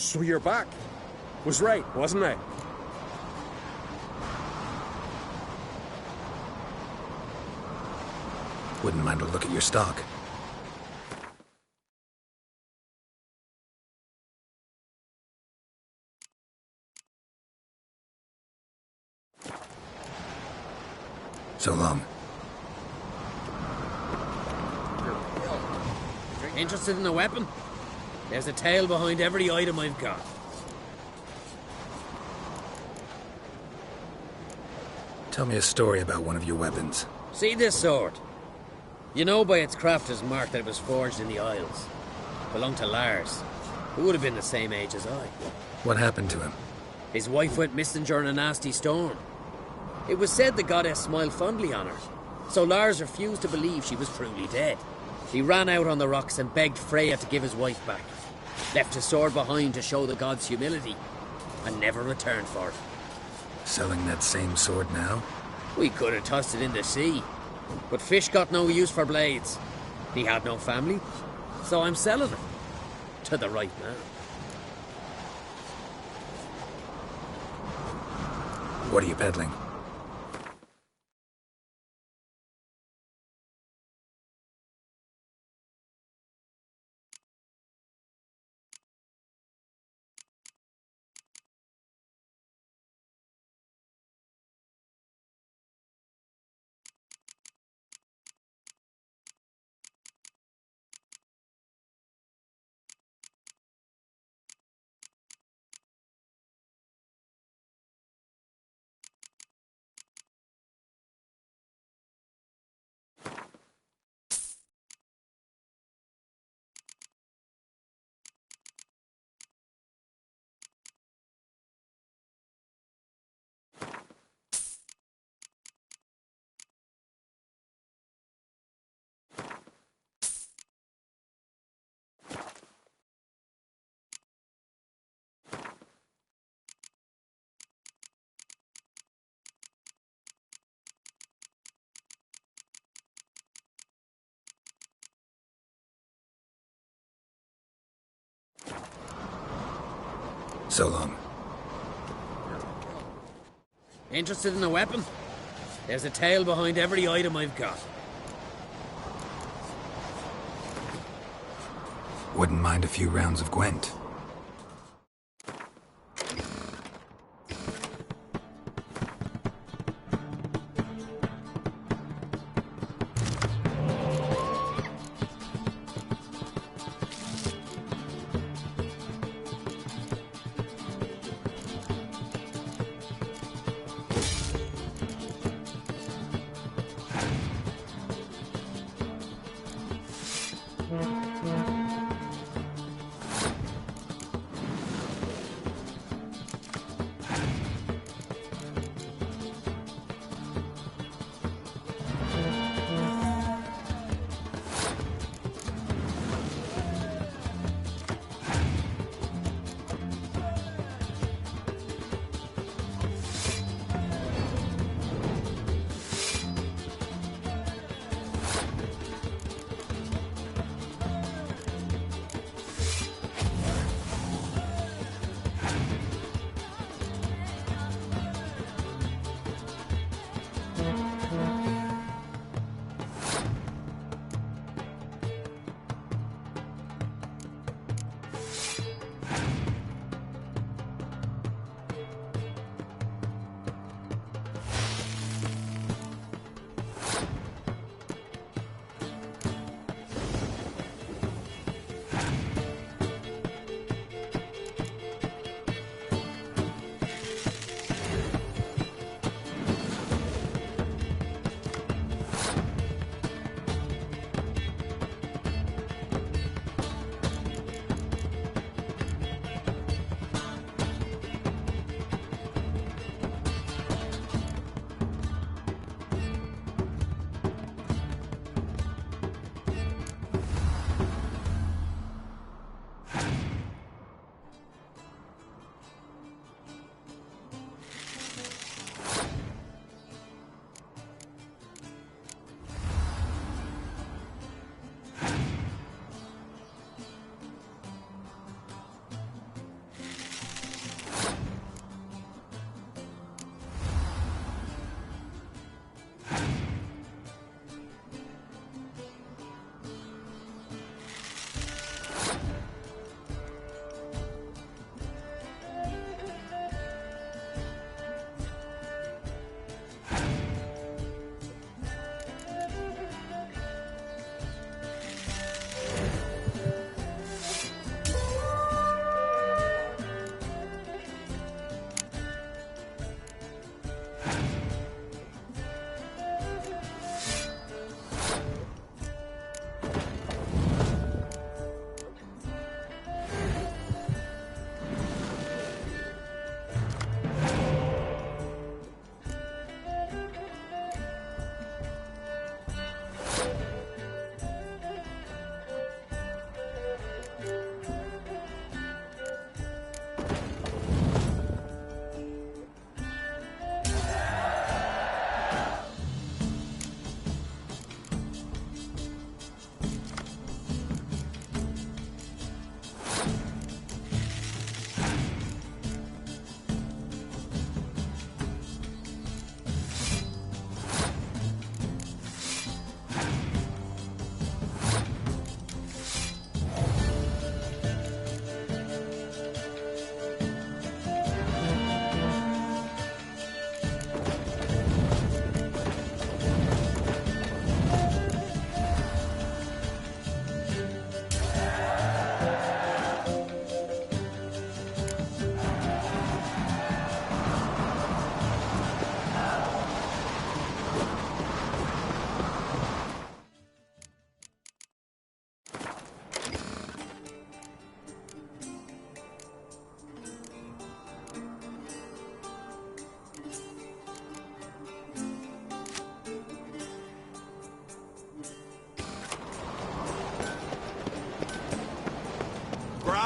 So you're back. Was right, wasn't I? Wouldn't mind a look at your stock. So long. Interested in a weapon? There's a tale behind every item I've got. Tell me a story about one of your weapons. See this sword? You know by its crafter's mark that it was forged in the Isles. Belonged to Lars, who would have been the same age as I. What happened to him? His wife went missing during a nasty storm. It was said the goddess smiled fondly on her, so Lars refused to believe she was truly dead. He ran out on the rocks and begged Freya to give his wife back. Left his sword behind to show the gods' humility, and never returned for it. Selling that same sword now? We could have tossed it in the sea, but fish got no use for blades. He had no family, so I'm selling it. To the right man. What are you peddling? So long. Interested in a weapon? There's a tale behind every item I've got. Wouldn't mind a few rounds of Gwent.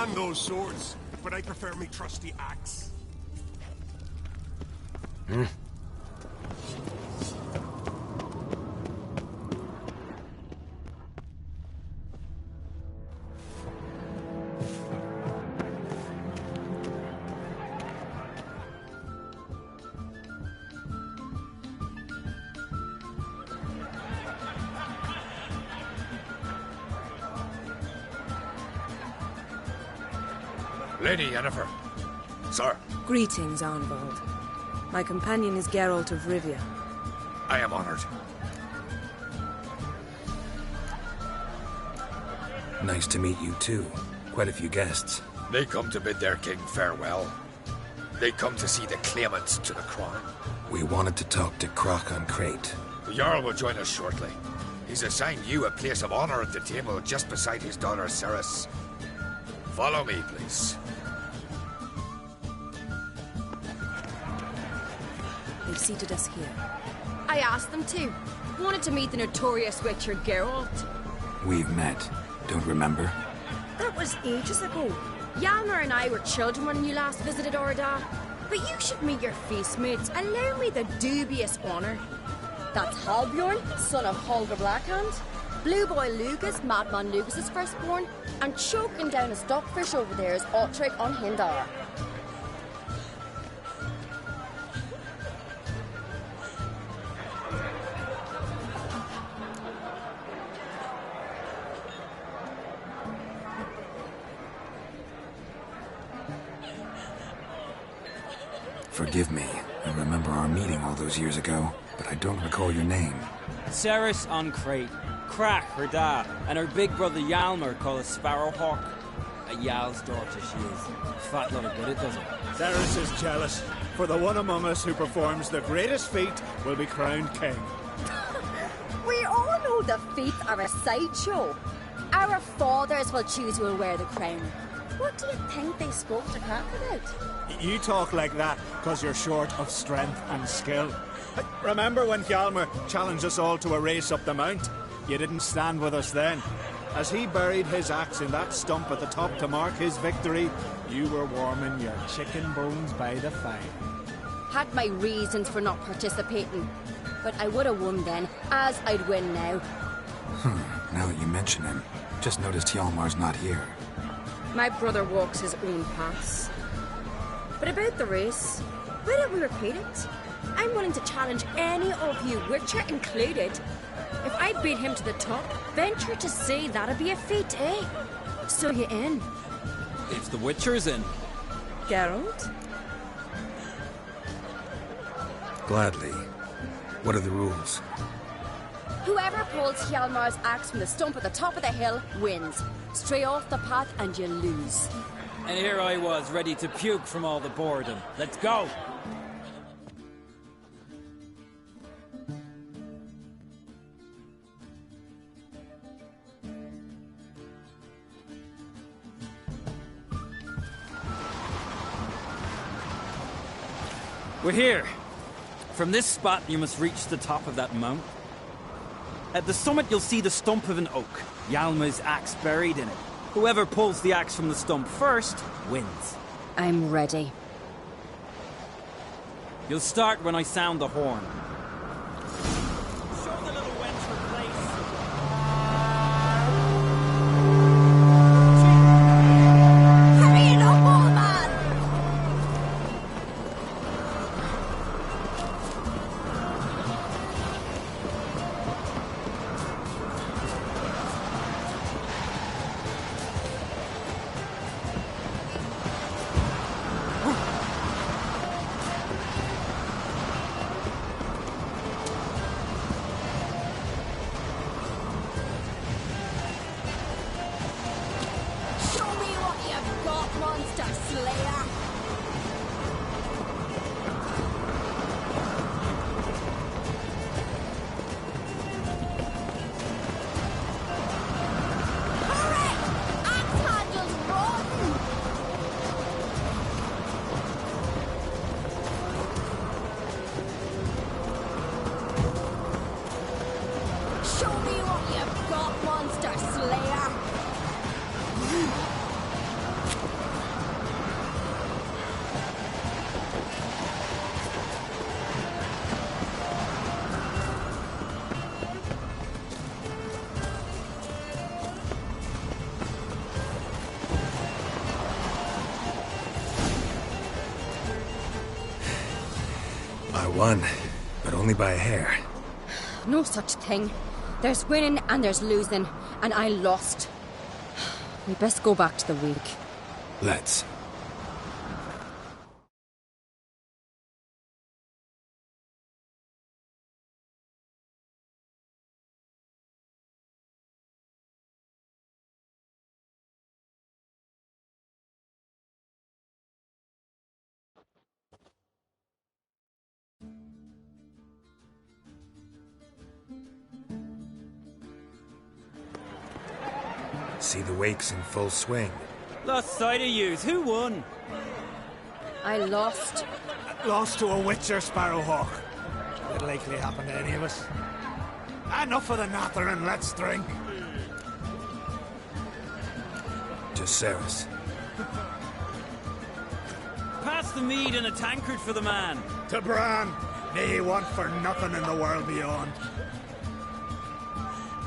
hand those swords, but I prefer me trusty axe. Lady Yennefer. Sir. Greetings, Arnvald. My companion is Geralt of Rivia. I am honored. Nice to meet you, too. Quite a few guests. They come to bid their king farewell. They come to see the claimants to the crown. We wanted to talk to Croc on Crate. The Jarl will join us shortly. He's assigned you a place of honor at the table just beside his daughter Cerys. Follow me, please. They've seated us here. I asked them to. Wanted to meet the notorious witcher Geralt. We've met. Don't remember? That was ages ago. Hjalmar and I were children when you last visited Orda. But you should meet your feast mates. Allow me the dubious honour. That's Halbjorn, son of Holger Blackhand. Blue Boy Lugas, Madman Lugas' firstborn. And choking down a stockfish over there is Otrek on Hindar. Forgive me. I remember our meeting all those years ago, but I don't recall your name. Cerys on Crate. Crack, her dad, and her big brother Hjalmar called a Sparrowhawk. A Jarl's daughter she is. Fat lot of good it does her. Cerys is jealous, for the one among us who performs the greatest feat will be crowned king. We all know the feats are a sideshow. Our fathers will choose who will wear the crown. What do you think they spoke to Crack about? You talk like that because you're short of strength and skill. Remember when Hjalmar challenged us all to a race up the mount? You didn't stand with us then. As he buried his axe in that stump at the top to mark his victory, you were warming your chicken bones by the fire. Had my reasons for not participating, but I would have won then, as I'd win now. Now that you mention him, just noticed Hjalmar's not here. My brother walks his own paths. But about the race, why don't we repeat it? I'm willing to challenge any of you, Witcher included. If I beat him to the top, venture to say that'd be a feat, eh? So you in? If the Witcher's in. Geralt? Gladly. What are the rules? Whoever pulls Hjalmar's axe from the stump at the top of the hill wins. Stray off the path and you lose. And here I was, ready to puke from all the boredom. Let's go! We're here. From this spot, you must reach the top of that mount. At the summit, you'll see the stump of an oak. Hjalmar's axe buried in it. Whoever pulls the axe from the stump first, wins. I'm ready. You'll start when I sound the horn. I won, but only by a hair. No such thing. There's winning and there's losing, and I lost. We best go back to the wig. Let's. See the wakes in full swing. Lost sight of yous. Who won? I lost. Lost to a witcher, Sparrowhawk. It'll likely happen to any of us. Enough of the nattering, let's drink. To Cerys. Pass the mead and a tankard for the man. To Bran. May he want for nothing in the world beyond.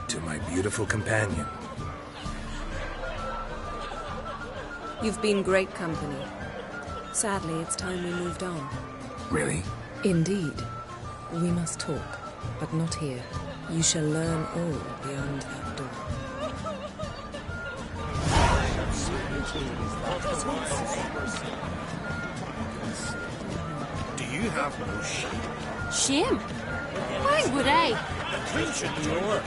To my beautiful companion. You've been great company. Sadly, it's time we moved on. Really? Indeed. We must talk, but not here. You shall learn all beyond that door. Do you have no shame? Shame? Why would I? The creature door.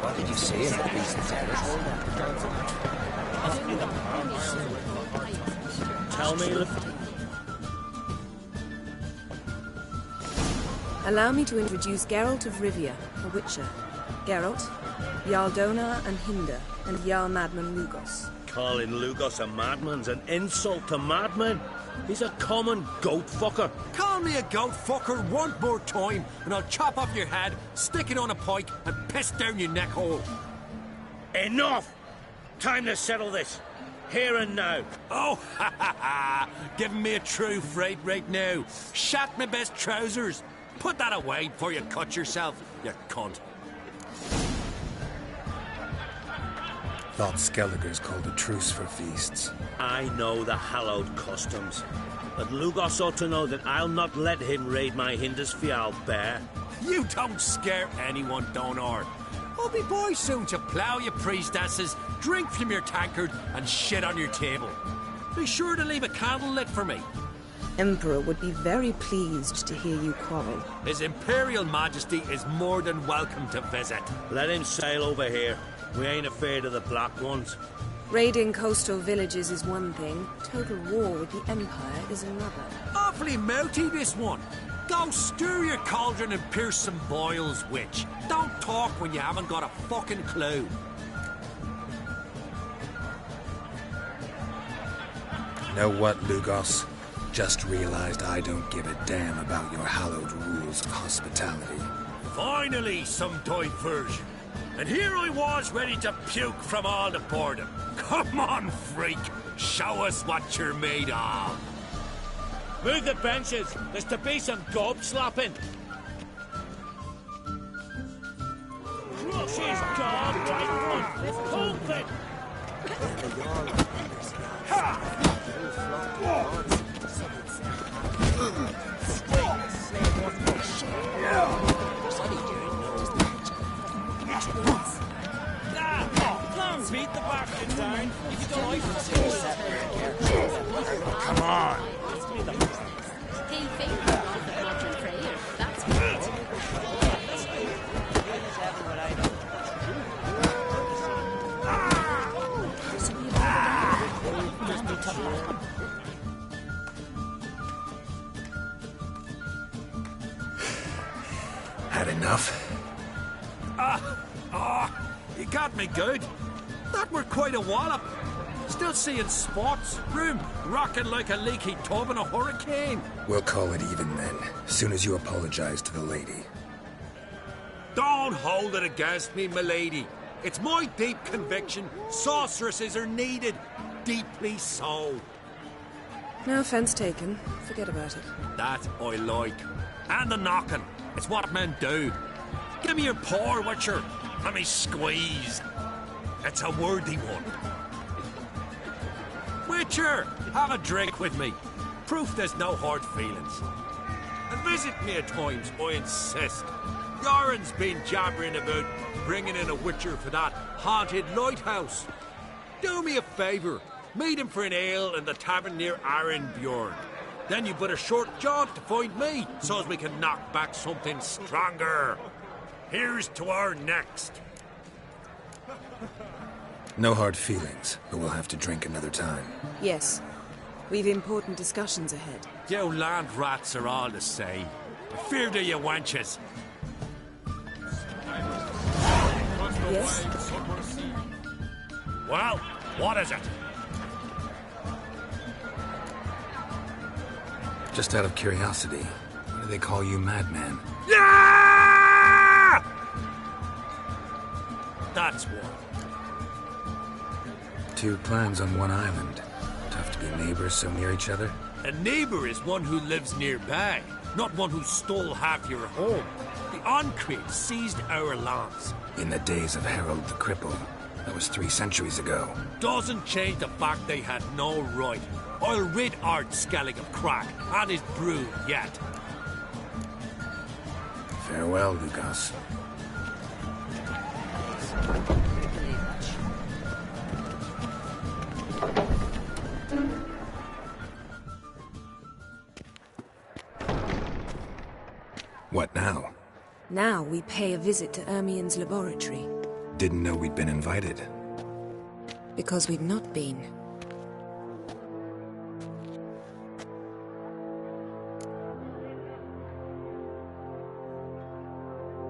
What did you say in the beast Tell me. Allow me to introduce Geralt of Rivia, a witcher. Geralt, Jarl Donar and Hinder, and Jarl Madman Lugos. Calling Lugos a madman's an insult to madmen. He's a common goat fucker. Call me a goat fucker one more time, and I'll chop off your head, stick it on a pike, and piss down your neck hole. Enough! Time to settle this. Here and now. Oh, ha ha ha! Giving me a true fright right now. Shat my best trousers. Put that away before you cut yourself, you cunt. Thought Skelliger's called a truce for feasts. I know the hallowed customs. But Lugos ought to know that I'll not let him raid my Hindisfial bear. You don't scare anyone, Donar. I'll be boys soon to plough your priestesses, drink from your tankard, and shit on your table. Be sure to leave a candle lit for me. Emperor would be very pleased to hear you quarrel. His Imperial Majesty is more than welcome to visit. Let him sail over here. We ain't afraid of the Black Ones. Raiding coastal villages is one thing. Total war with the Empire is another. Awfully mouty, this one. Go stir your cauldron and pierce some boils, witch. Don't talk when you haven't got a fucking clue. Know what, Lugos? Just realized I don't give a damn about your hallowed rules of hospitality. Finally, some diversion. And here I was ready to puke from all the boredom. Come on, freak. Show us what you're made of. Move the benches. There's to be some gob slapping. Crush his gob right on this pulpit. Beat the bastard down. If you don't like it, come on. He thinks modern prayer. That's great. Had enough? You got me good. That were quite a wallop. Still seeing spots, room rocking like a leaky tub in a hurricane. We'll call it even then, soon as you apologize to the lady. Don't hold it against me, milady. It's my deep conviction sorceresses are needed. Deeply so. No offense taken. Forget about it. That I like. And the knocking. It's what men do. Give me your paw, Witcher. Let me squeeze. It's a worthy one. Witcher, have a drink with me. Proof there's no hard feelings. And visit me at times, I insist. Yoren's been jabbering about bringing in a witcher for that haunted lighthouse. Do me a favour. Meet him for an ale in the tavern near Arenbjorn. Then you've but a short jog to find me, so as we can knock back something stronger. Here's to our next. No hard feelings, but we'll have to drink another time. Yes. We've important discussions ahead. You land rats are all the same. Fear to you wenches. Yes? Well, what is it? Just out of curiosity, why do they call you Madman? Yeah! That's one. Two clans on one island. Tough to be neighbors so near each other. A neighbour is one who lives nearby, not one who stole half your home. The Oncreed seized our lands. In the days of Harold the Cripple. That was 3 centuries ago. Doesn't change the fact they had no right. I'll rid Art Skellig of Crack and his brood yet. Farewell, Lukas. What now? Now we pay a visit to Ermien's laboratory. Didn't know we'd been invited. Because we've not been.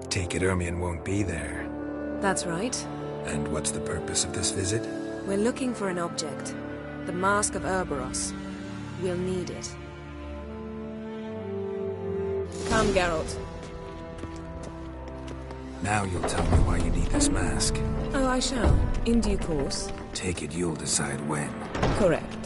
Take it Ermien won't be there. That's right. And what's the purpose of this visit? We're looking for an object. The Mask of Urboros. We'll need it. Come, Geralt. Now you'll tell me why you need this mask. Oh, I shall. In due course. Take it you'll decide when. Correct.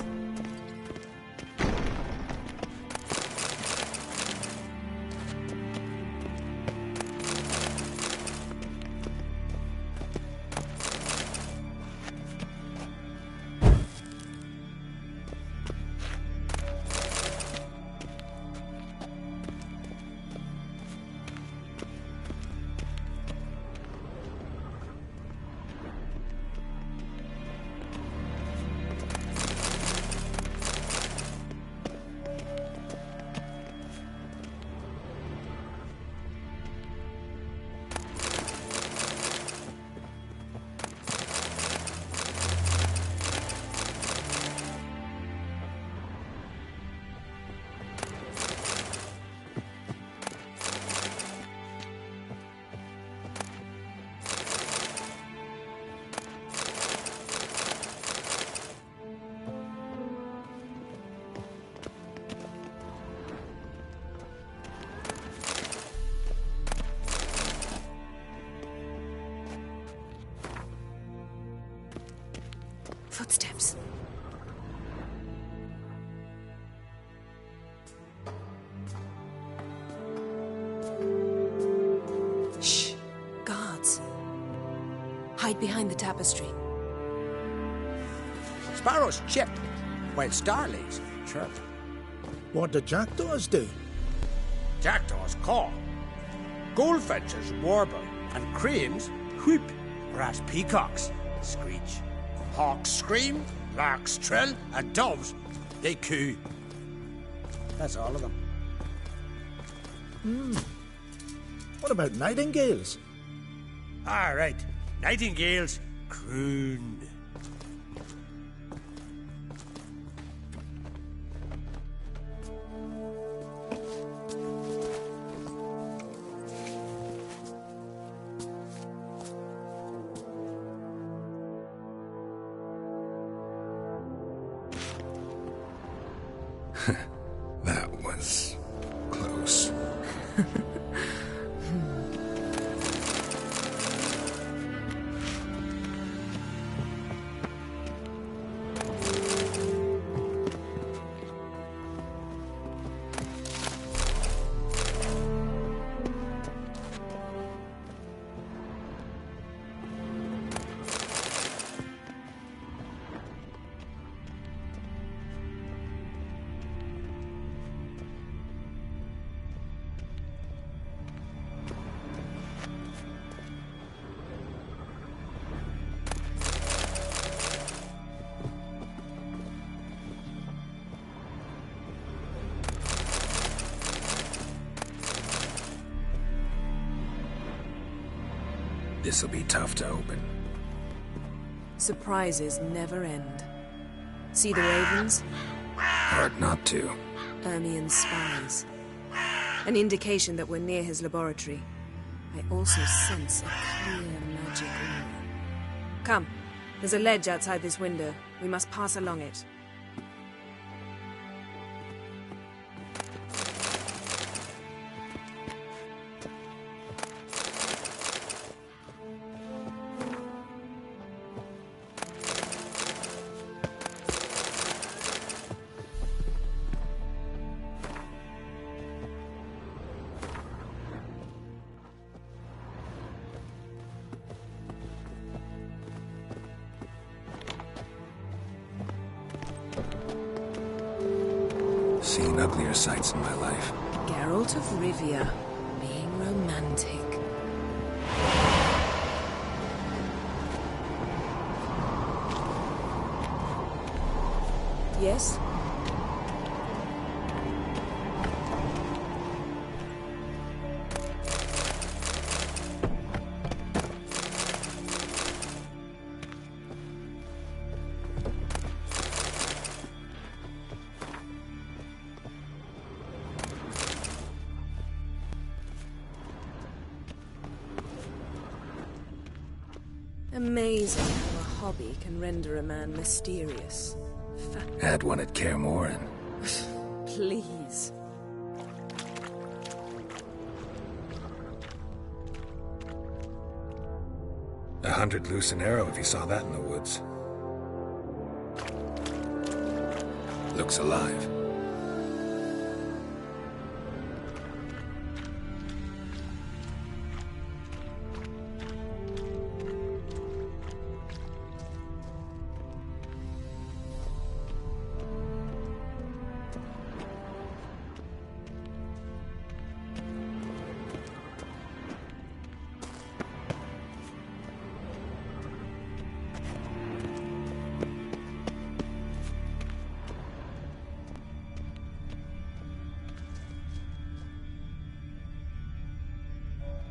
Footsteps. Shh. Guards. Hide behind the tapestry. Sparrows chip, while starlings chirp. What do jackdaws do? Jackdaws caw. Goldfinches warble, and cranes whoop, whereas peacocks screech. Hawks scream, larks trill, and doves, they coo. That's all of them. What about nightingales? All right, nightingales croon. That was close. This'll be tough to open. Surprises never end. See the ravens? Hard not to. Ermien's spies. An indication that we're near his laboratory. I also sense a clear magic aura. Come, there's a ledge outside this window. We must pass along it. Seen uglier sights in my life. Geralt of Rivia, being romantic. Yes? Amazing how a hobby can render a man mysterious. Had one at Kaer Morhen. Please. $100 loose an arrow if you saw that in the woods. Looks alive.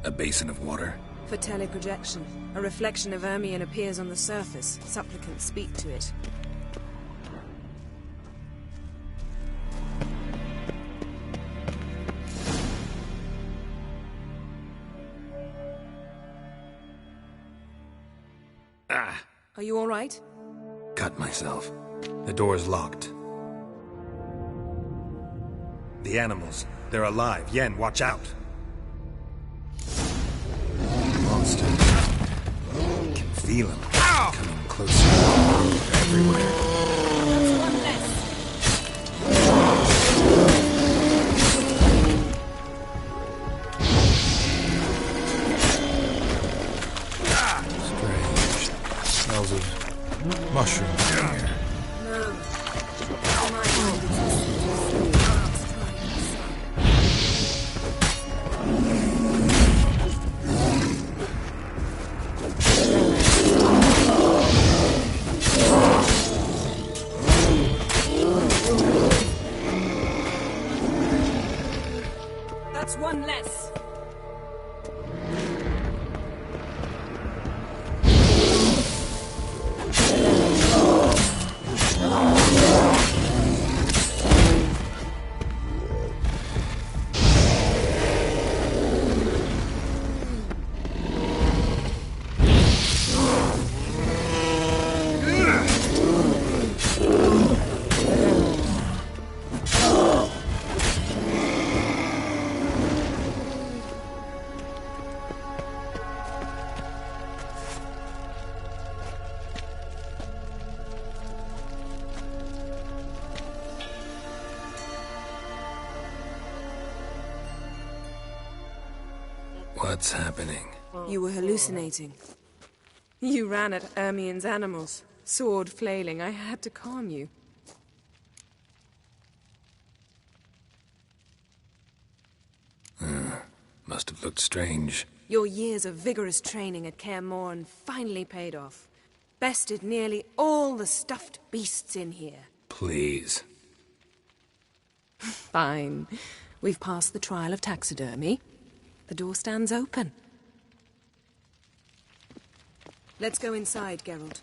A basin of water. For teleprojection, a reflection of Ermien appears on the surface. Supplicants speak to it. Ah! Are you all right? Cut myself. The door's locked. The animals. They're alive. Yen, watch out! Monsters. I can feel them. Coming closer. Everywhere. That's one less. Strange. Smells of mushrooms in here. No. My mind exists. That's one less. What's happening? You were hallucinating. You ran at Ermien's animals, sword flailing. I had to calm you. Must have looked strange. Your years of vigorous training at Kaer Morhen finally paid off. Bested nearly all the stuffed beasts in here. Please. Fine. We've passed the trial of taxidermy. The door stands open. Let's go inside, Geralt.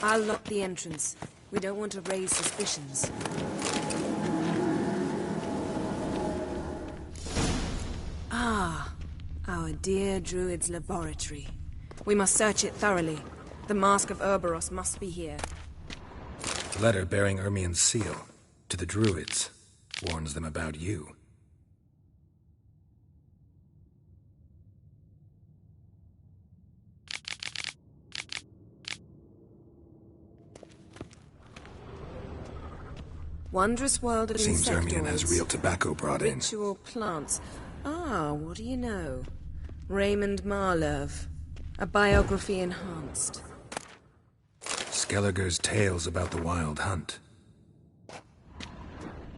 I'll lock the entrance. We don't want to raise suspicions. Ah, our dear Druid's laboratory. We must search it thoroughly. The Mask of Urboros must be here. A letter bearing Ermien's seal to the Druids warns them about you. Wondrous world of Seems insectoids. Ermien has real tobacco brought in. Ritual plants. Ah, what do you know? Raymond Marlev. A biography enhanced. Skellige's tales about the Wild Hunt.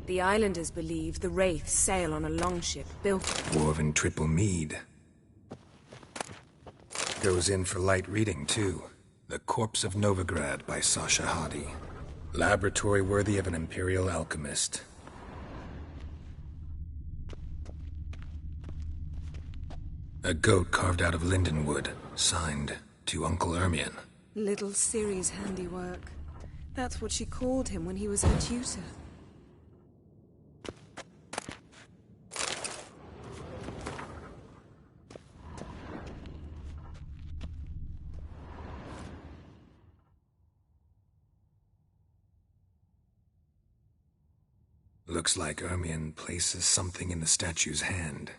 The islanders believe the Wraiths sail on a longship built... Dwarven triple mead. Goes in for light reading, too. The Corpse of Novigrad by Sasha Hadi. Laboratory worthy of an Imperial alchemist. A goat carved out of lindenwood, signed to Uncle Ermien. Little Ciri's handiwork. That's what she called him when he was her tutor. Looks like Ermien places something in the statue's hand.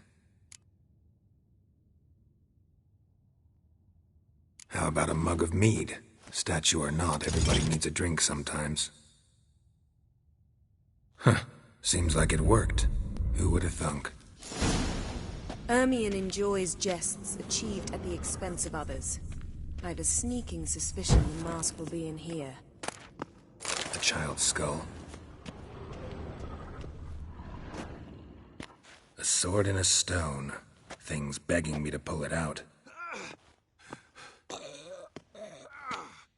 How about a mug of mead? Statue or not, everybody needs a drink sometimes. Huh. Seems like it worked. Who would have thunk? Ermien enjoys jests achieved at the expense of others. I've a sneaking suspicion the mask will be in here. A child's skull. A sword and a stone. Thing's begging me to pull it out.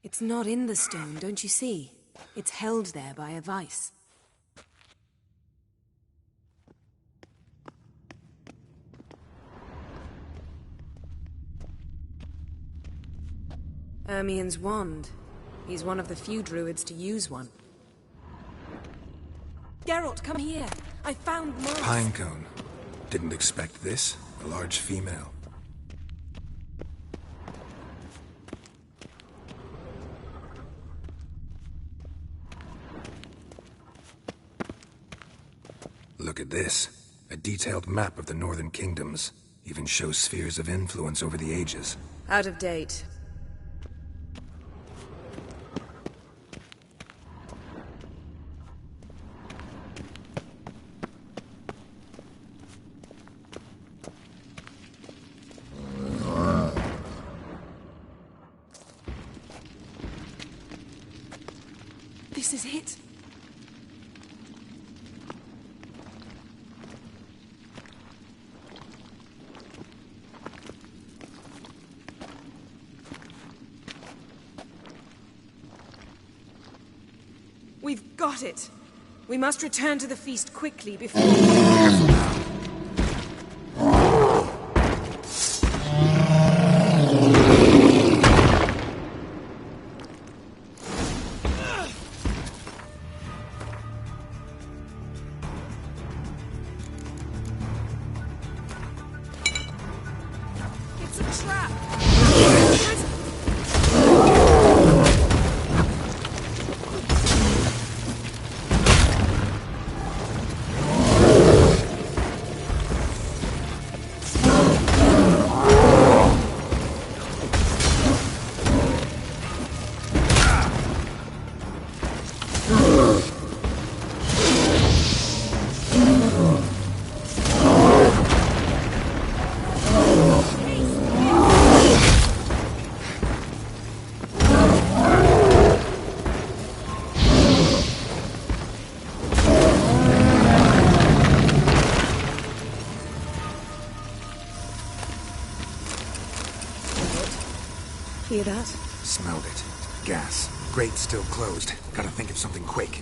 It's not in the stone, don't you see? It's held there by a vice. Ermien's wand. He's one of the few druids to use one. Geralt, come here. I found more. Pinecone. Didn't expect this. A large female. Look at this. A detailed map of the Northern Kingdoms. Even shows spheres of influence over the ages. Out of date. This is it. We've got it. We must return to the feast quickly before... It's a trap! Hear that? Smelled it. Gas. Grate still closed. Gotta think of something quick.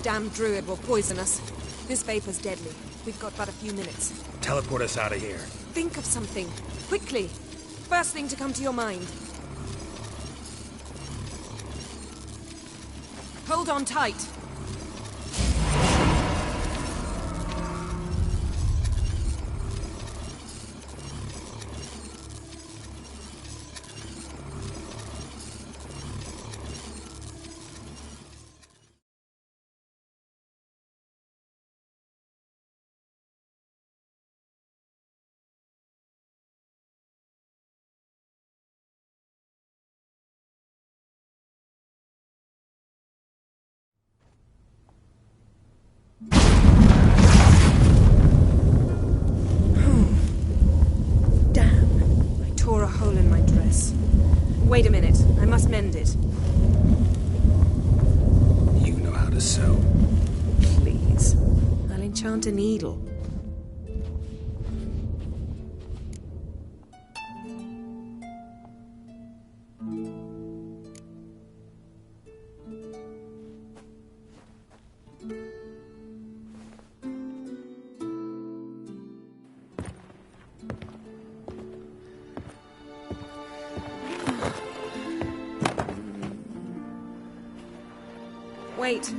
damned druid will poison us. This vapor's deadly. We've got but a few minutes. Teleport us out of here. Think of something. Quickly. First thing to come to your mind. Hold on tight. Tore a hole in my dress. Wait a minute. I must mend it. You know how to sew. Please. I'll enchant a needle. Wait.